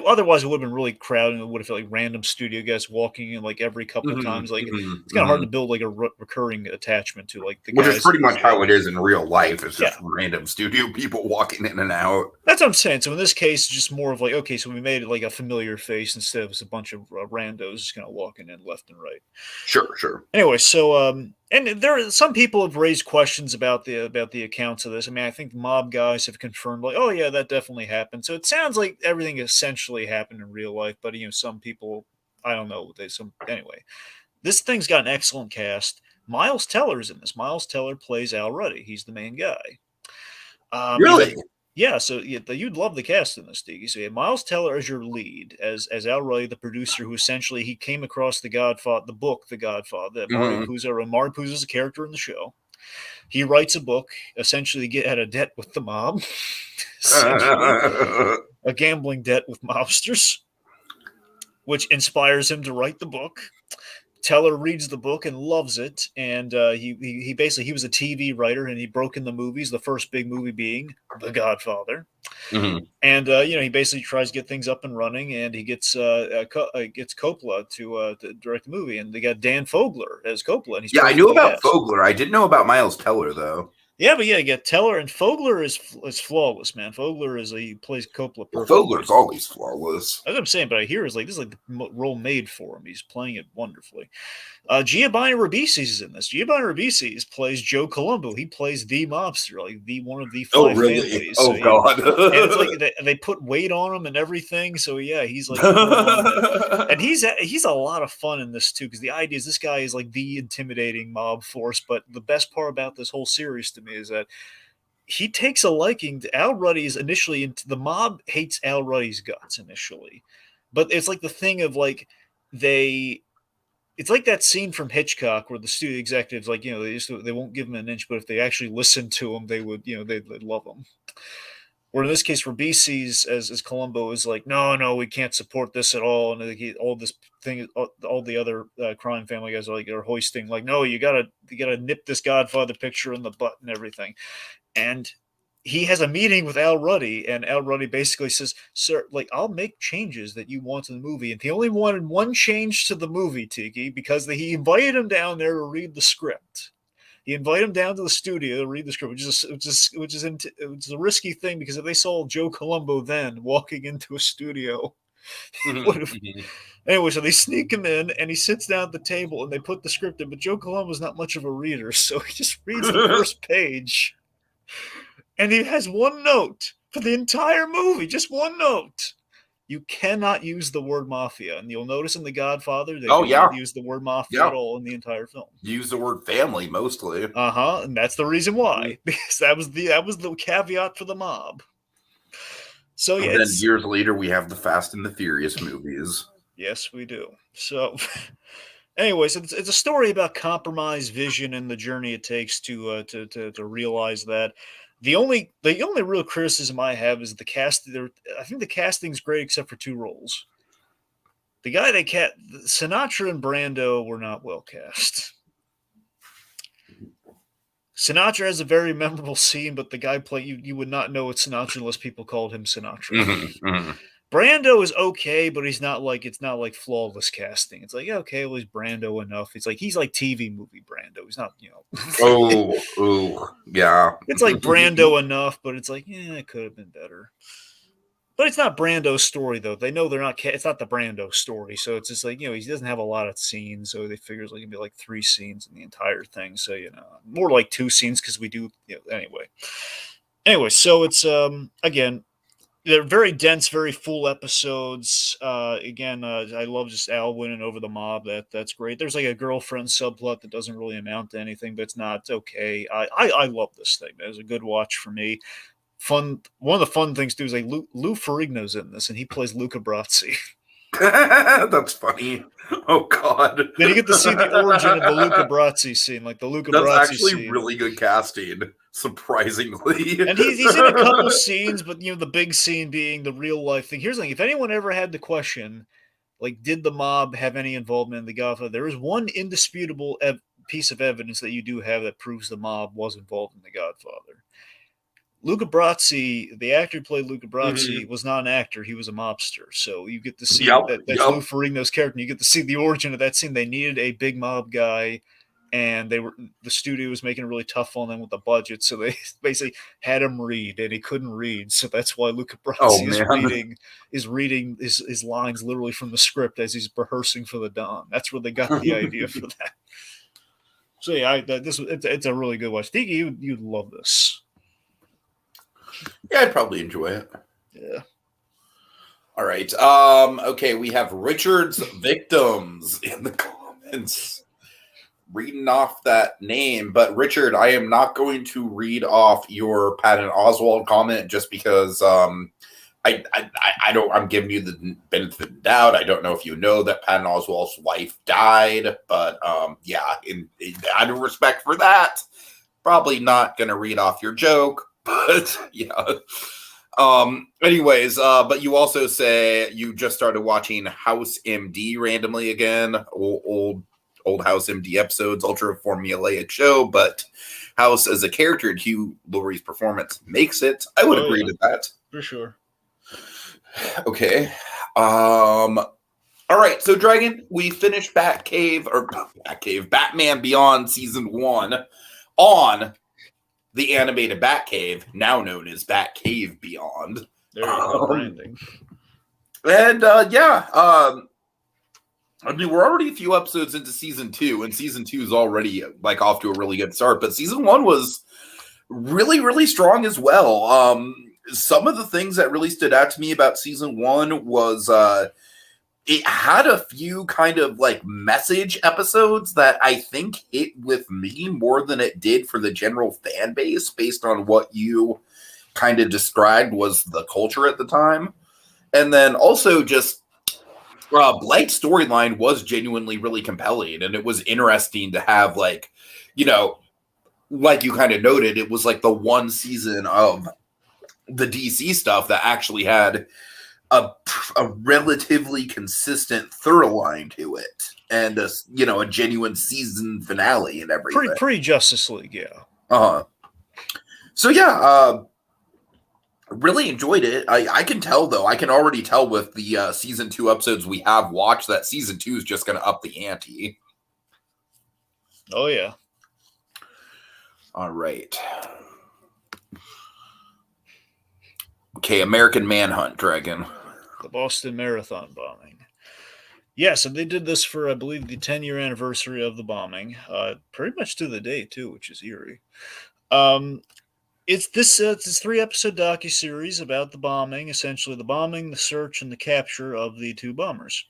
Otherwise, it would have been really crowded, and it would have felt like random studio guests walking in like every couple of times. Like it's kind of hard to build like a recurring attachment to like the which guys. is pretty much how it is in real life. It's just Yeah. random studio people walking in and out. That's what I'm saying. So in this case, it's just more of like, okay, so we made it like a familiar face instead of just a bunch of randos just kind of walking in left and right. Sure. Anyway, so and there are some people have raised questions about the accounts of this. I mean, I think mob guys have confirmed like, oh yeah, that definitely happened. So it sounds like everything essentially happened in real life, but some people, I don't know, anyway. This thing's got an excellent cast. Miles Teller's in this. Miles Teller plays Al Ruddy. He's the main guy. Really? Yeah, so you'd love the cast in this, Diggy. So you have Miles Teller as your lead, as Al Ruddy, the producer, who essentially he came across the book, The Godfather, that Mario Puzo is a character in the show. He writes a book, essentially had a debt with the mob, essentially a gambling debt with mobsters, which inspires him to write the book. Teller reads the book and loves it, and he basically he was a TV writer, and he broke in the movies. The first big movie being The Godfather, and he basically tries to get things up and running, and he gets Coppola to direct the movie, and they got Dan Fogler as Coppola. And I knew about Fogler. I didn't know about Miles Teller though. Yeah, but you get Teller, and Fogler is flawless, man. Fogler he plays Coppola perfectly. Fogler's always flawless. That's what I'm saying, but I hear this is like the role made for him. He's playing it wonderfully. Giovanni Ribisi is in this. Giovanni Ribisi plays Joe Colombo. He plays the mobster, like one of the five families. Oh, so, God. And it's like they put weight on him and everything. So yeah, he's like, and he's a lot of fun in this too, because the idea is this guy is like the intimidating mob force. But the best part about this whole series to me is that he takes a liking to Al Ruddy's initially. Into the mob hates Al Ruddy's guts initially, but it's like the thing of like it's like that scene from Hitchcock where the studio executives like they won't give him an inch, but if they actually listen to him, they would they'd love him. Or in this case, Ribisi's as Columbo is like, no, we can't support this at all, and all this thing, all the other crime family guys are hoisting like, no, you gotta nip this Godfather picture in the butt and everything, and he has a meeting with Al Ruddy, and Al Ruddy basically says, sir, like, I'll make changes that you want in the movie, and he only wanted one change to the movie, Tiki, because he invited him down there to read the script. He invited him down to the studio to read the script, which is a risky thing, because if they saw Joe Colombo then walking into a studio, anyway, so they sneak him in, and he sits down at the table, and they put the script in. But Joe Colombo's not much of a reader, so he just reads the first page, and he has one note for the entire movie, just one note. You cannot use the word mafia, and you'll notice in The Godfather they Oh do yeah, not use the word mafia yeah. at all in the entire film. Use the word family mostly. And that's the reason why, because that was the caveat for the mob. So yeah, And then years later, we have the Fast and the Furious movies. Yes, we do. So, anyways, it's a story about compromise, vision, and the journey it takes to realize that. The only real criticism I have is the cast. I think the casting's great except for two roles. The guy they cast, Sinatra and Brando, were not well cast. Sinatra has a very memorable scene, but the guy play you would not know it's Sinatra unless people called him Sinatra. Brando is okay, but it's not like flawless casting. It's like, okay, well, he's Brando enough. He's like TV movie Brando. He's not, Yeah. It's like Brando enough, but it's like, it could have been better. But it's not Brando's story though. They know they're not. It's not the Brando story, so it's just like he doesn't have a lot of scenes, so they figure it's like gonna be like 3 scenes in the entire thing. So more like 2 scenes because we do. Anyway, so it's again. They're very dense, very full episodes. I love just Al winning over the mob. That's great. There's like a girlfriend subplot that doesn't really amount to anything, but it's not. It's okay. I love this thing. It was a good watch for me. Fun. One of the fun things too is like Lou Ferrigno's in this, and he plays Luca Brasi. That's funny. Oh God! Then you get to see the origin of the Luca Brasi scene, like the Luca That's Brasi actually scene. really good casting, surprisingly. And he's in a couple scenes, but the big scene being the real life thing. Here's the thing: if anyone ever had the question, like, did the mob have any involvement in the Godfather? There is one indisputable piece of evidence that you do have that proves the mob was involved in the Godfather. Luca Brasi, the actor who played Luca Brasi, was not an actor; he was a mobster. So you get to see that's Lou Ferrigno's character. And you get to see the origin of that scene. They needed a big mob guy, and the studio was making it really tough on them with the budget. So they basically had him read, and he couldn't read. So that's why Luca Brasi is reading his lines literally from the script as he's rehearsing for the Don. That's where they got the idea for that. So yeah, it's a really good watch. Tiki, you'd love this. Yeah, I'd probably enjoy it. Yeah. All right. Okay, we have Richard's victims in the comments. Reading off that name, but Richard, I am not going to read off your Patton Oswalt comment just because I don't. I'm giving you the benefit of the doubt. I don't know if you know that Patton Oswalt's wife died, but yeah, out of respect for that, probably not going to read off your joke. But yeah. Anyways, but you also say you just started watching House MD randomly again, old House MD episodes, ultra formulaic show, but House as a character and Hugh Laurie's performance makes it. I would agree to that. For sure. Okay. All right, so Dragon, we finished Batman Beyond Season 1 on the animated Batcave, now known as Batcave Beyond. There you go, branding. And I mean, we're already a few episodes into Season 2, and Season 2 is already like off to a really good start. But Season 1 was really, really strong as well. Some of the things that really stood out to me about Season 1 was it had a few kind of like message episodes that I think hit with me more than it did for the general fan base based on what you kind of described was the culture at the time. And then also just Blake's storyline was genuinely really compelling, and it was interesting to have like you kind of noted, it was like the one season of the DC stuff that actually had a relatively consistent through line to it, and a genuine season finale and everything. Pre Justice League, yeah. So yeah, really enjoyed it. I can tell though. I can already tell with the Season 2 episodes we have watched that Season 2 is just going to up the ante. Oh yeah. All right. Okay, American Manhunt, Dragon. The Boston Marathon bombing. Yeah, so they did this for, I believe, the 10-year anniversary of the bombing. Pretty much to the day, too, which is eerie. It's this 3-episode docuseries about the bombing, essentially the bombing, the search, and the capture of the 2 bombers.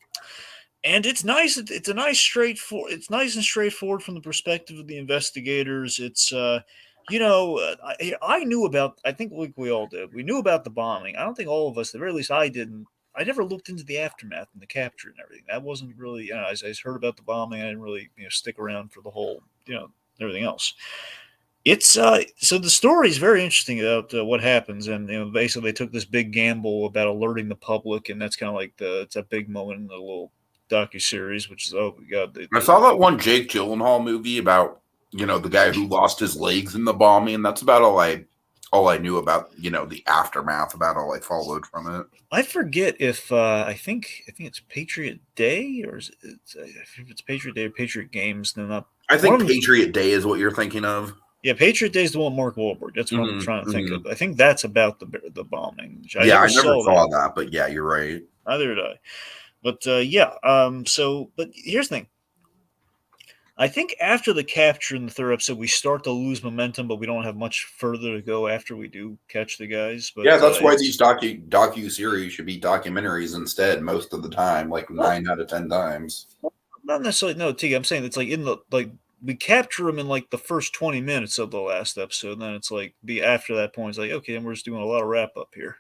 And it's nice. It's a nice straightforward. It's nice and straightforward from the perspective of the investigators. It's I knew about. I think like we all did. We knew about the bombing. I don't think all of us, at the very least, I didn't. I never looked into the aftermath and the capture and everything. That wasn't really. I heard about the bombing. I didn't really stick around for the whole everything else. It's so the story is very interesting about what happens, and basically they took this big gamble about alerting the public, and that's kind of like it's a big moment in the little docu series, which is oh my god, I saw that one Jake Gyllenhaal movie about the guy who lost his legs in the bombing, and that's about all I knew about the aftermath. About all I followed from it. I forget if I think it's Patriot Day or if it's Patriot Day or Patriot Games. Then I think Patriot Day is what you're thinking of. Yeah, Patriot Day is the one with Mark Wahlberg. That's what I'm trying to think of. I think that's about the bombing. I never saw that, but yeah, you're right. Neither did I. But but here's the thing. I think after the capture in the 3rd episode, we start to lose momentum, but we don't have much further to go after we do catch the guys. But yeah, that's why these docu series should be documentaries instead most of the time, like 9 out of 10 times. Not necessarily. No, Tiki, I'm saying it's like we capture them in like the first 20 minutes of the last episode, and then it's like after that point, it's like okay, and we're just doing a lot of wrap up here.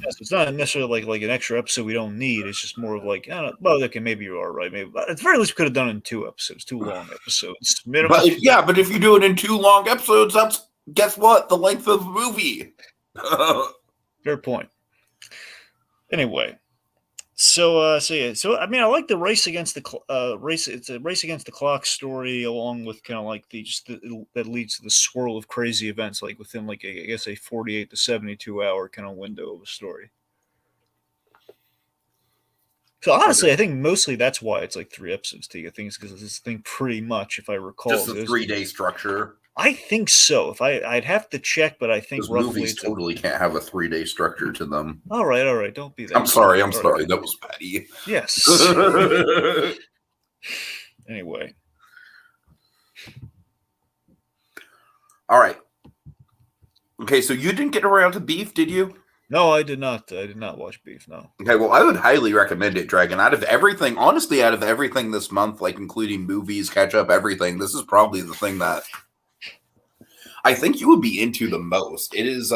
Yes, it's not necessarily like an extra episode we don't need. It's just more of like, well, okay, maybe you are right. Maybe at the very least we could have done it in 2 episodes, 2 long episodes. But if you do it in 2 long episodes, that's guess what? The length of the movie. Fair point. Anyway, so I mean, I like the race against the race. It's a race against the clock story, along with kind of like that leads to the swirl of crazy events, like within like I guess a 48 to 72 hour kind of window of a story. So honestly, I think mostly that's why it's like 3 episodes. I think it's because this thing pretty much, if I recall, just a 3-day structure. I think so. I'd have to check, but I think roughly movies totally can't have a 3-day structure to them. All right. Don't be that. I'm sorry. That was petty. Yes. Anyway. All right. Okay, so you didn't get around to Beef, did you? No, I did not. I did not watch Beef. No. Okay, well, I would highly recommend it, Dragon. Out of everything this month, like including movies, catch up, everything, this is probably the thing that I think you would be into the most. It is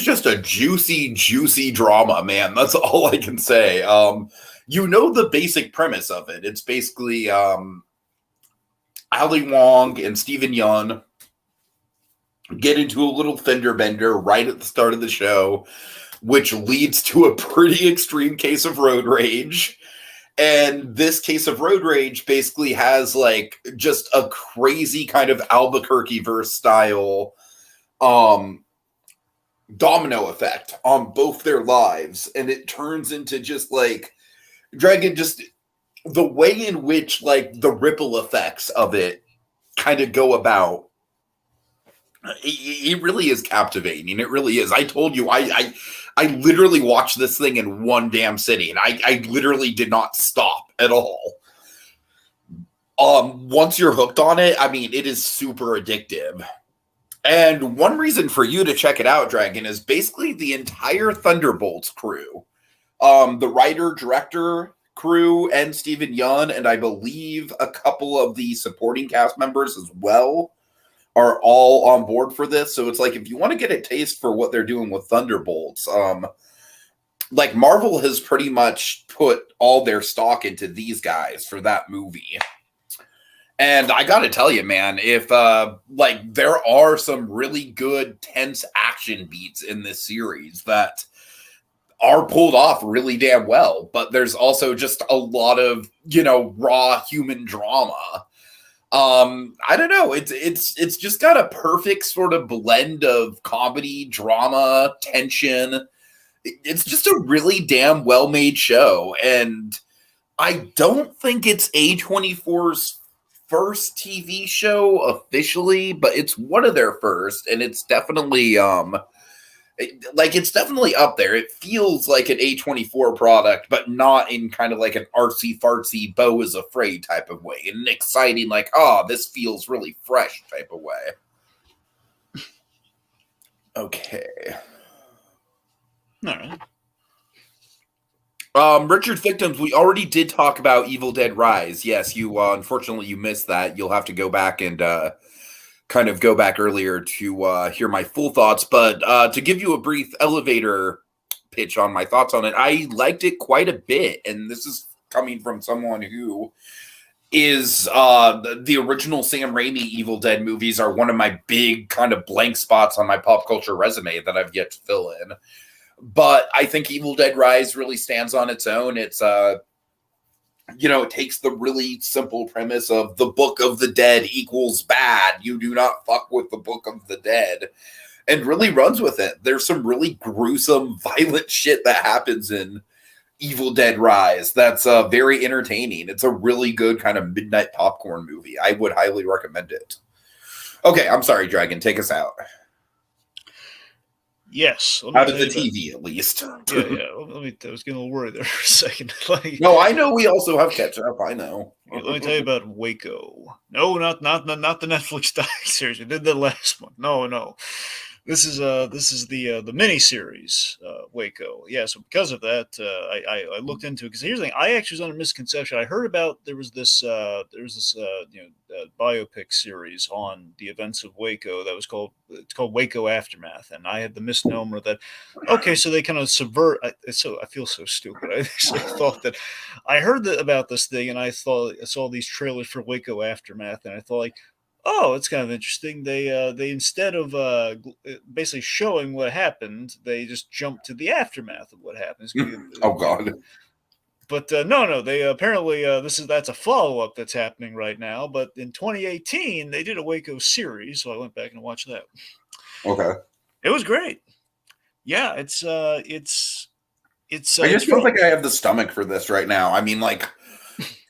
just a juicy drama, man. That's all I can say. The basic premise of it. It's basically Ali Wong and Steven Yeun get into a little fender bender right at the start of the show, which leads to a pretty extreme case of road rage. And this case of road rage basically has like just a crazy kind of Albuquerque-verse style domino effect on both their lives. And it turns into just like Dragon, just the way in which like the ripple effects of it kind of go about. It really is captivating. It really is. I told you, I literally watched this thing in one damn city, and I literally did not stop at all. Once you're hooked on it, I mean, it is super addictive. And one reason for you to check it out, Dragon, is basically the entire Thunderbolts crew. The writer, director crew, and Steven Yeun, and I believe a couple of the supporting cast members as well, are all on board for this. So it's like, if you want to get a taste for what they're doing with Thunderbolts, like Marvel has pretty much put all their stock into these guys for that movie. And I got to tell you, man, if like there are some really good tense action beats in this series that are pulled off really damn well, but there's also just a lot of, raw human drama. I don't know. It's just got a perfect sort of blend of comedy, drama, tension. It's just a really damn well-made show. And I don't think it's A24's first TV show officially, but it's one of their first. And it's definitely, Like, it's definitely up there. It feels like an A24 product, but not in kind of like an artsy fartsy Beau is Afraid type of way. In an exciting, like, oh, this feels really fresh type of way. Okay. All right. Richard Victims, we already did talk about Evil Dead Rise. Yes, you unfortunately you missed that. You'll have to go back and kind of go back earlier to hear my full thoughts. But to give you a brief elevator pitch on my thoughts on it, I liked it quite a bit. And this is coming from someone who is the original Sam Raimi Evil Dead movies are one of my big kind of blank spots on my pop culture resume that I've yet to fill in. But I think Evil Dead Rise really stands on its own. It's it takes the really simple premise of the Book of the Dead equals bad. You do not fuck with the Book of the Dead, and really runs with it. There's some really gruesome, violent shit that happens in Evil Dead Rise that's very entertaining. It's a really good kind of midnight popcorn movie. I would highly recommend it. Okay, I'm sorry, Dragon. Take us out. Yes. Out of the TV, at least. Yeah. I was getting a little worried there for a second. No, I know we also have catch up. I know. Let me tell you about Waco. No, not the Netflix series. We did the last one. No. This is the mini series Waco. Yeah, so because of that, I looked into it because here's the thing. I actually was under misconception. I heard about there was this biopic series on the events of Waco that was called Waco Aftermath, and I had the misnomer that so they kind of subvert. I feel so stupid. I actually thought that I heard about this thing, and I thought I saw these trailers for Waco Aftermath, and I thought like, oh, it's kind of interesting. They instead of basically showing what happened, they just jumped to the aftermath of what happens. Oh God! But no. They apparently that's a follow up that's happening right now. But in 2018, they did a Waco series, so I went back and watched that. Okay, it was great. Yeah, it's. I just feel like I have the stomach for this right now. I mean, like.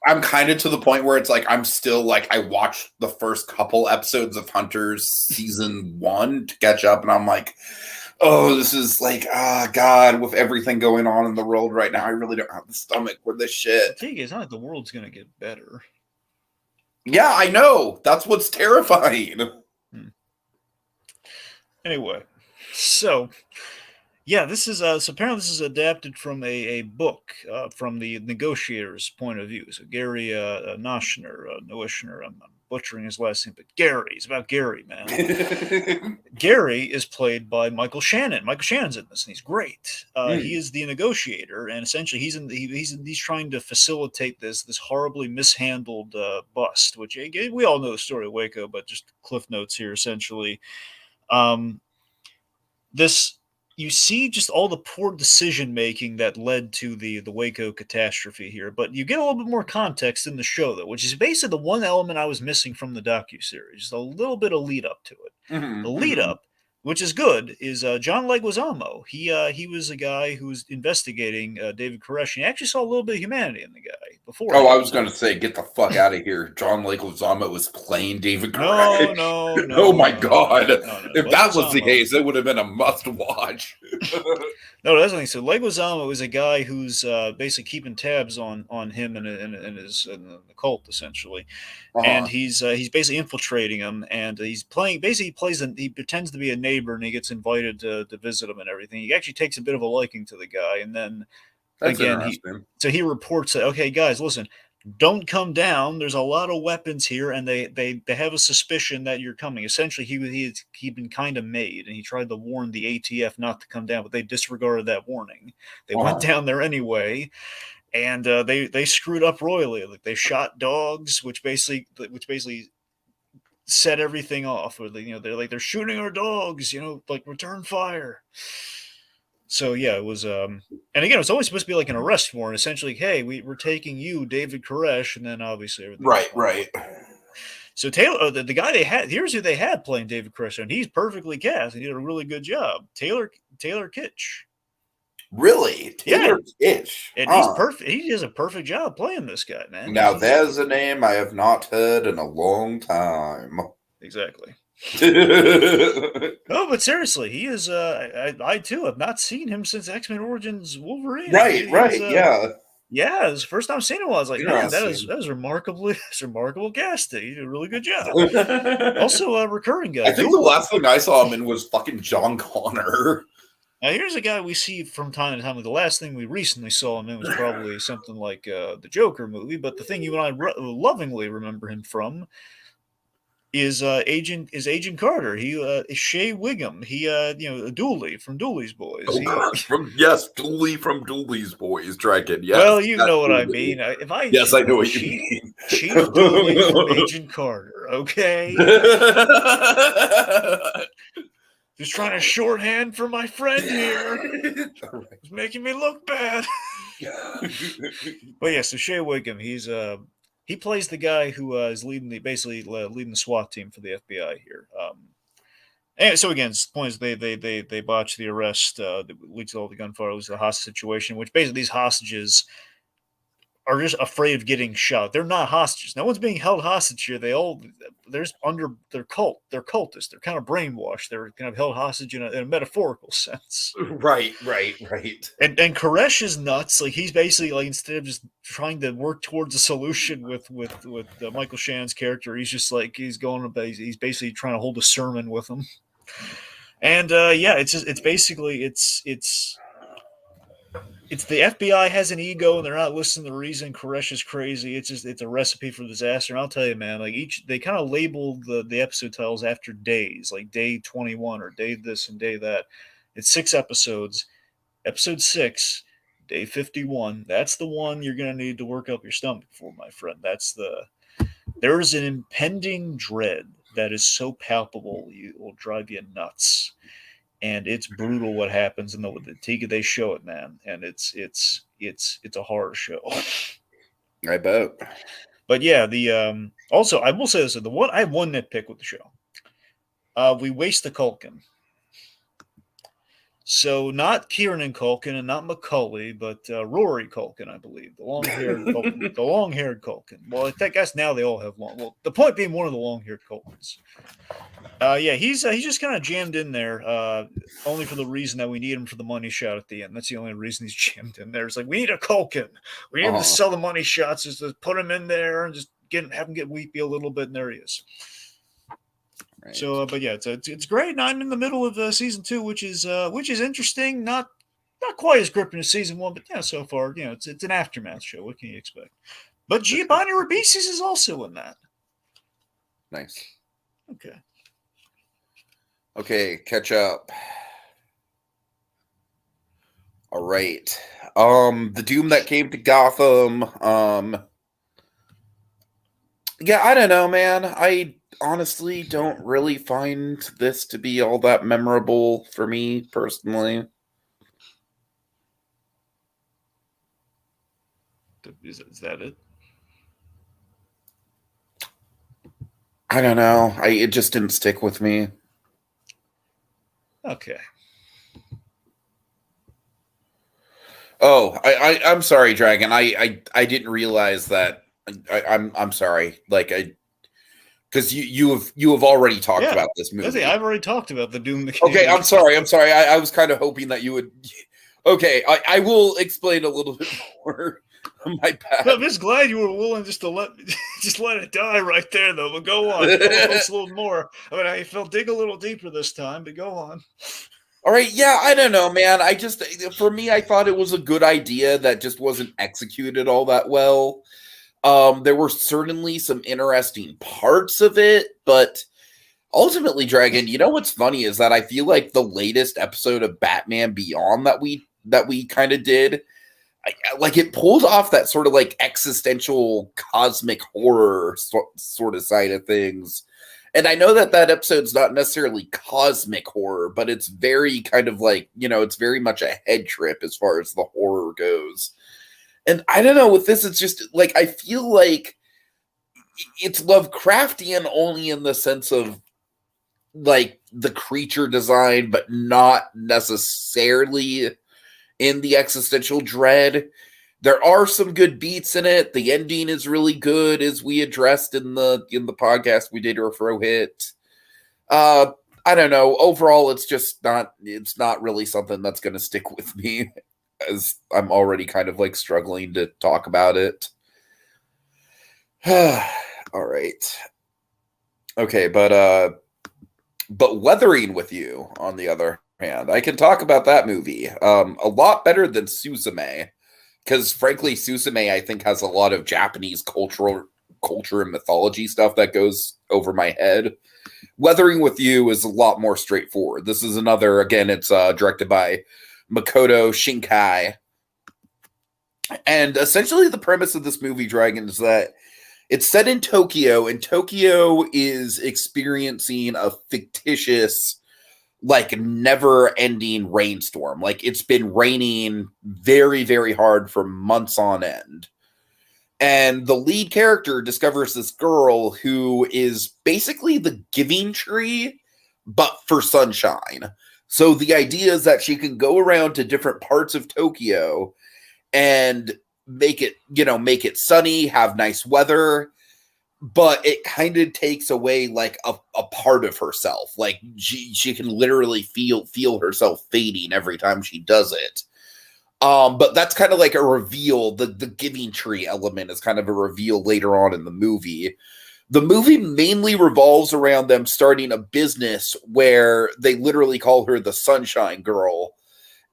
I'm kind of to the point where it's like I'm still like I watched the first couple episodes of Hunters season 1 to catch up, and I'm like, oh, this is like God, with everything going on in the world right now, I really don't have the stomach for this shit. The thing is, not like the world's gonna get better. Yeah, I know. That's what's terrifying. Anyway, so. Yeah, this is so apparently this is adapted from a book from the negotiator's point of view. So Gary Noshner, I'm butchering his last name, but Gary. It's about Gary, man. Gary is played by Michael Shannon. Michael Shannon's in this, and he's great. He is the negotiator, and essentially he's trying to facilitate this horribly mishandled bust. Which we all know the story of Waco, but just cliff notes here. Essentially, this. You see just all the poor decision making that led to the Waco catastrophe here, but you get a little bit more context in the show, though, which is basically the one element I was missing from the docuseries. Just a little bit of lead up to it. The lead up, which is good, is John Leguizamo. He was a guy who was investigating David Koresh, and he actually saw a little bit of humanity in the guy before. Oh, I was going to say, get the fuck out of here. John Leguizamo was playing David Koresh. No. Oh my God. If that was the case, it would have been a must watch. No, that's the thing. So Leguizamo is a guy who's basically keeping tabs on him and the cult, essentially. And he's basically infiltrating him, and he's playing. Basically, he pretends to be a neighbor, and he gets invited to visit him and everything. He actually takes a bit of a liking to the guy, and then he reports that, okay, guys, listen, don't come down. There's a lot of weapons here, and they have a suspicion that you're coming. Essentially, he'd been kind of made, and he tried to warn the ATF not to come down, but they disregarded that warning. They went down there anyway, and they screwed up royally. Like, they shot dogs, which basically set everything off. Or they're shooting our dogs. Like, return fire. So yeah, it was, and again, it's always supposed to be like an arrest warrant. Essentially, hey, we're taking you, David Koresh, and then obviously everything. Right. So Taylor, the guy they had, here's who they had playing David Koresh, and he's perfectly cast. He did a really good job. Taylor Kitsch. Really, Taylor Kitsch, and he's perfect. He does a perfect job playing this guy, man. Now there's a name I have not heard in a long time. Exactly. No, but seriously, he is. I too have not seen him since X-Men Origins Wolverine. Right, yeah. Yeah, it was the first time I've seen him. I was like, man, that is Interesting. remarkable casting. You did a really good job. Also, a recurring guy. I think the last thing I saw him in was fucking John Connor. Now, here's a guy we see from time to time. The last thing we recently saw him in was probably something like the Joker movie. But the thing you and I lovingly remember him from is Agent Carter. He is Shea Wiggum. He Dooley from Dooley's Boys. Dooley from Dooley's Boys, Dragon. Yes, well, you know what I mean. Yes, I know what you mean. Chief Dooley from Agent Carter. Okay. Just trying to shorthand for my friend here. It's making me look bad. But yeah, so Shea Wiggum, he plays the guy who is leading the SWAT team for the FBI here. And so again, the point is they botch the arrest, that leads to all the gunfire, leads to the hostage situation, which basically these hostages are just afraid of getting shot. They're not hostages. No one's being held hostage here. They're under their cult. They're cultists. They're kind of brainwashed. They're kind of held hostage in a metaphorical sense. Right. And Koresh is nuts. Like he's basically like instead of just trying to work towards a solution with Michael Shannon's character, he's just like he's basically trying to hold a sermon with him. And it's the FBI has an ego and they're not listening to the reason. Koresh is crazy. It's a recipe for disaster. And I'll tell you, man, like they kind of label the episode titles after days, like day 21 or day this and day that. It's 6 episodes. Episode 6, day 51. That's the one you're going to need to work up your stomach for, my friend. There is an impending dread that is so palpable it will drive you nuts. And it's brutal what happens in the Tiki. They show it, man, and it's a horror show. I bet. But yeah, also I will say this: I have one nitpick with the show. We waste the Culkin. So not Kieran Culkin and not Macaulay, but Rory Culkin, I believe, the long-haired Culkin. Well, I guess now they all have long. Well, the point being, one of the long-haired Culkins. He's just kind of jammed in there, only for the reason that we need him for the money shot at the end. That's the only reason he's jammed in there. It's like we need a Culkin. We need him to sell the money shots. Just to put him in there and just have him get weepy a little bit, and there he is. Right. So, but yeah, it's great. And I'm in the middle of season 2, which is interesting. Not quite as gripping as season 1, but yeah, so far, it's an aftermath show. What can you expect? But Giovanni Ribisi is also in that. Nice. Okay, catch up. All right. The doom that came to Gotham. Yeah, I don't know, man. I honestly don't really find this to be all that memorable for me personally. Is that it? I don't know. It just didn't stick with me. Okay. Oh, I'm sorry, Dragon. I didn't realize that. I'm sorry. Like because you have already talked about this movie. I've already talked about the Doom. Okay, I'm sorry. I was kind of hoping that you would. Okay, I will explain a little bit more. My bad. I'm just glad you were willing just to let it die right there, though. But go on, post a little more. I mean, I felt dig a little deeper this time, but go on. All right, yeah, I don't know, man. For me, I thought it was a good idea that just wasn't executed all that well. There were certainly some interesting parts of it, but ultimately, Dragon, you know what's funny is that I feel like the latest episode of Batman Beyond that we kind of did, like it pulled off that sort of like existential cosmic horror sort of side of things. And I know that episode's not necessarily cosmic horror, but it's very kind of like, it's very much a head trip as far as the horror goes. And I don't know, with this, it's just like, I feel like it's Lovecraftian only in the sense of like the creature design, but not necessarily in the existential dread. There are some good beats in it. The ending is really good, as we addressed in the podcast we did for Hit. I don't know. Overall, it's not really something that's going to stick with me, as I'm already kind of like struggling to talk about it. All right. Okay, but Weathering with You, on the other hand, I can talk about that movie. A lot better than Suzume, because frankly, Suzume I think has a lot of Japanese culture and mythology stuff that goes over my head. Weathering with You is a lot more straightforward. This is another, again, it's directed by Makoto Shinkai. And essentially the premise of this movie, Dragon, is that it's set in Tokyo, and Tokyo is experiencing a fictitious, like, never-ending rainstorm. Like, it's been raining very, very hard for months on end. And the lead character discovers this girl who is basically the giving tree, but for sunshine. So the idea is that she can go around to different parts of Tokyo and make it sunny, have nice weather, but it kind of takes away like a part of herself. Like she can literally feel herself fading every time she does it. But that's kind of like a reveal. The giving tree element is kind of a reveal later on in the movie. The movie mainly revolves around them starting a business where they literally call her the Sunshine Girl.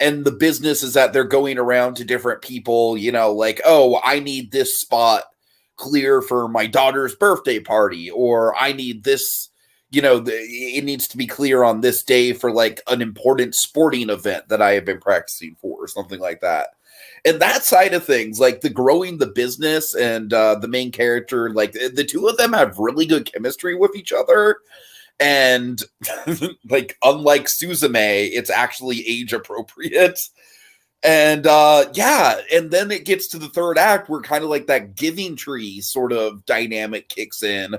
And the business is that they're going around to different people, like, oh, I need this spot clear for my daughter's birthday party, or I need this, it needs to be clear on this day for like an important sporting event that I have been practicing for, or something like that. And that side of things, like the growing the business and the main character, like the two of them have really good chemistry with each other. And like, unlike Suzume, it's actually age appropriate. And and then it gets to the third act where kind of like that giving tree sort of dynamic kicks in.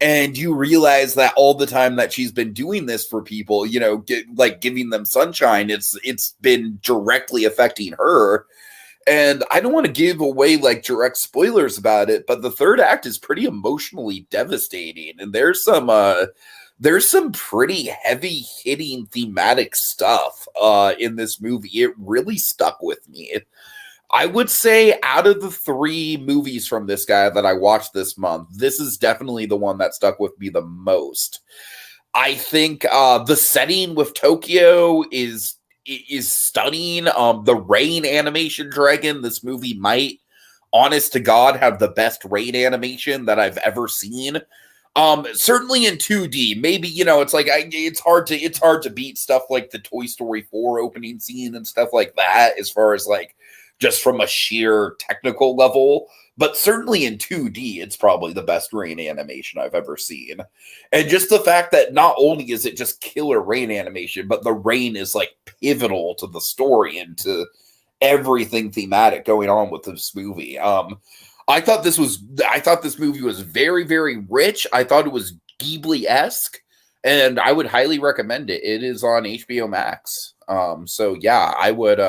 And you realize that all the time that she's been doing this for people, giving them sunshine, it's been directly affecting her. And I don't want to give away like direct spoilers about it, but the third act is pretty emotionally devastating. And there's some pretty heavy hitting thematic stuff in this movie. It really stuck with me. I would say out of the 3 movies from this guy that I watched this month, this is definitely the one that stuck with me the most. I think the setting with Tokyo is stunning. The rain animation, Dragon, this movie might, honest to God, have the best rain animation that I've ever seen. Certainly in 2D. Maybe, it's like it's hard to beat stuff like the Toy Story 4 opening scene and stuff like that, as far as like just from a sheer technical level. But certainly in 2D, it's probably the best rain animation I've ever seen. And just the fact that not only is it just killer rain animation, but the rain is like pivotal to the story and to everything thematic going on with this movie. I thought this movie was very, very rich. I thought it was Ghibli-esque, and I would highly recommend it. It is on HBO Max. So yeah, I would.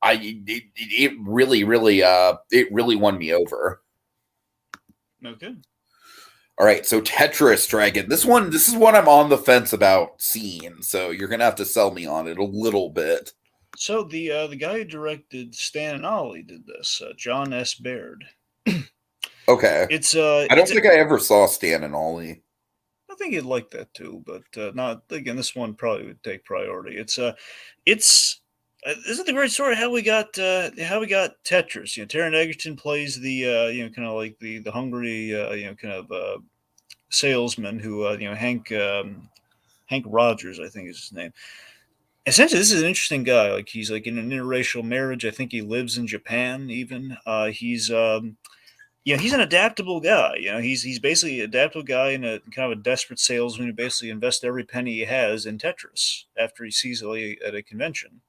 It really, really, it really won me over. Okay. All right, so Tetris Dragon. This is one I'm on the fence about seeing. So you're gonna have to sell me on it a little bit. So the guy who directed Stan and Ollie did this, John S. Baird. Okay. I don't think I ever saw Stan and Ollie. I think you'd like that too, but not again. This one probably would take priority. Isn't the great story how we got Tetris? Taron Egerton plays the kind of like the hungry kind of salesman who Hank Rogers, I think is his name. Essentially, this is an interesting guy. Like he's like in an interracial marriage. I think he lives in Japan. Even he's he's an adaptable guy. He's basically an adaptable guy and a kind of a desperate salesman who basically invests every penny he has in Tetris after he sees it at a convention.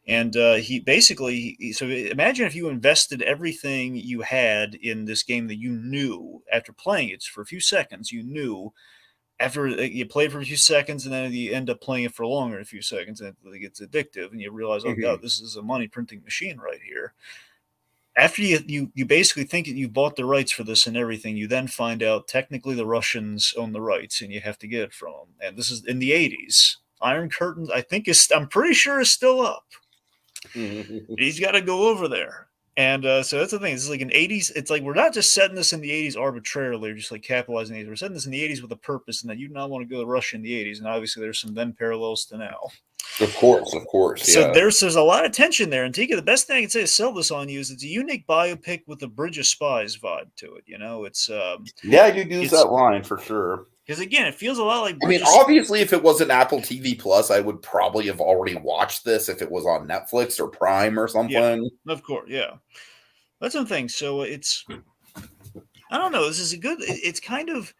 And he basically, so imagine if you invested everything you had in this game that you knew after playing it for a few seconds, you knew after you played for a few seconds and then you end up playing it for longer in a few seconds and it gets addictive and you realize, oh God, this is a money printing machine right here. after you basically think that you bought the rights for this and everything, you then find out technically the Russians own the rights and you have to get it from them. And this is in the 80s. Iron Curtain, I'm pretty sure is still up. He's got to go over there. And so that's the thing. It's like an 80s. It's like we're not just setting this in the 80s arbitrarily, or just like capitalizing the 80s. We're setting this in the 80s with a purpose, and that you do not want to go to Russia in the 80s. And obviously, there's some then parallels to now. Of course. So Yeah. there's a lot of tension there. And Tika, the best thing I can say to sell this on you is it's a unique biopic with a Bridge of Spies vibe to it. You know, it's Yeah, I do use that line for sure. because again, it feels a lot like. I mean, obviously, if it was an Apple TV Plus, I would probably have already watched this if it was on Netflix or Prime or something. Yeah, of course, yeah. That's one thing. So it's, I don't know. This is a good. It's kind of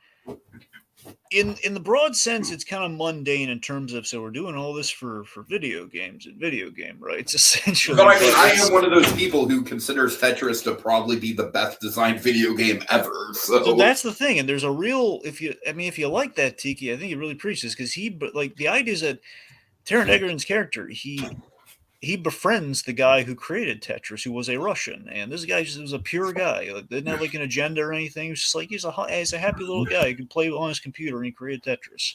in the broad sense, it's kind of mundane in terms of. So we're doing all this for video games and video game rights, essentially. But I mean, I am one of those people who considers Tetris to probably be the best designed video game ever. So that's the thing, and there's a real. If you like that, Tiki, I think you really preaches because the idea is that Taron Egerton's character, he befriends the guy who created Tetris, who was a Russian, and this guy just was a pure guy. Like, didn't have like an agenda or anything. He was just like he's a happy little guy who can play on his computer, and he created Tetris.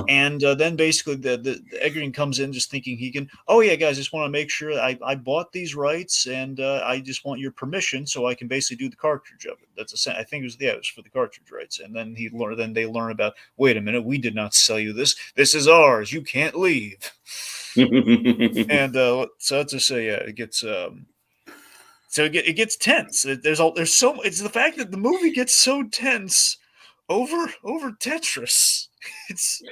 And then basically the Egerton comes in just thinking he can. Oh yeah, guys, just want to make sure I bought these rights, and I just want your permission so I can basically do the cartridge of it. That's I think it was for the cartridge rights. And then they learn about. Wait a minute, we did not sell you this. This is ours. You can't leave. And so to say, yeah, it gets it gets tense. There's so it's the fact that the movie gets so tense over Tetris. It's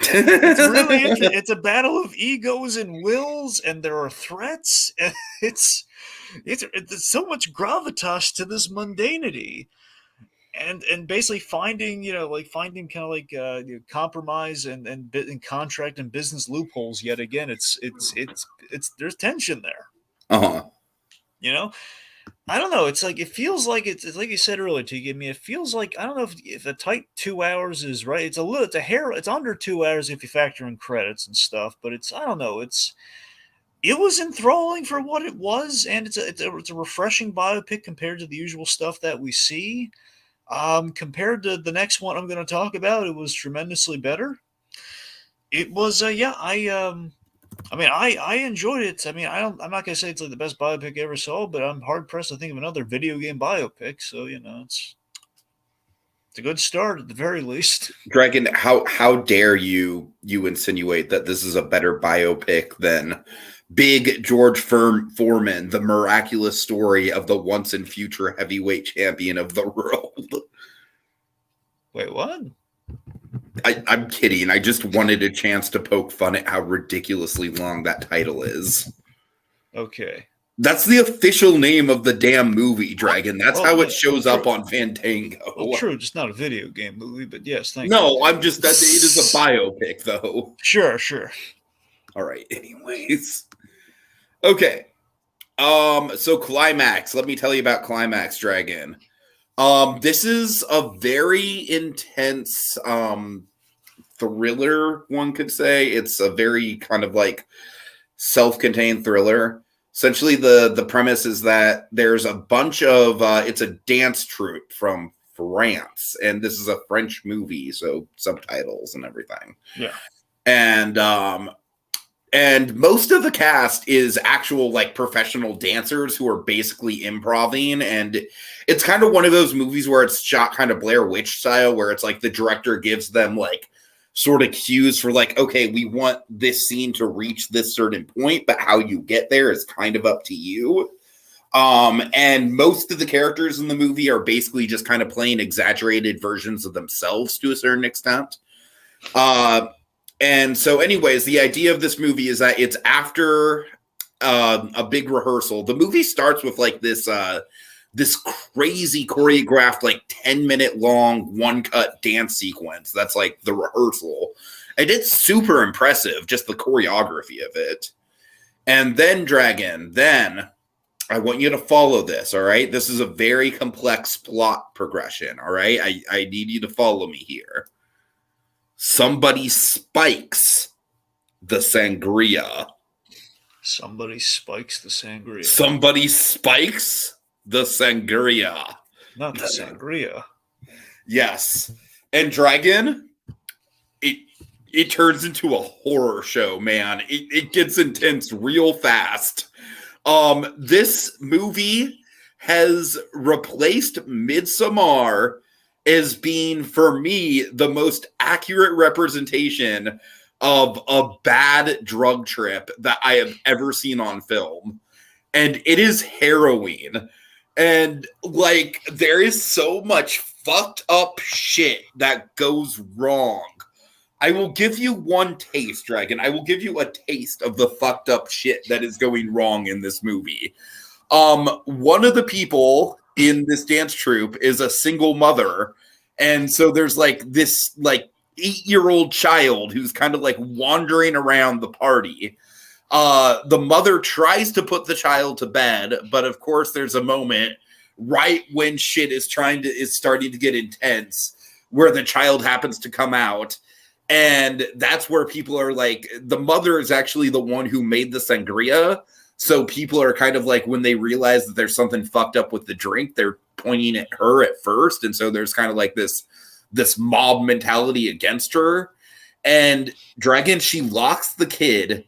really interesting. It's a battle of egos and wills, and there are threats, and it's so much gravitas to this mundanity. And basically finding kind of like compromise and contract and business loopholes yet again. It's there's tension there. You know, I don't know. It's like it feels like it's like you said earlier. To give me, it feels like I don't know if a tight 2 hours is right. It's it's under 2 hours if you factor in credits and stuff. But I don't know. It was enthralling for what it was, and it's a refreshing biopic compared to the usual stuff that we see. Compared to the next one I'm going to talk about, it was tremendously better. It was, I enjoyed it. I mean, I'm not going to say it's like the best biopic I ever saw, but I'm hard pressed to think of another video game biopic. So, it's a good start at the very least. Dragon, how dare you insinuate that this is a better biopic than Big George Foreman, the miraculous story of the once and future heavyweight champion of the world? Wait, what? I'm kidding. I just wanted a chance to poke fun at how ridiculously long that title is. Okay. That's the official name of the damn movie, Dragon. That's how it shows up on Fandango. Well, true, just not a video game movie, but yes, thank you. No, I'm just that it is a biopic, though. Sure. All right. Anyways. Okay. So Climax. Let me tell you about Climax, Dragon. This is a very intense thriller, one could say. It's a very kind of like self-contained thriller. Essentially, the premise is that there's a bunch of it's a dance troupe from France, and this is a French movie, so subtitles and everything. Yeah. And most of the cast is actual like professional dancers who are basically improvising. And it's kind of one of those movies where it's shot kind of Blair Witch style, where it's like the director gives them like sort of cues for like, okay, we want this scene to reach this certain point, but how you get there is kind of up to you. And most of the characters in the movie are basically just kind of playing exaggerated versions of themselves to a certain extent. And so anyways, the idea of this movie is that it's after a big rehearsal. The movie starts with like this crazy choreographed, like 10-minute long one-cut dance sequence. That's like the rehearsal. And it's super impressive, just the choreography of it. And then, Dragon, I want you to follow this, all right? This is a very complex plot progression, all right? I need you to follow me here. Somebody spikes the sangria. Somebody spikes the sangria. Somebody spikes the sangria. Not the sangria. Yes. And Dragon, it turns into a horror show, man. It gets intense real fast. This movie has replaced Midsommar as being, for me, the most accurate representation of a bad drug trip that I have ever seen on film. And it is harrowing. And, like, there is so much fucked up shit that goes wrong. I will give you one taste, Dragon. I will give you a taste of the fucked up shit that is going wrong in this movie. One of the people in this dance troupe is a single mother. And so there's like this like 8-year-old child who's kind of like wandering around the party. The mother tries to put the child to bed, but of course there's a moment right when shit is starting to get intense where the child happens to come out. And that's where people are like, the mother is actually the one who made the sangria. So people are kind of like, when they realize that there's something fucked up with the drink, they're pointing at her at first. And so there's kind of like this mob mentality against her. And Dragon, she locks the kid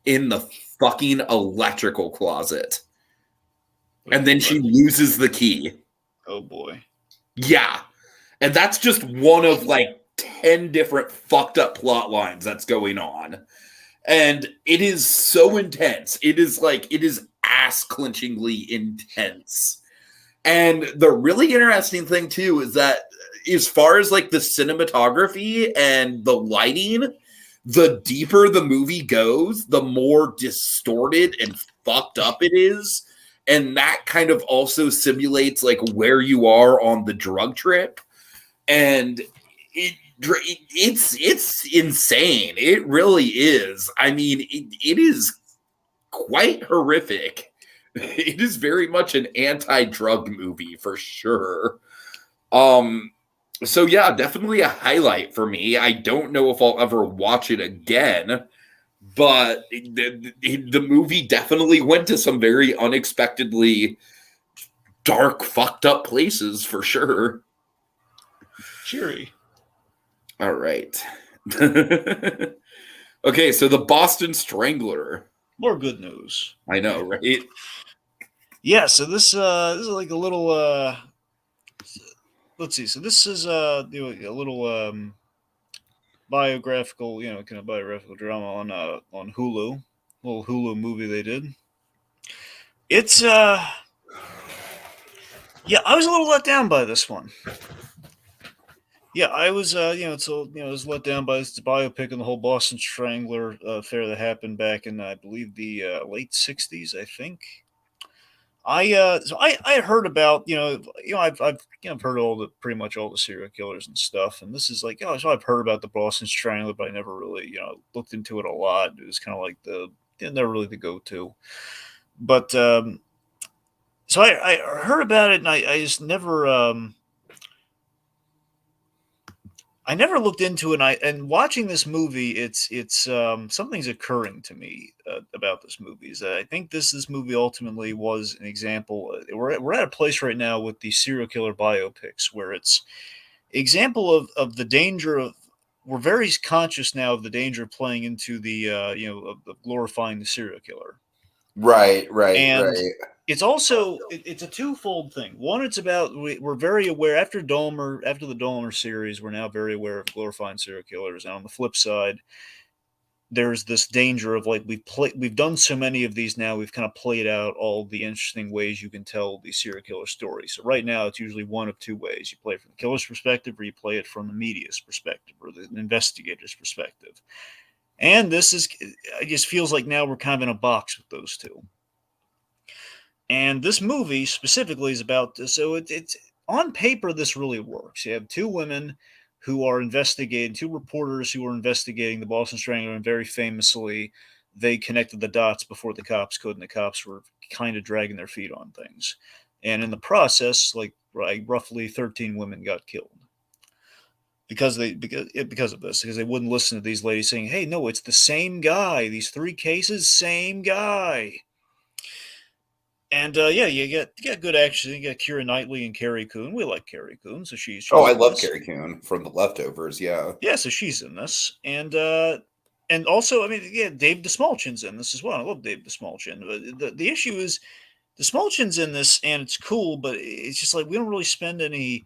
in the fucking electrical closet. And then she loses the key. Oh boy. Yeah. And that's just one of like 10 different fucked up plot lines that's going on. And it is so intense. It is ass clenchingly intense. And the really interesting thing too is that as far as like the cinematography and the lighting, the deeper the movie goes, the more distorted and fucked up it is. And that kind of also simulates like where you are on the drug trip. And it's insane. It really is. I mean, it is quite horrific. It is very much an anti-drug movie for sure. So yeah, definitely a highlight for me. I don't know if I'll ever watch it again, but the movie definitely went to some very unexpectedly dark, fucked up places for sure. Cheery. All right. Okay, so the Boston Strangler. More good news. I know, right? Yeah, so this is like a little let's see. So this is a little biographical, kind of biographical drama on Hulu. A little Hulu movie they did. It's yeah, I was a little let down by this one. Yeah, I was, I was let down by this biopic on the whole Boston Strangler affair that happened back in, I believe, the late '60s. I think. I heard about, I've heard pretty much all the serial killers and stuff, and this is like, so I've heard about the Boston Strangler, but I never really, looked into it a lot. It was kind of like never really the go-to, but so I heard about it, and I just never. I never looked into it, and watching this movie, it's something's occurring to me about this movie. Is that I think this movie ultimately was an example. We're at a place right now with the serial killer biopics where it's example of the danger of. We're very conscious now of the danger of playing into the of glorifying the serial killer. Right. And it's also it's a twofold thing. One, it's about we're very aware after the Dahmer series, we're now very aware of glorifying serial killers. And on the flip side, there's this danger of like we've done so many of these now, we've kind of played out all the interesting ways you can tell these serial killer stories. So right now, it's usually one of two ways: you play it from the killer's perspective, or you play it from the media's perspective, or the investigator's perspective. And it just feels like now we're kind of in a box with those two. And this movie specifically is about this. So it's on paper, this really works. You have two women who are investigating, two reporters who are investigating the Boston Strangler, and very famously, they connected the dots before the cops could, and the cops were kind of dragging their feet on things. And in the process, like roughly 13 women got killed. Because of this, because they wouldn't listen to these ladies saying, "Hey, no, it's the same guy. These 3 cases, same guy." And yeah, you get good action. You get Keira Knightley and Carrie Coon. We like Carrie Coon, so she's Oh, I in love this. Carrie Coon from The Leftovers. Yeah. Yeah, so she's in this, and also, I mean, yeah, Dave DeSmallchin's in this as well. I love Dave DeSmallchin. But the issue is DeSmallchin's in this, and it's cool, but it's just like we don't really spend any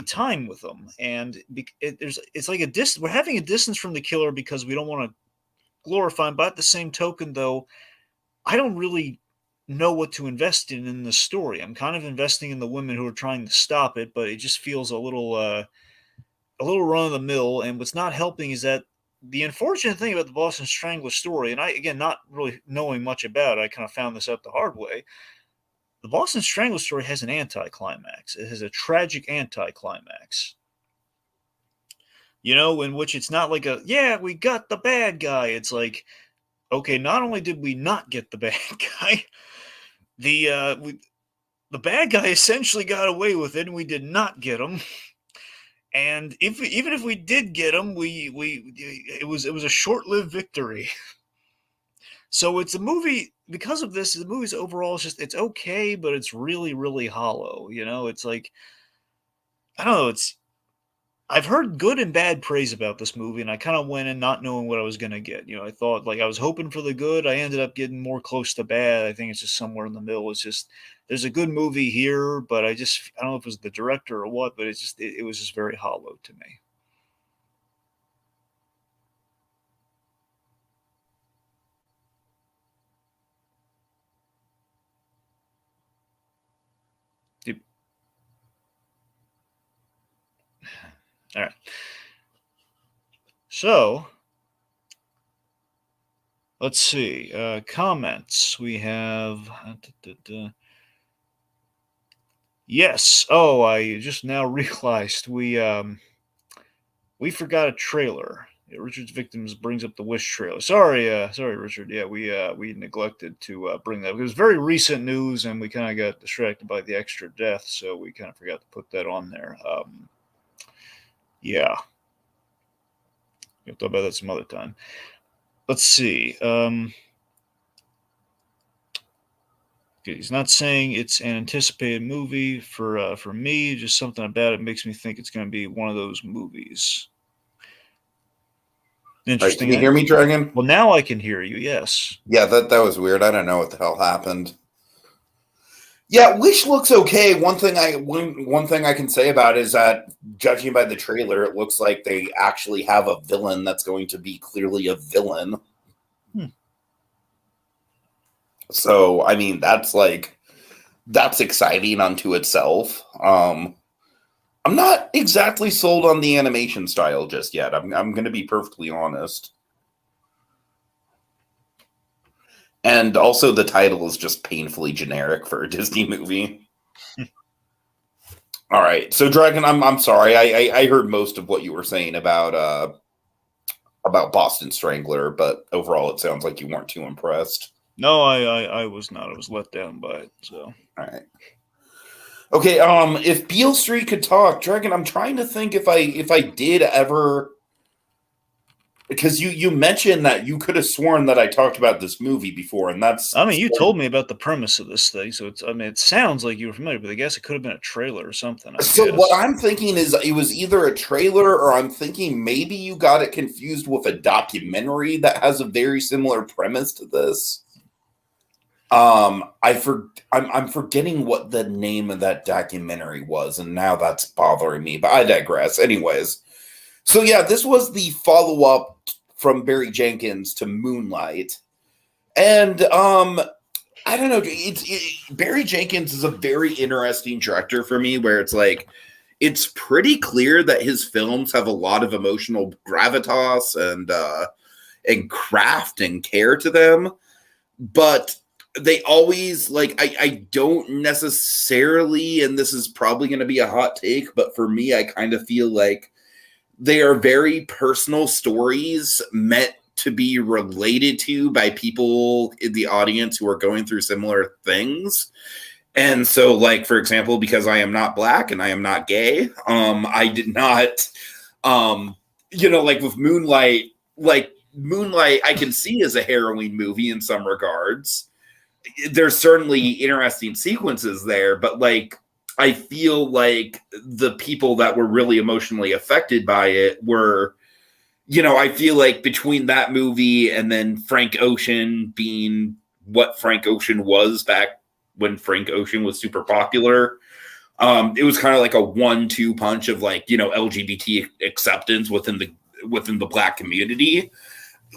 time with them, and it's like we're having a distance from the killer because we don't want to glorify him. But at the same token, though, I don't really know what to invest in the story. I'm kind of investing in the women who are trying to stop it, but it just feels a little run of the mill. And what's not helping is that the unfortunate thing about the Boston Strangler story, and I, again, not really knowing much about it, I kind of found this out the hard way. The Boston Strangler story has an anticlimax. It has a tragic anticlimax. In which it's not like yeah, we got the bad guy. It's like, okay, not only did we not get the bad guy, the bad guy essentially got away with it, and we did not get him. And even if we did get him, it was a short-lived victory. So it's a movie because of this. The movie's overall it's okay, but it's really, really hollow. It's like, I don't know. I've heard good and bad praise about this movie, and I kind of went in not knowing what I was going to get. I thought, like, I was hoping for the good. I ended up getting more close to bad. I think it's just somewhere in the middle. It's just, there's a good movie here, but I don't know if it was the director or what, but it was just very hollow to me. All right. So, let's see. Comments. We have. Yes. Oh, I just now realized we forgot a trailer. Yeah, Richard's Victims brings up the Wish trailer. Sorry, Richard. Yeah, we neglected to bring that. It was very recent news, and we kind of got distracted by the extra death, so we kind of forgot to put that on there. Yeah. We'll talk about that some other time. Let's see. He's not saying it's an anticipated movie for me. Just something about it makes me think it's going to be one of those movies. Interesting. Right, can you hear me, Dragon? Well, now I can hear you. Yes. Yeah, that was weird. I don't know what the hell happened. Yeah, Wish looks okay. One thing I can say about it is that, judging by the trailer, it looks like they actually have a villain that's going to be clearly a villain. So, I mean, that's exciting unto itself. I'm not exactly sold on the animation style just yet. I'm going to be perfectly honest. And also, the title is just painfully generic for a Disney movie. All right, so Dragon, I'm sorry. I heard most of what you were saying about Boston Strangler, but overall, it sounds like you weren't too impressed. No, I was not. I was let down by it. So, all right. Okay. If Beale Street could talk, Dragon, I'm trying to think if I did ever. Because you mentioned that you could have sworn that I talked about this movie before, and that's... I mean, you told me about the premise of this thing, so it sounds like you were familiar, but I guess it could have been a trailer or something. So what I'm thinking is it was either a trailer, or I'm thinking maybe you got it confused with a documentary that has a very similar premise to this. I'm forgetting what the name of that documentary was, and now that's bothering me, but I digress. Anyways. So yeah, this was the follow-up from Barry Jenkins to Moonlight. And I don't know, Barry Jenkins is a very interesting director for me, where it's like, it's pretty clear that his films have a lot of emotional gravitas and craft and care to them. But they always, like, I don't necessarily, and this is probably going to be a hot take, but for me, I kind of feel like they are very personal stories meant to be related to by people in the audience who are going through similar things. And so, like, for example, because I am not Black and I am not gay, I did not, like with Moonlight, I can see as a harrowing movie in some regards. there's certainly interesting sequences there, but like I feel like the people that were really emotionally affected by it were, I feel like between that movie and then Frank Ocean being what Frank Ocean was back when Frank Ocean was super popular, it was kind of like a 1-2 punch of like, LGBT acceptance within the Black community,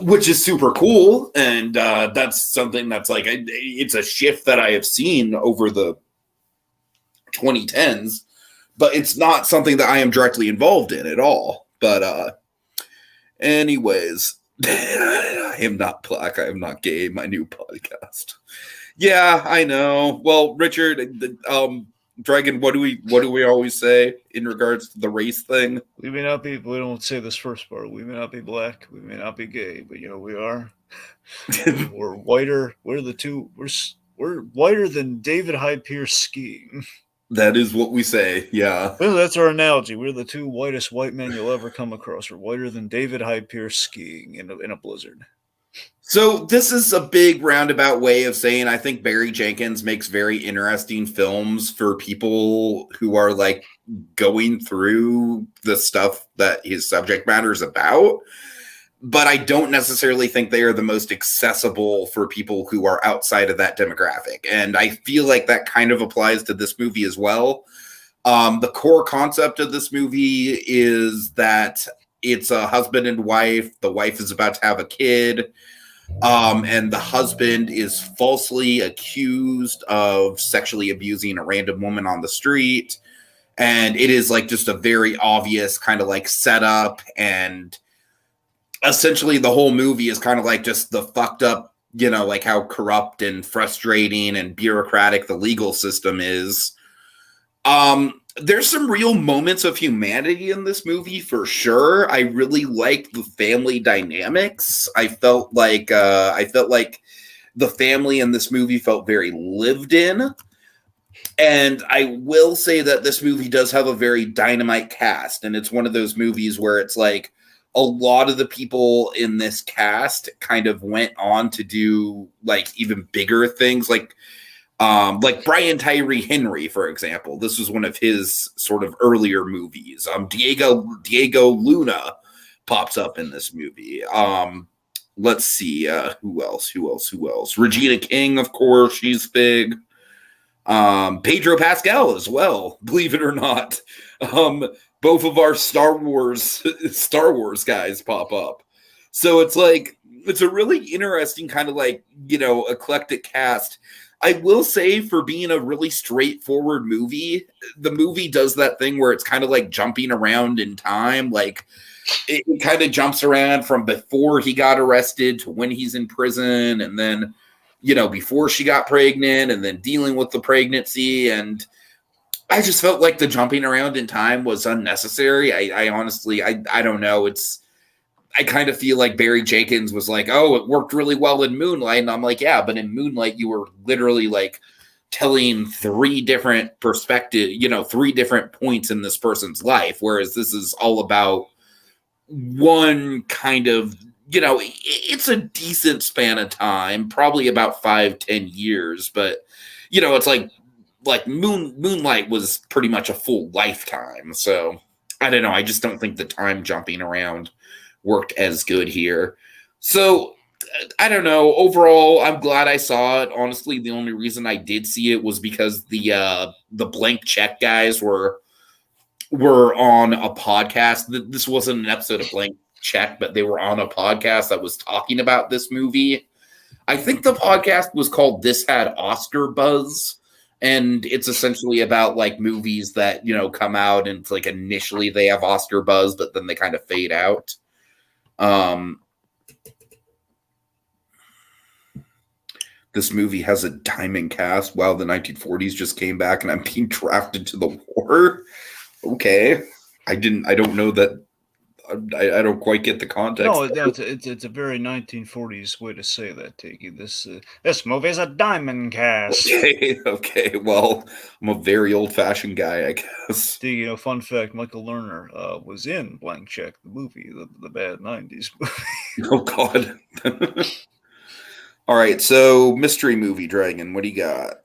which is super cool. And that's something that's like, it's a shift that I have seen over the 2010s, but it's not something that I am directly involved in at all. But anyways, I am not Black. I am not gay. My new podcast. Yeah, I know. Well, Richard, Dragon, what do we always say in regards to the race thing? We may not be, we don't say this first part. We may not be Black. We may not be gay, but we are. We're whiter. We're whiter than David Hyde Pierce skiing. That is what we say. Yeah. Well, that's our analogy. We're the 2 whitest white men you'll ever come across. We're whiter than David Hyde Pierce skiing in a blizzard. So this is a big roundabout way of saying I think Barry Jenkins makes very interesting films for people who are like going through the stuff that his subject matter is about. But I don't necessarily think they are the most accessible for people who are outside of that demographic. And I feel like that kind of applies to this movie as well. The core concept of this movie is that it's a husband and wife. The wife is about to have a kid. And the husband is falsely accused of sexually abusing a random woman on the street. And it is like just a very obvious kind of like setup, and essentially the whole movie is kind of like just the fucked up, like how corrupt and frustrating and bureaucratic the legal system is. There's some real moments of humanity in this movie for sure. I really liked the family dynamics. I felt like the family in this movie felt very lived in. And I will say that this movie does have a very dynamite cast, and it's one of those movies where it's like a lot of the people in this cast kind of went on to do like even bigger things, like Brian Tyree Henry, for example. This was one of his sort of earlier movies. Diego Luna pops up in this movie. Let's see, who else? Regina King, of course, she's big. Pedro Pascal as well, believe it or not. Both of our Star Wars guys pop up. So it's like, it's a really interesting kind of like, eclectic cast. I will say, for being a really straightforward movie, the movie does that thing where it's kind of like jumping around in time. Like it kind of jumps around from before he got arrested to when he's in prison, and then, before she got pregnant, and then dealing with the pregnancy. And I just felt like the jumping around in time was unnecessary. I honestly, I don't know. I kind of feel like Barry Jenkins was like, oh, it worked really well in Moonlight. And I'm like, yeah, but in Moonlight, you were literally like telling 3 different perspectives, 3 different points in this person's life. Whereas this is all about one kind of, it's a decent span of time, probably about 5-10 years. But, it's like Moonlight was pretty much a full lifetime. So I don't know. I just don't think the time jumping around worked as good here. So I don't know. Overall, I'm glad I saw it. Honestly, the only reason I did see it was because the Blank Check guys were on a podcast. This wasn't an episode of Blank Check, but they were on a podcast that was talking about this movie. I think the podcast was called This Had Oscar Buzz. And it's essentially about like movies that, come out and it's like initially they have Oscar buzz, but then they kind of fade out. This movie has a diamond cast. Wow, the 1940s just came back and I'm being drafted to the war. Okay. I don't know that. I don't quite get the context. No, it's a very 1940s way to say that, Tiki. This movie is a diamond cast. Okay. Well, I'm a very old-fashioned guy, I guess. Tiki, fun fact: Michael Lerner was in Blank Check, the movie, the bad 90s movie. Oh God. All right, so mystery movie Dragon, what do you got?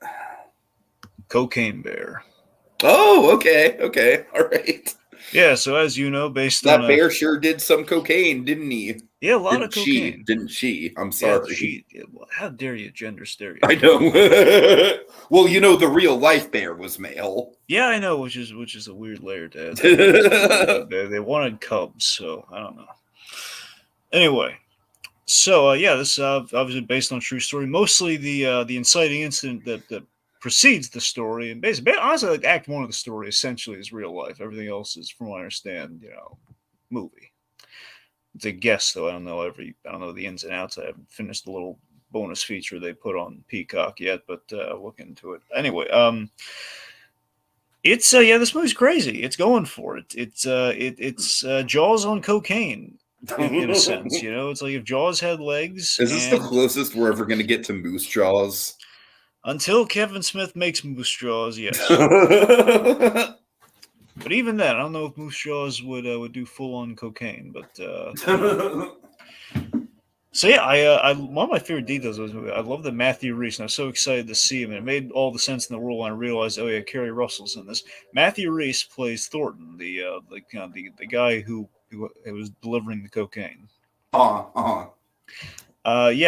Cocaine Bear. Oh, okay, all right. Yeah, so as you know, based on That bear sure did some cocaine, didn't he? a lot of Didn't she? cocaine. Didn't she? I'm Yeah, sorry. how dare you gender I stereotype? know. Well, you know, the real life bear was male. Yeah, I know, which is a weird layer to add. They wanted cubs, so I don't know. Anyway, so this obviously based on a true story. Mostly the inciting incident that precedes the story, and basically, honestly, like Act One of the story essentially is real life. Everything else is, from what I understand, movie. It's a guess, though. I don't know the ins and outs. I haven't finished the little bonus feature they put on Peacock yet, but look into it anyway. It's this movie's crazy. It's going for it. It's Jaws on cocaine in a sense. It's like if Jaws had legs. Is this the closest we're ever going to get to Moose Jaws? Until Kevin Smith makes Moose Jaws, yes. But even then, I don't know if Moose Jaws would do full on cocaine. But so yeah, I one of my favorite details of this movie. I love the Matthew Rhys, and I was so excited to see him. And it made all the sense in the world when I realized, oh yeah, Kerry Russell's in this. Matthew Rhys plays Thornton, the guy who was delivering the cocaine.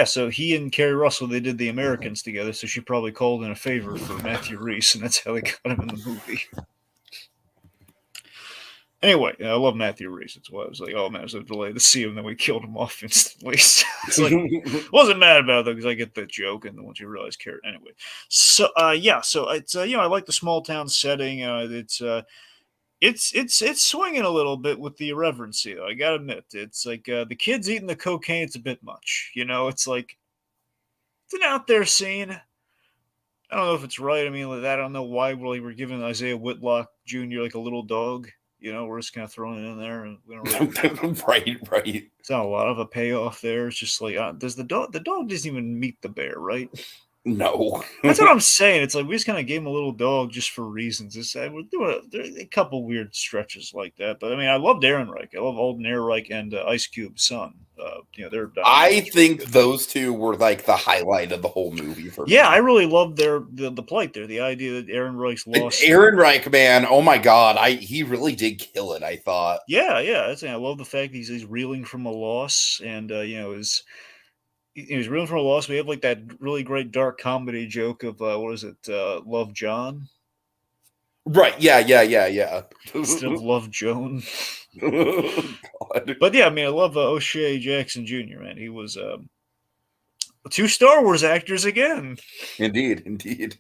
So he and Kerry Russell, they did The Americans together, so she probably called in a favor for Matthew Rhys, and that's how they got him in the movie. Anyway, I love Matthew Rhys. That's why I was like, oh man, I was so delayed to see him, then we killed him off instantly. It's like, wasn't mad about it though, because I get the joke, and then once you realize Kerry, anyway. So so it's I like the small town setting. It's swinging a little bit with the irreverency, though. I gotta admit, it's like the kids eating the cocaine. It's a bit much, It's like it's an out there scene. I don't know if it's right. I mean, I don't know why we're giving Isaiah Whitlock Jr. like a little dog. We're just kind of throwing it in there, and we don't really. Right. It's not a lot of a payoff there. It's just like, does the dog? The dog doesn't even meet the bear, right? No. That's what I'm saying. It's like we just kind of gave him a little dog just for reasons. We're doing a couple weird stretches like that, but I mean, I loved Ehrenreich. I love Alden Ehrenreich and Ice Cube's son. They're. I think those two were like the highlight of the whole movie for me. Yeah, I really loved the plight there. The idea that Ehrenreich's lost. Ehrenreich, man, oh my god, he really did kill it. I thought. Yeah. I love the fact that he's reeling from a loss, and He's reeling from a loss. We have like that really great dark comedy joke of what is it? Love John. Right. Yeah. Instead of Love Joan. God. But yeah, I mean, I love O'Shea Jackson Jr. Man, he was two Star Wars actors again. Indeed.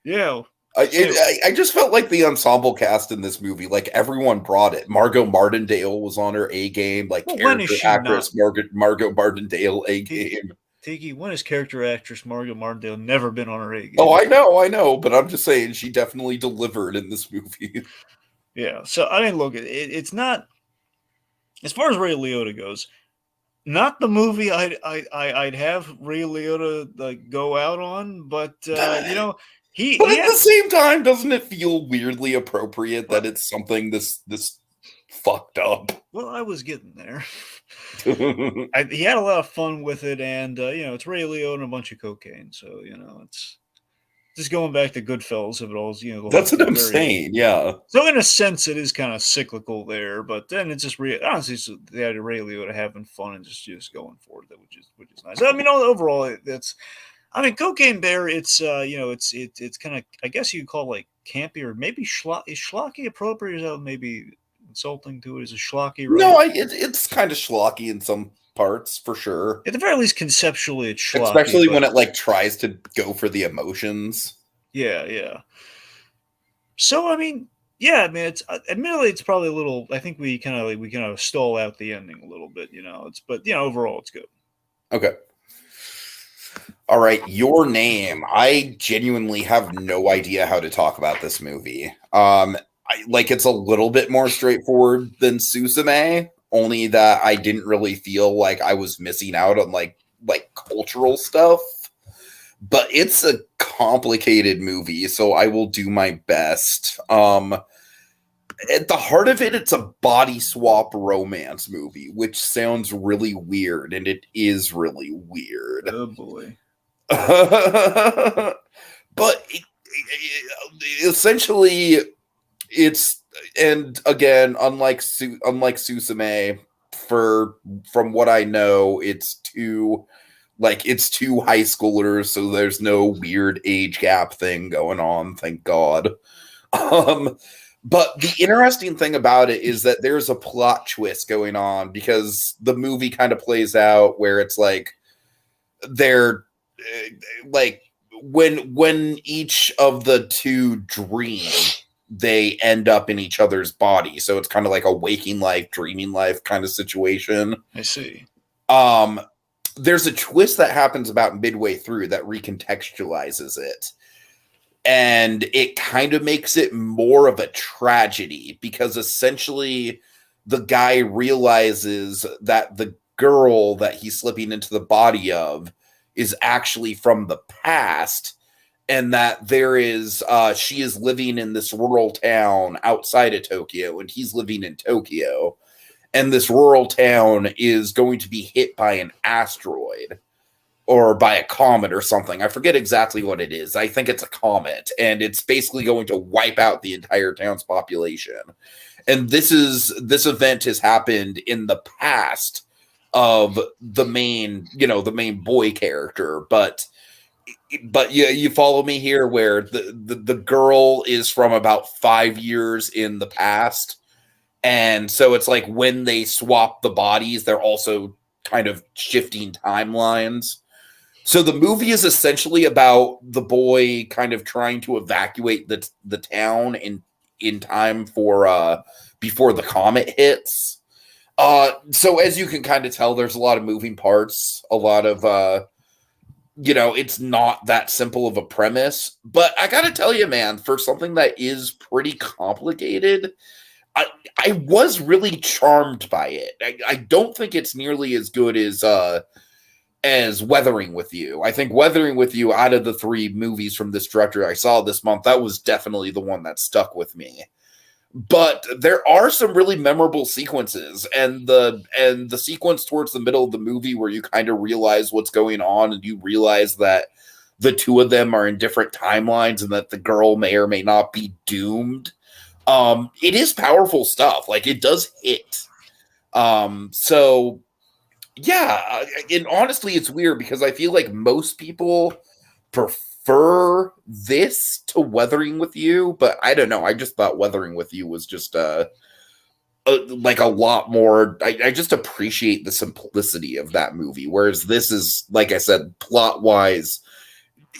Yeah. I just felt like the ensemble cast in this movie, like everyone brought it. Margot Martindale was on her A game, like character actress Margot Martindale A game. Tiki, when has character actress Margot Martindale never been on her A game? Oh, I know, but I'm just saying she definitely delivered in this movie. Yeah, so I mean, look, it's not as far as Ray Liotta goes. Not the movie I'd have Ray Liotta like go out on, but But at the same time, doesn't it feel weirdly appropriate that it's something this fucked up? Well, I was getting there. He had a lot of fun with it, and it's Ray Liotta and a bunch of cocaine, so it's just going back to Goodfellas of it all. That's what I'm saying. Yeah. So in a sense, it is kind of cyclical there, but then it's just honestly it's the idea of Ray Liotta having fun and just going for it, which is nice. I mean, overall, it's. I mean, Cocaine Bear. It's it's kind of, I guess you could call it like campy or maybe is schlocky appropriate? Is that maybe insulting to it? Is it schlocky? Right? No, it's kind of schlocky in some parts for sure. At the very least, conceptually, it's schlocky, especially when it like tries to go for the emotions. Yeah. So I mean, it's admittedly it's probably a little. I think we kind of stall out the ending a little bit, but overall it's good. Okay. All right, Your Name. I genuinely have no idea how to talk about this movie. It's a little bit more straightforward than Suzume, only that I didn't really feel like I was missing out on like cultural stuff. But it's a complicated movie, so I will do my best. at the heart of it, it's a body swap romance movie, which sounds really weird, and it is really weird. Oh boy. But essentially, it's, and again, unlike Susume, from what I know, it's two high schoolers, so there's no weird age gap thing going on, thank God. But the interesting thing about it is that there's a plot twist going on, because the movie kind of plays out where it's like they're like when each of the two dream, they end up in each other's body. So it's kind of like a waking life, dreaming life kind of situation. I see. There's a twist that happens about midway through that recontextualizes it. And it kind of makes it more of a tragedy, because essentially the guy realizes that the girl that he's slipping into the body of is actually from the past, and that she is living in this rural town outside of Tokyo, and he's living in Tokyo. And this rural town is going to be hit by an asteroid or by a comet or something. I forget exactly what it is. I think it's a comet, and it's basically going to wipe out the entire town's population. And this event has happened in the past of the main boy character, but you follow me here, where the girl is from about 5 years in the past. And so it's like when they swap the bodies, they're also kind of shifting timelines. So the movie is essentially about the boy kind of trying to evacuate the town in time for before the comet hits. So as you can kind of tell, there's a lot of moving parts, a lot of it's not that simple of a premise. But I gotta tell you, man, for something that is pretty complicated, I was really charmed by it. I don't think it's nearly as good as Weathering with You. I think Weathering with You, out of the 3 movies from this director I saw this month, that was definitely the one that stuck with me. But there are some really memorable sequences, and the sequence towards the middle of the movie where you kind of realize what's going on, and you realize that the two of them are in different timelines, and that the girl may or may not be doomed. It is powerful stuff. Like, it does hit. So yeah, and honestly, it's weird because I feel like most people prefer this to Weathering with You, but I don't know. I just thought Weathering with You was just like a lot more. I just appreciate the simplicity of that movie, whereas this is, like I said, plot wise,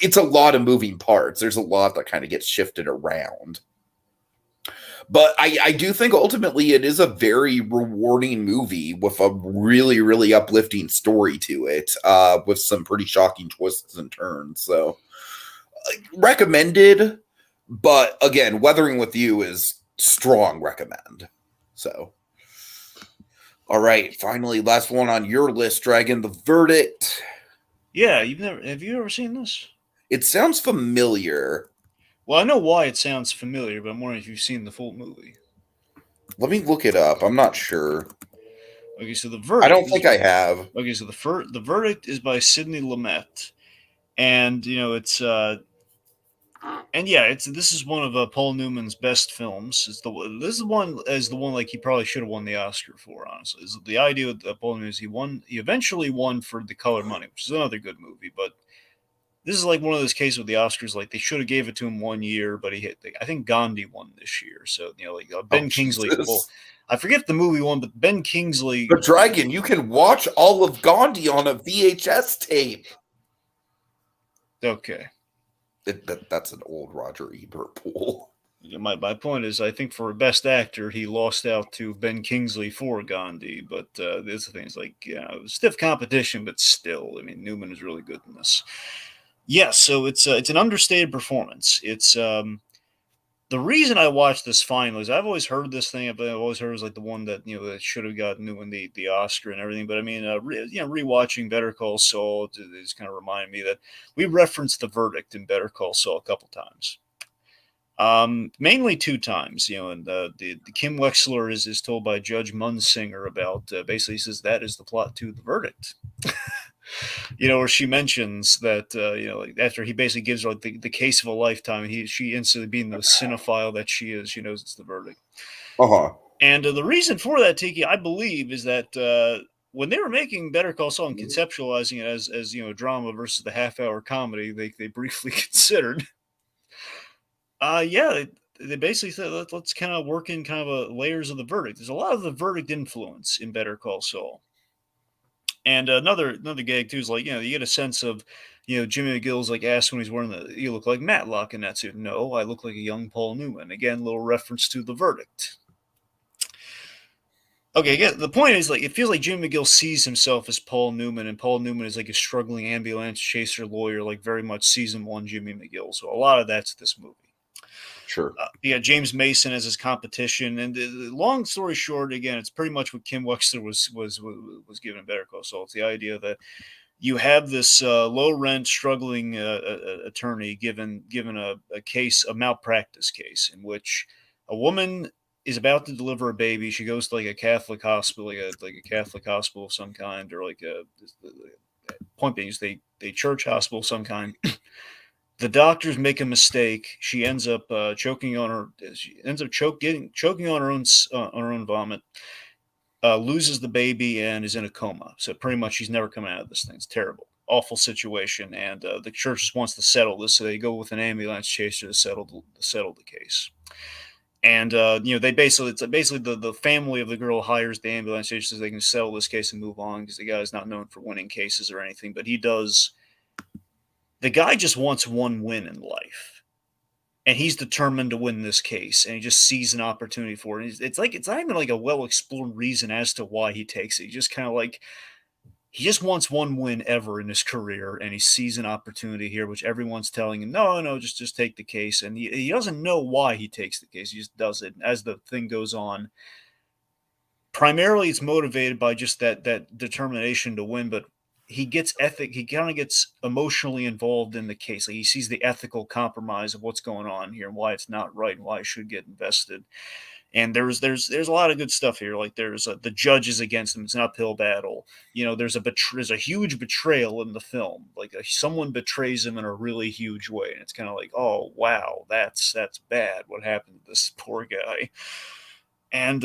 it's a lot of moving parts. There's a lot that kind of gets shifted around. But I do think ultimately it is a very rewarding movie with a really, really uplifting story to it, with some pretty shocking twists and turns. So, recommended. But again, Weathering with You is strong recommend. So, all right, finally, last one on your list, Dragon, The Verdict. Yeah, have you ever seen this? It sounds familiar. Well, I know why it sounds familiar, but I'm wondering if you've seen the full movie. Let me look it up. I'm not sure. Okay, so The Verdict. I don't think I have. Okay, so the Verdict is by Sidney Lumet, and it's this is one of Paul Newman's best films. This is the one like he probably should have won the Oscar for. Honestly, is the idea with Paul Newman is he eventually won for The Color Money, which is another good movie, but this is like one of those cases with the Oscars, like they should have gave it to him one year, but I think Gandhi won this year. So, Ben Kingsley. Jesus. Well, I forget if the movie won, but Ben Kingsley. But Dragon, you can watch all of Gandhi on a VHS tape. Okay. That's an old Roger Ebert pool. My point is, I think for Best Actor, he lost out to Ben Kingsley for Gandhi. But this thing is like, stiff competition, but still, I mean, Newman is really good in this. Yes, so it's an understated performance. It's the reason I watched this finally is I've always heard this thing. I've always heard it was like the one that that should have gotten Newman the Oscar and everything. But I mean, rewatching Better Call Saul is kind of reminding me that we referenced The Verdict in Better Call Saul a couple times. Mainly 2 times, and the Kim Wexler is told by Judge Munsinger about, basically says that is the plot to the verdict. Where she mentions that, like after he basically gives her like the case of a lifetime, and she instantly, being the cinephile that she is, she knows it's the verdict. And the reason for that, Tiki, I believe, is that when they were making Better Call Saul and conceptualizing it as drama versus the half-hour comedy, they briefly considered. They basically said, let's kind of work in kind of layers of the verdict. There's a lot of the verdict influence in Better Call Saul. And another gag too is like, you get a sense of, Jimmy McGill's like asked when he's wearing you look like Matlock in that suit. No, I look like a young Paul Newman. Again, little reference to the verdict. Okay, again, the point is, like, it feels like Jimmy McGill sees himself as Paul Newman, and Paul Newman is like a struggling ambulance chaser lawyer, like very much season 1 Jimmy McGill. So a lot of that's this movie. Sure. James Mason as his competition, and long story short, again, it's pretty much what Kim Wexler was given in Better Call Saul. It's the idea that you have this low rent, struggling attorney given a case, a malpractice case, in which a woman is about to deliver a baby. She goes to like a Catholic hospital, like a Catholic hospital of some kind, or like point being is they church hospital of some kind. The doctors make a mistake. She ends up choking on her. She ends up choking on her own vomit. Loses the baby and is in a coma. So pretty much she's never coming out of this thing. It's terrible, awful situation. And the church just wants to settle this, so they go with an ambulance chaser to settle the case. And they basically the family of the girl hires the ambulance chaser so they can settle this case and move on, because the guy's not known for winning cases or anything, but he does. The guy just wants one win in life, and he's determined to win this case, and he just sees an opportunity for it. It's not even like a well-explored reason as to why he takes it. He just kind of like, he just wants one win ever in his career, and he sees an opportunity here, which everyone's telling him, no, just take the case. And he doesn't know why he takes the case. He just does it. And as the thing goes on, primarily it's motivated by just that determination to win, but he kind of gets emotionally involved in the case. Like, he sees the ethical compromise of what's going on here and why it's not right and why it should get invested. And there's a lot of good stuff here. Like, there's the judge is against him. It's an uphill battle. There's a huge betrayal in the film. Like, someone betrays him in a really huge way, and it's kind of like, oh wow, that's bad. What happened to this poor guy? And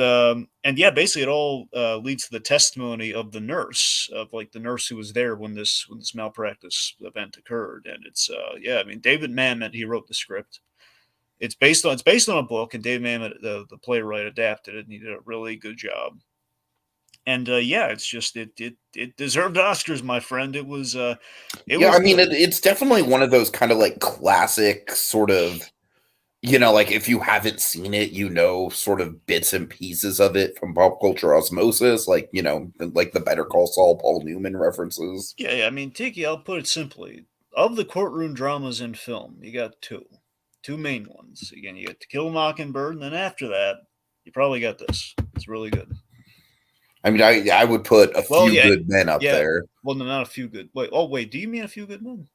yeah, basically it all leads to the testimony of the nurse who was there when this malpractice event occurred. And it's David Mamet, he wrote the script. It's based on a book, and David Mamet, the playwright, adapted it, and he did a really good job. And it's just it deserved Oscars, my friend. It's definitely one of those kind of like classic sort of, like if you haven't seen it, sort of bits and pieces of it from pop culture osmosis, like, like the Better Call Saul, Paul Newman references. Yeah. I mean, Tiki, I'll put it simply. Of the courtroom dramas in film, you got two main ones. Again, you get To Kill a Mockingbird, and then after that, you probably got this. It's really good. I mean, I would put A Few Good Men up there. Well, no, not A Few Good. Wait, do you mean A Few Good Men?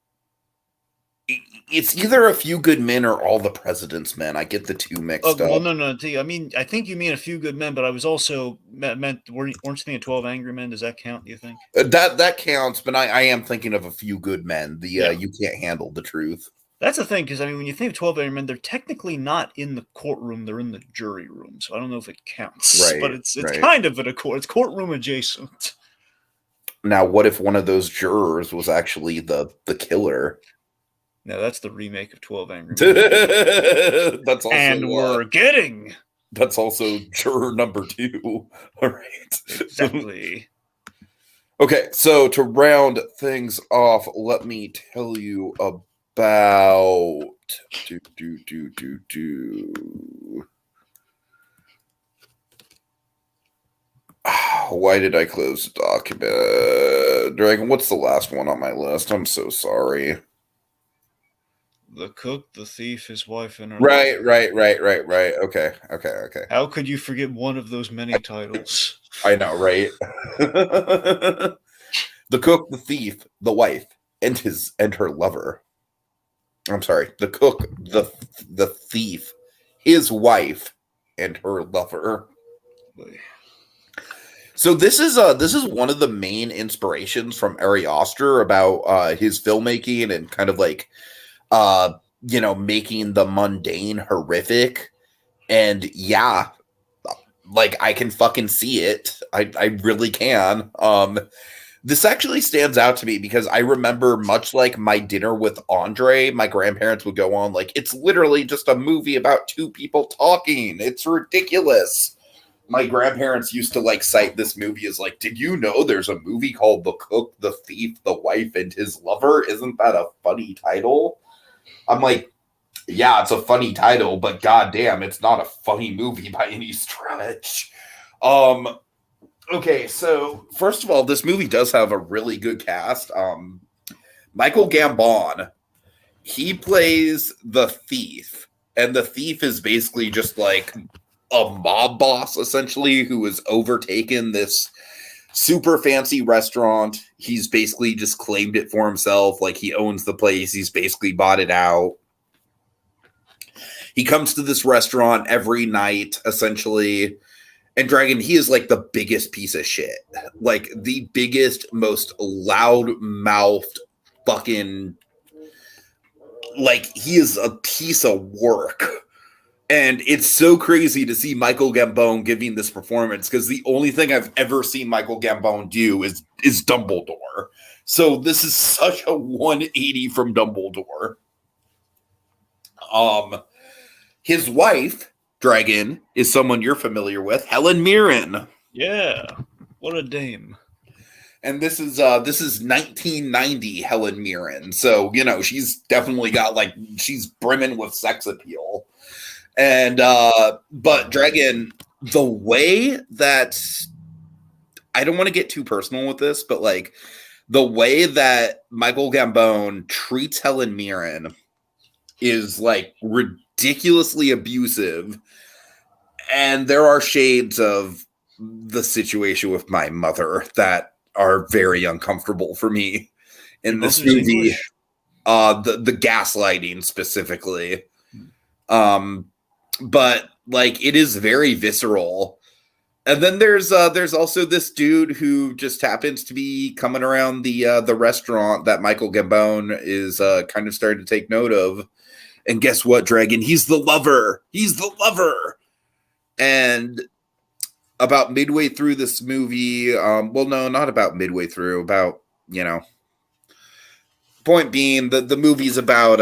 It's either A Few Good Men or All the President's Men. I get the two mixed up. Well, no. I mean, I think you mean A Few Good Men, but I was also weren't you thinking 12 Angry Men? Does that count, do you think? That counts, but I am thinking of A Few Good Men. You Can't Handle the Truth. That's the thing, because I mean, when you think of 12 Angry Men, they're technically not in the courtroom; they're in the jury room. So I don't know if it counts, right? But it's kind of it's courtroom adjacent. Now, what if one of those jurors was actually the killer? No, that's the remake of 12 Angry Men. That's also, and we're getting. That's also juror number 2. All right, exactly. Okay, so to round things off, let me tell you about. Why did I close the document? Dragon, what's the last one on my list? I'm so sorry. The Cook, the Thief, his wife, and her Right. Okay. How could you forget one of those many titles? I know, right? The Cook, the Thief, the Wife, and her lover. I'm sorry, the cook, the thief, his wife, and her lover. So this is one of the main inspirations from Ari Aster about his filmmaking and kind of like making the mundane horrific. And yeah, like I can fucking see it. I really can. This actually stands out to me because I remember, much like My Dinner with Andre, my grandparents would go on like, it's literally just a movie about two people talking. It's ridiculous. My grandparents used to like cite this movie as like, did you know there's a movie called The Cook, the Thief, the Wife, and His Lover? Isn't that a funny title? I'm like, yeah, it's a funny title, but goddamn, it's not a funny movie by any stretch. Okay, so first of all, this movie does have a really good cast. Michael Gambon, he plays the thief, and the thief is basically just like a mob boss, essentially, who has overtaken this super fancy restaurant. He's basically just claimed it for himself, like he owns the place. He's basically bought it out. He comes to this restaurant every night, essentially. And Dragon, he is like the biggest piece of shit. Like the biggest, most loud-mouthed fucking... Like, he is a piece of work. And it's so crazy to see Michael Gambon giving this performance, because the only thing I've ever seen Michael Gambon do is Dumbledore. So this is such a 180 from Dumbledore. His wife, Dragon, is someone you're familiar with, Helen Mirren. Yeah, what a dame. And this is 1990 Helen Mirren. So, she's definitely got like, she's brimming with sex appeal. And but Dragon, the way that, I don't want to get too personal with this, but like the way that Michael Gambon treats Helen Mirren is like ridiculously abusive. And there are shades of the situation with my mother that are very uncomfortable for me in this movie. The gaslighting specifically. But like it is very visceral. And then there's also this dude who just happens to be coming around the restaurant that Michael Gambon is kind of starting to take note of. And guess what, Dragon? He's the lover. He's the lover. And about midway through this movie, well, no, not about midway through, about, point being the movie's about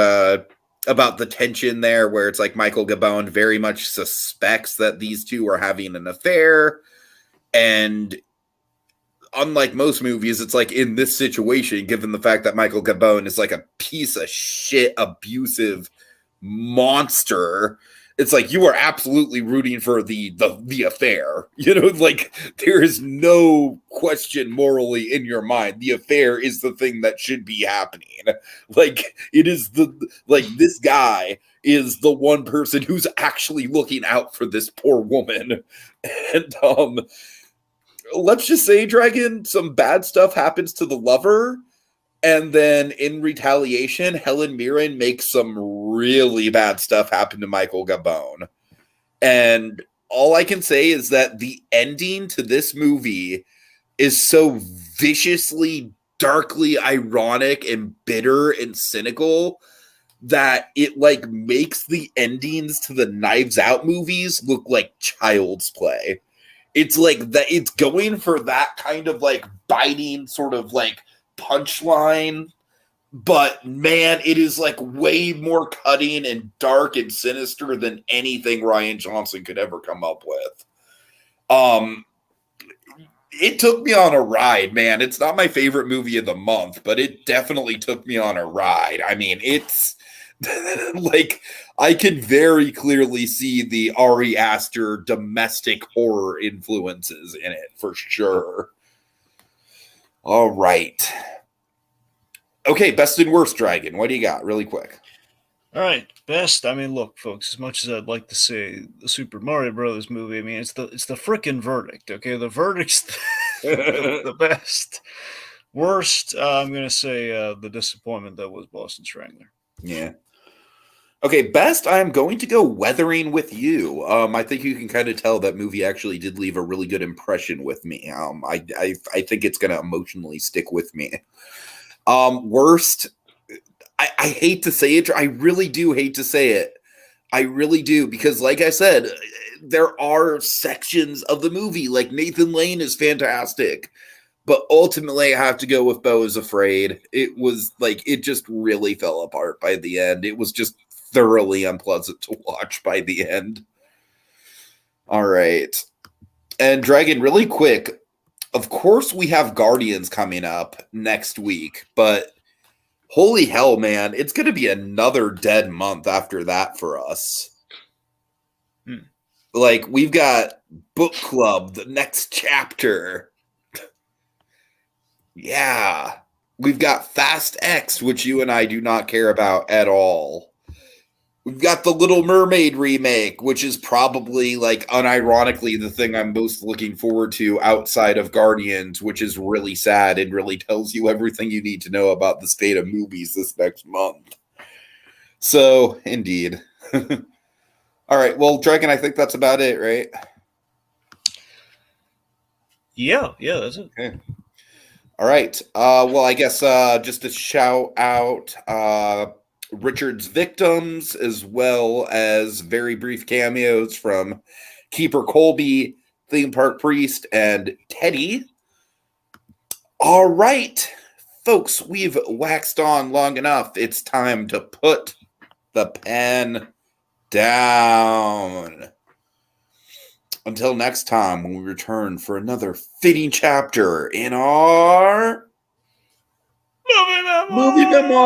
the tension there, where it's like Michael Gambon very much suspects that these two are having an affair. And unlike most movies, it's like in this situation, given the fact that Michael Gambon is like a piece of shit, abusive monster, it's like you are absolutely rooting for the affair. Like there is no question morally in your mind. The affair is the thing that should be happening. Like it is this guy is the one person who's actually looking out for this poor woman. And let's just say, Dragon, some bad stuff happens to the lover. And then in retaliation, Helen Mirren makes some really bad stuff happen to Michael Gambon. And all I can say is that the ending to this movie is so viciously, darkly ironic and bitter and cynical that it like makes the endings to the Knives Out movies look like child's play. It's like that. It's going for that kind of like biting sort of like punchline, but man, it is like way more cutting and dark and sinister than anything Rian Johnson could ever come up with. It took me on a ride, man. It's not my favorite movie of the month, but it definitely took me on a ride. I mean, it's like I can very clearly see the Ari Aster domestic horror influences in it for sure. All right. Okay, best and worst, Dragon. What do you got, really quick? All right, best. I mean, look, folks. As much as I'd like to say the Super Mario Brothers movie, I mean, it's the frickin' verdict. Okay, the verdict's the best. Worst, I'm gonna say the disappointment that was Boston Strangler. Yeah. Okay, best, I'm going to go Weathering with You. I think you can kind of tell that movie actually did leave a really good impression with me. I think it's going to emotionally stick with me. Worst, I hate to say it. I really do hate to say it. I really do, because like I said, there are sections of the movie, like Nathan Lane is fantastic, but ultimately I have to go with Beau is Afraid. It was like, it just really fell apart by the end. It was just thoroughly unpleasant to watch by the end. All right. And Dragon, really quick, of course we have Guardians coming up next week, but holy hell, man, it's going to be another dead month after that for us. Like, we've got book club, the next chapter. Yeah. We've got Fast X, which you and I do not care about at all. We've got the Little Mermaid remake, which is probably, like, unironically the thing I'm most looking forward to outside of Guardians, which is really sad and really tells you everything you need to know about the state of movies this next month. So, indeed. All right, well, Dragon, I think that's about it, right? Yeah, that's it. Okay. All right. Well, I guess just to shout out Richard's victims, as well as very brief cameos from Keeper Colby, Theme Park Priest, and Teddy. All right, folks, we've waxed on long enough. It's time to put the pen down. Until next time, when we return for another fitting chapter in our Movie Memoirs.